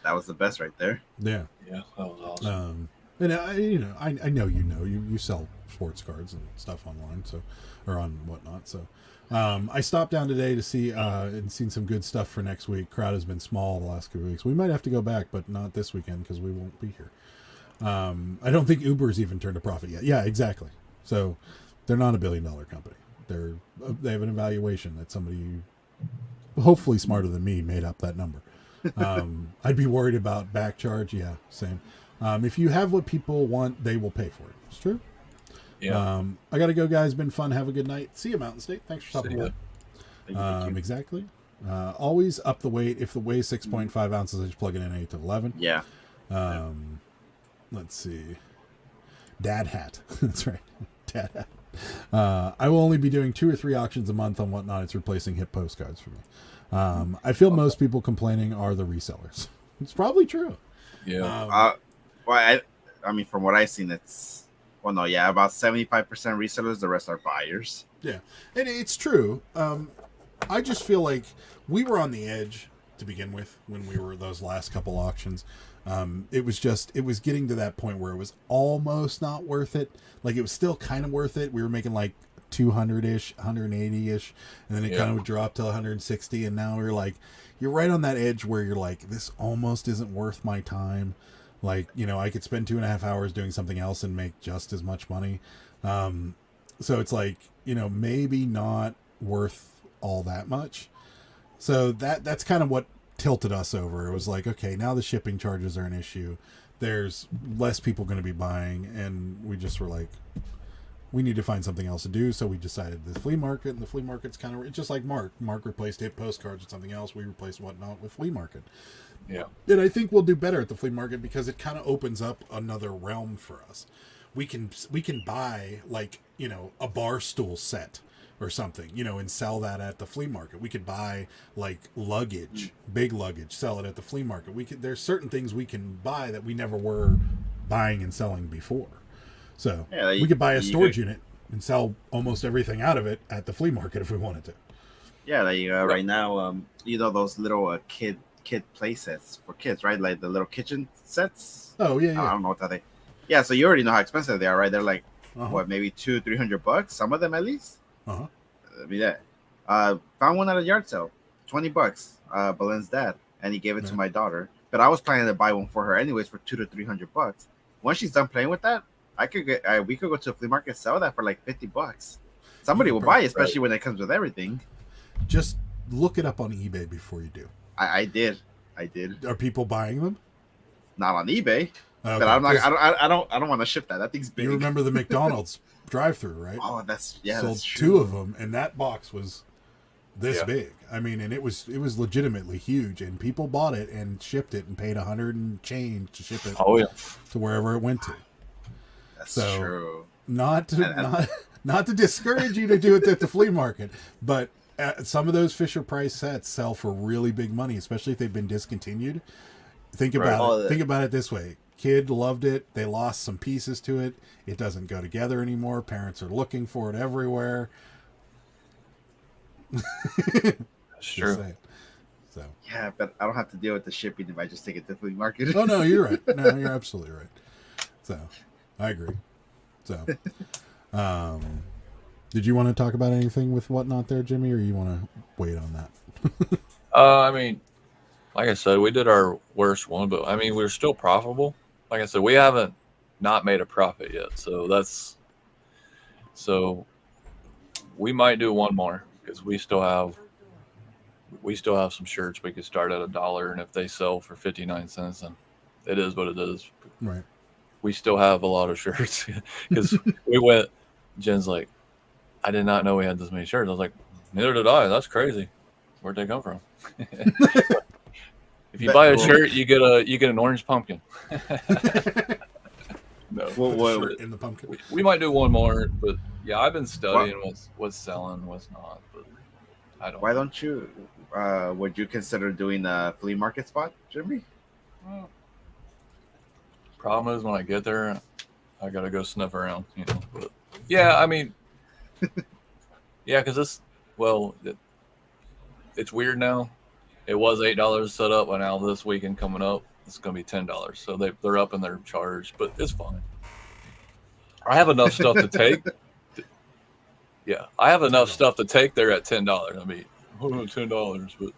That was the best right there. Yeah. Yeah, that was awesome. And I know you sell sports cards and stuff online, or on whatnot. So I stopped down today to see and seen some good stuff for next week. Crowd has been small the last couple weeks. We might have to go back, but not this weekend because we won't be here. I don't think Uber's even turned a profit yet. Yeah, exactly. So they're not $1 billion company. They have an evaluation that somebody, hopefully smarter than me, made up that number. I'd be worried about back charge. Yeah, same. If you have what people want, they will pay for it. It's true. Yeah. I got to go, guys. Been fun. Have a good night. See you, Mountain State. Thanks for stopping by. Thank you. Exactly. Always up the weight. If the weight 6.5 ounces, I just plug it in 8 to 11. Yeah. Let's see. Dad hat. That's right. Dad hat. I will only be doing 2 or 3 auctions a month on Whatnot. It's replacing hip postcards for me. I feel most people complaining are the resellers. It's probably true. Yeah. Well, I mean, from what I've seen, it's about 75% resellers. The rest are buyers. Yeah, and it's true. I just feel like we were on the edge to begin with when we were those last couple auctions. It was getting to that point where it was almost not worth it. Like, it was still kind of worth it. We were making like 200-ish, 180-ish, and then it kind of would drop to 160, and now we're like, you're right on that edge where you're like, this almost isn't worth my time. Like, I could spend 2.5 hours doing something else and make just as much money. So it's like, maybe not worth all that much. So that's kind of what tilted us over. It was like, okay, now the shipping charges are an issue. There's less people going to be buying, and we just were like, we need to find something else to do. So we decided the flea market, and the flea market's kind of, it's just like Mark replaced hip postcards with something else. We replaced Whatnot with flea market. Yeah. And I think we'll do better at the flea market because it kind of opens up another realm for us. We can buy, like, a bar stool set or something, and sell that at the flea market. We could buy like luggage, big luggage, sell it at the flea market. There's certain things we can buy that we never were buying and selling before. So we could buy a storage unit and sell almost everything out of it at the flea market if we wanted to. Yeah, like right now, those little kid play sets for kids, right? Like the little kitchen sets. Oh yeah. I don't know what that is. Yeah, so you already know how expensive they are, right? They're like maybe $200-$300, some of them at least. Uh-huh. Found one at a yard sale, $20. Belen's dad, and he gave it to my daughter. But I was planning to buy one for her anyways for $200-$300. Once she's done playing with that, we could go to a flea market, sell that for like $50. Somebody will buy it, especially when it comes with everything. Just look it up on eBay before you do. I did. Are people buying them? Not on eBay. Okay. But I'm not. I don't want to ship that. That thing's big. You remember the McDonald's drive-through, right? Oh, that's sold 2 of them, and that box was this big. I mean, and it was legitimately huge, and people bought it and shipped it and paid $100 and change to ship it. To wherever it went to. That's true. Not to discourage you to do it at the flea market, but some of those Fisher Price sets sell for really big money, especially if they've been discontinued. Think about it this way. Kid loved it. They lost some pieces to it. It doesn't go together anymore. Parents are looking for it everywhere. That's true. So yeah, but I don't have to deal with the shipping if I just take it to the flea market. Oh no, you're right. No, you're absolutely right. So I agree. So did you want to talk about anything with Whatnot there, Jimmy, or you want to wait on that? I mean, like I said, we did our worst one, but I mean, we're still profitable. Like I said, we haven't not made a profit yet. So we might do one more because we still have some shirts we could start at $1, and if they sell for 59 cents, then it is what it is. Right. We still have a lot of shirts because Jen's like, I did not know we had this many shirts. I was like, neither did I. That's crazy. Where'd they come from? If you buy a shirt, you get an orange pumpkin. No, shirt in the pumpkin. We might do one more, but yeah, I've been studying what's selling, what's not. But I don't. Why don't you? Would you consider doing a flea market spot, Jimmy? Well, problem is when I get there, I gotta go sniff around, But yeah, I mean, yeah, because it's weird now. It was $8 set up, but now this weekend coming up, it's going to be $10. So they're up in their charge, but it's fine. I have enough stuff to take. Yeah, I have enough stuff to take there at $10. I mean, $10, but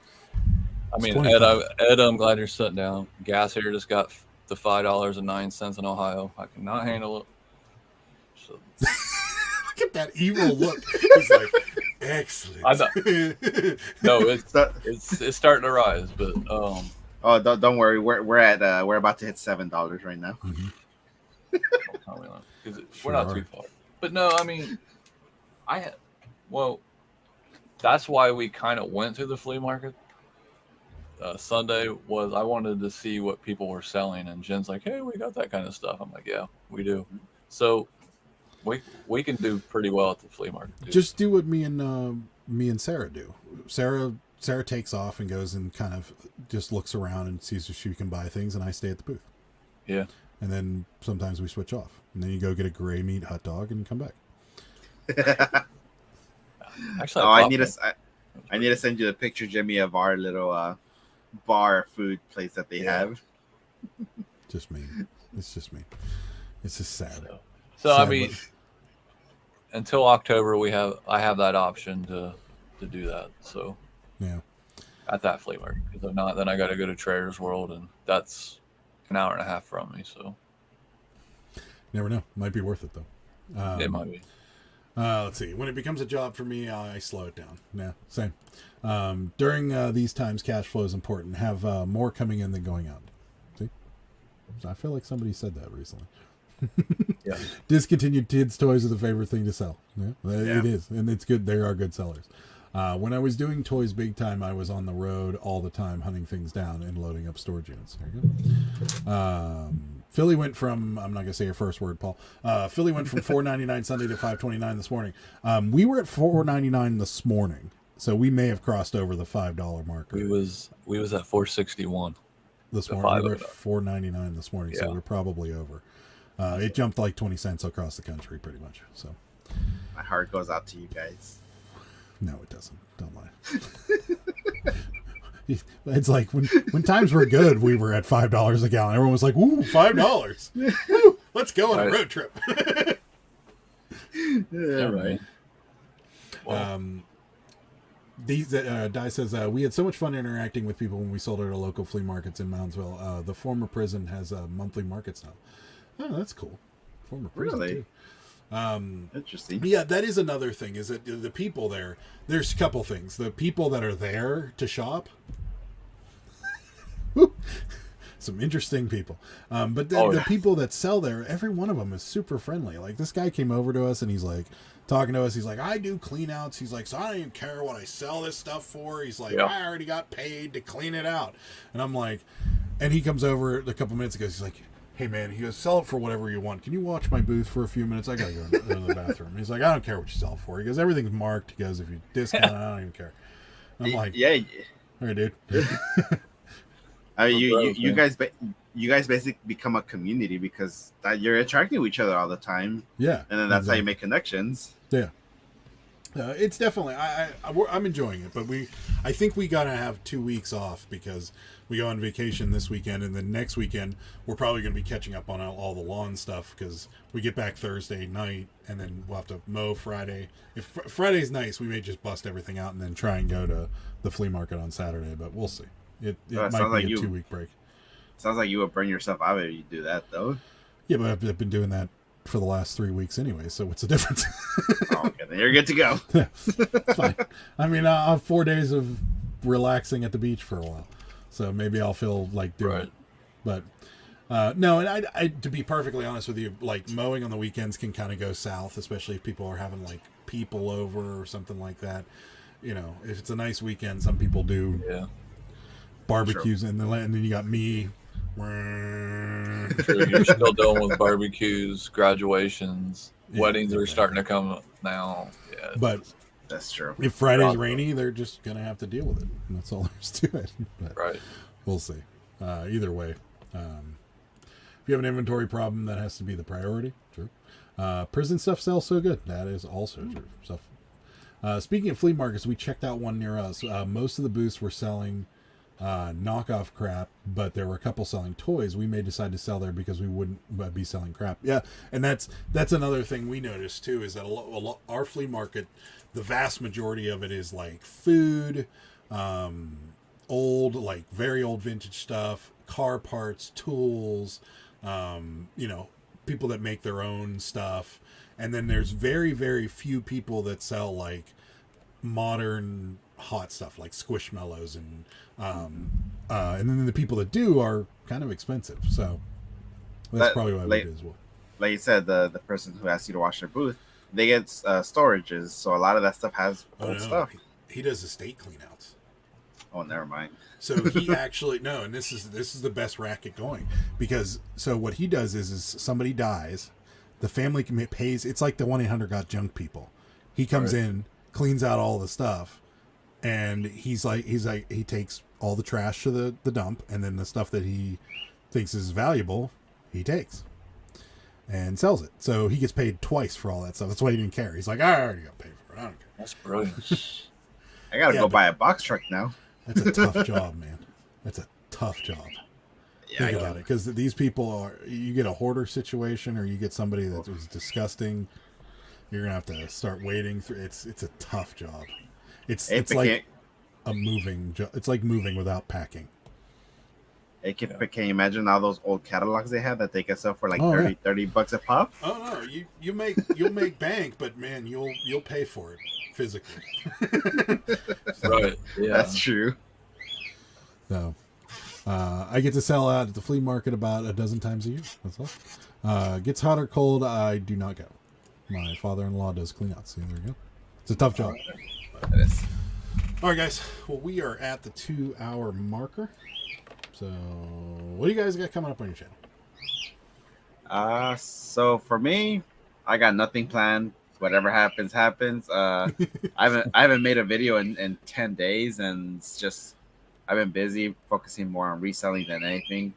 I mean, Ed, I'm glad you're sitting down. Gas here just got the $5.09 in Ohio. I cannot handle it. So. Look at that evil look. He's like, excellent. No, it's starting to rise, but oh, don't worry. We're about to hit $7 right now. Mm-hmm. We're not too far. But no, I mean, that's why we kind of went to the flea market. Sunday was I wanted to see what people were selling, and Jen's like, "Hey, we got that kind of stuff." I'm like, "Yeah, we do." So we can do pretty well at the flea market. Too. Just do what me and Sarah do. Sarah takes off and goes and kind of just looks around and sees if she can buy things, and I stay at the booth. Yeah. And then sometimes we switch off, and then you go get a gray meat hot dog and you come back. Actually, I need to send you the picture, Jimmy, of our little bar food place that they have. Just me. It's just me. It's just sad. So sad, I mean, until October, I have that option to do that. So yeah, at that flea market, because if not, then I got to go to Trader's World, and that's an hour and a half from me. So never know. Might be worth it though. it might be. Let's see. When it becomes a job for me, I slow it down. Yeah, same. During these times, cash flow is important. Have more coming in than going out. See? I feel like somebody said that recently. Yeah. Discontinued kids' toys are the favorite thing to sell. Yeah, Yeah. it is. And it's good. They are good sellers. When I was doing toys big time, I was on the road all the time, hunting things down and loading up storage units. There you go. Philly went from, I'm not going to say your first word, Paul. Philly went from $4.99 Sunday to $5.29 this morning. We were at $4.99 this morning, so we may have crossed over the $5 marker. We was at 461 this morning. We were at $5. $4.99 this morning, so Yeah. we're probably over. It jumped like 20 cents across the country, pretty much. So My heart goes out to you guys. no, it doesn't. Don't lie. It's like when times were good, we were at $5 a gallon. Everyone was like, "Ooh, $5! Woo, let's go on a road trip." Yeah, right. Well, These Di says we had so much fun interacting with people when we sold at our local flea markets in Moundsville. The former prison has monthly markets now. Oh, that's cool. Former prison Really? too. Interesting. Yeah, that is another thing. Is that the people there? There's a couple things. The people that are there to shop. Some interesting people. But the people that sell there, every one of them is super friendly. Like this guy came over to us and he's like talking to us. He's like, I do clean outs. He's like, so I don't even care what I sell this stuff for. He's like, Yeah. I already got paid to clean it out. And I'm like, and he comes over a couple minutes ago. He's like, hey man, he goes, sell it for whatever you want. Can you watch my booth for a few minutes? I gotta go to the bathroom. He's like, I don't care what you sell it for. He goes, everything's marked. He goes, if you discount it, I don't even care. I'm like, yeah. all right, dude. I mean, Gross, you man. you guys basically become a community because you're interacting with each other all the time, Yeah, and then that's how you make connections. Yeah, it's definitely I'm enjoying it, but I think we gotta have 2 weeks off because we go on vacation this weekend, and then next weekend we're probably going to be catching up on all the lawn stuff because we get back Thursday night, and then we'll have to mow Friday. If Friday's nice, we may just bust everything out and then try and go to the flea market on Saturday, but we'll see. It might sounds be like a you. 2 week break. Sounds like you would burn yourself out if you do that, though. Yeah, but I've been doing that for the last 3 weeks anyway, so what's the difference? Oh, okay, then you're good to go. It's fine. I mean, I'll have 4 days of relaxing at the beach for a while, so maybe I'll feel like doing it. But no, and I to be perfectly honest with you, like mowing on the weekends can kind of go south, especially if people are having like people over or something like that. You know, if it's a nice weekend, some people do barbecues, and then you got me. Sure, you're still dealing with barbecues, graduations, weddings are starting to come now. Yeah, but that's true. If Friday's rainy, they're just gonna have to deal with it. And that's all there's to it. But right. We'll see. Either way, if you have an inventory problem, that has to be the priority. True. Prison stuff sells so good. That is also true. Stuff. Speaking of flea markets, we checked out one near us. Most of the booths were selling knockoff crap, but there were a couple selling toys. We may decide to sell there because we wouldn't be selling crap. Yeah, and that's another thing we noticed too, is that our flea market, the vast majority of it is like food, old, like very old vintage stuff, car parts, tools, people that make their own stuff, and then there's very, very few people that sell like modern hot stuff like Squishmallows, and then the people that do are kind of expensive, so that's probably why we do as well. Like you said, the person who asked you to watch their booth, they get storages, so a lot of that stuff has old stuff. He does estate cleanouts. Oh, never mind. So he actually and this is the best racket going, because so what he does is somebody dies, The family pays. It's like the 1-800 got junk people. He comes in, cleans out all the stuff, and he takes all the trash to the dump, and then the stuff that he thinks is valuable, he takes and sells it. So he gets paid twice for all that stuff. That's why he didn't care. He's like, I already got paid for it. I don't care. That's brilliant. I gotta go buy a box truck now. That's a tough job, man. That's a tough job. Yeah, Think about it, because these people you get a hoarder situation, or you get somebody that was disgusting. You're gonna have to start wading through. It's a tough job. It's like a moving. It's like moving without packing. Can you imagine all those old catalogs they have that they can sell for like $30 a pop? Oh no, you'll make bank, but man, you'll pay for it physically. Right. Yeah, that's true. So, I get to sell out at the flea market about a dozen times a year. That's all. Gets hot or cold, I do not go. My father-in-law does clean out. See, there you go. It's a tough job. All right, guys. Well, we are at the 2-hour marker. So, what do you guys got coming up on your channel? So for me, I got nothing planned. Whatever happens, happens. I haven't made a video in 10 days, and it's just I've been busy focusing more on reselling than anything.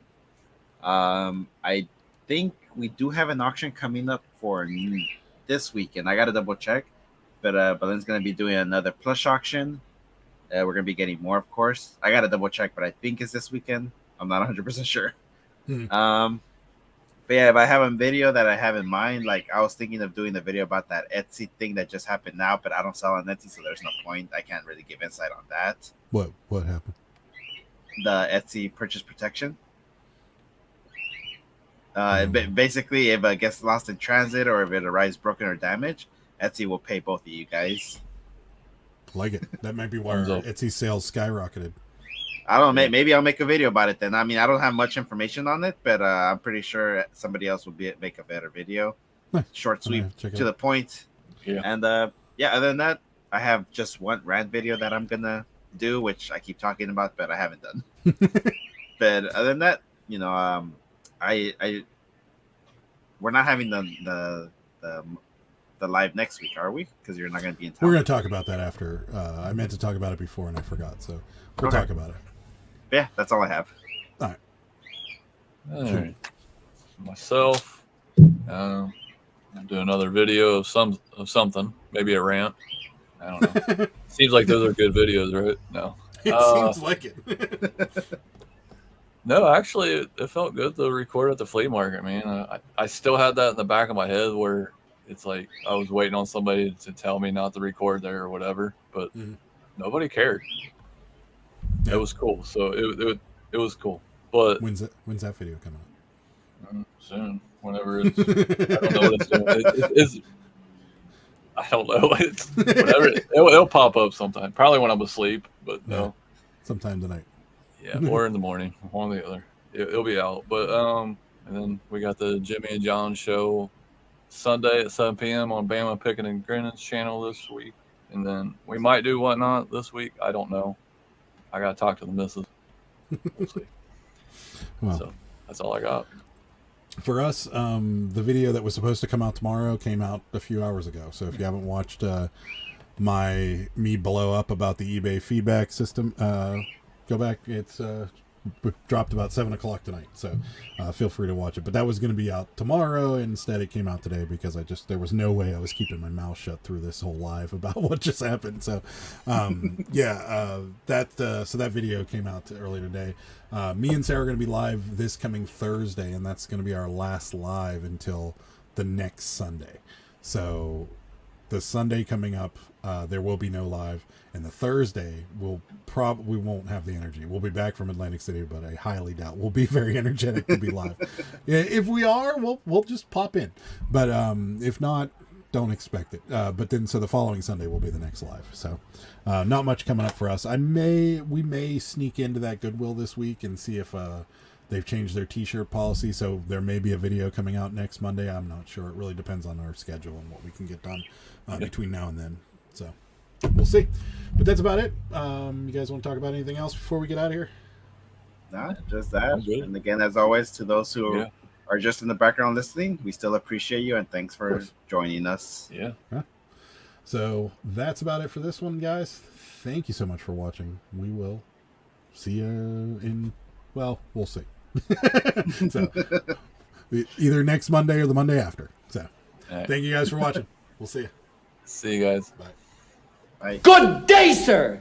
I think we do have an auction coming up for this weekend. I got to double check, but Belin's gonna be doing another plush auction. We're gonna be getting more, of course. I got to double check, but I think it's this weekend. I'm not 100% sure. But yeah, if I have a video that I have in mind, like I was thinking of doing the video about that Etsy thing that just happened now, but I don't sell on Etsy, so there's no point. I can't really give insight on that. What happened? The Etsy purchase protection. Basically, if it gets lost in transit or if it arrives broken or damaged, Etsy will pay both of you guys. Like it. That might be why our Etsy sales skyrocketed. I don't know. Maybe I'll make a video about it then. I mean, I don't have much information on it, but I'm pretty sure somebody else will make a better video. Short, sweet, to the point. Yeah. And other than that, I have just one rant video that I'm gonna do, which I keep talking about, but I haven't done. But other than that, we're not having the live next week, are we? Because you're not going to be in town. We're going to talk about that after. I meant to talk about it before and I forgot, so we'll talk about it. Yeah, that's all I have. All right. Myself, I'll do another video of something, maybe a rant. I don't know. Seems like those are good videos, right? No. It seems like it. No, actually, it felt good to record at the flea market, man. I still had that in the back of my head where it's like I was waiting on somebody to tell me not to record there or whatever, but nobody cared. Yeah. It was cool, so it was cool. But when's that video coming up? Soon, whenever it's. I don't know what it's doing. It's I don't know. It's whatever. It'll pop up sometime. Probably when I'm asleep, but no. Sometime tonight. Yeah, or in the morning, one or the other. It'll be out. But and then we got the Jimmy and John show Sunday at 7 p.m. on Bama Picking and Grinning's channel this week. And then we might do Whatnot this week. I don't know. I got to talk to the missus. We'll see. Well, so that's all I got. For us, the video that was supposed to come out tomorrow came out a few hours ago. So if you haven't watched me blow up about the eBay feedback system, go back. It's dropped about 7 o'clock tonight, so feel free to watch it. But that was going to be out tomorrow. Instead, it came out today because there was no way I was keeping my mouth shut through this whole live about what just happened. So, that video came out earlier today. Me and Sarah are going to be live this coming Thursday, and that's going to be our last live until the next Sunday. So, the Sunday coming up, there will be no live, and the Thursday we won't have the energy. We'll be back from Atlantic City, but I highly doubt we'll be very energetic to be live. If we are, we'll just pop in. But if not, don't expect it. But then, so the following Sunday will be the next live. So not much coming up for us. We may sneak into that Goodwill this week and see if they've changed their t-shirt policy. So there may be a video coming out next Monday. I'm not sure. It really depends on our schedule and what we can get done between now and then. So we'll see. But that's about it. You guys want to talk about anything else before we get out of here? No, just that. And again, as always, to those who are just in the background listening, we still appreciate you, and thanks for joining us. Yeah. So that's about it for this one, guys. Thank you so much for watching. We will see you in, well, we'll see. So either next Monday or the Monday after. So thank you guys for watching. We'll see you. See you guys. Bye. Bye. Good day, sir.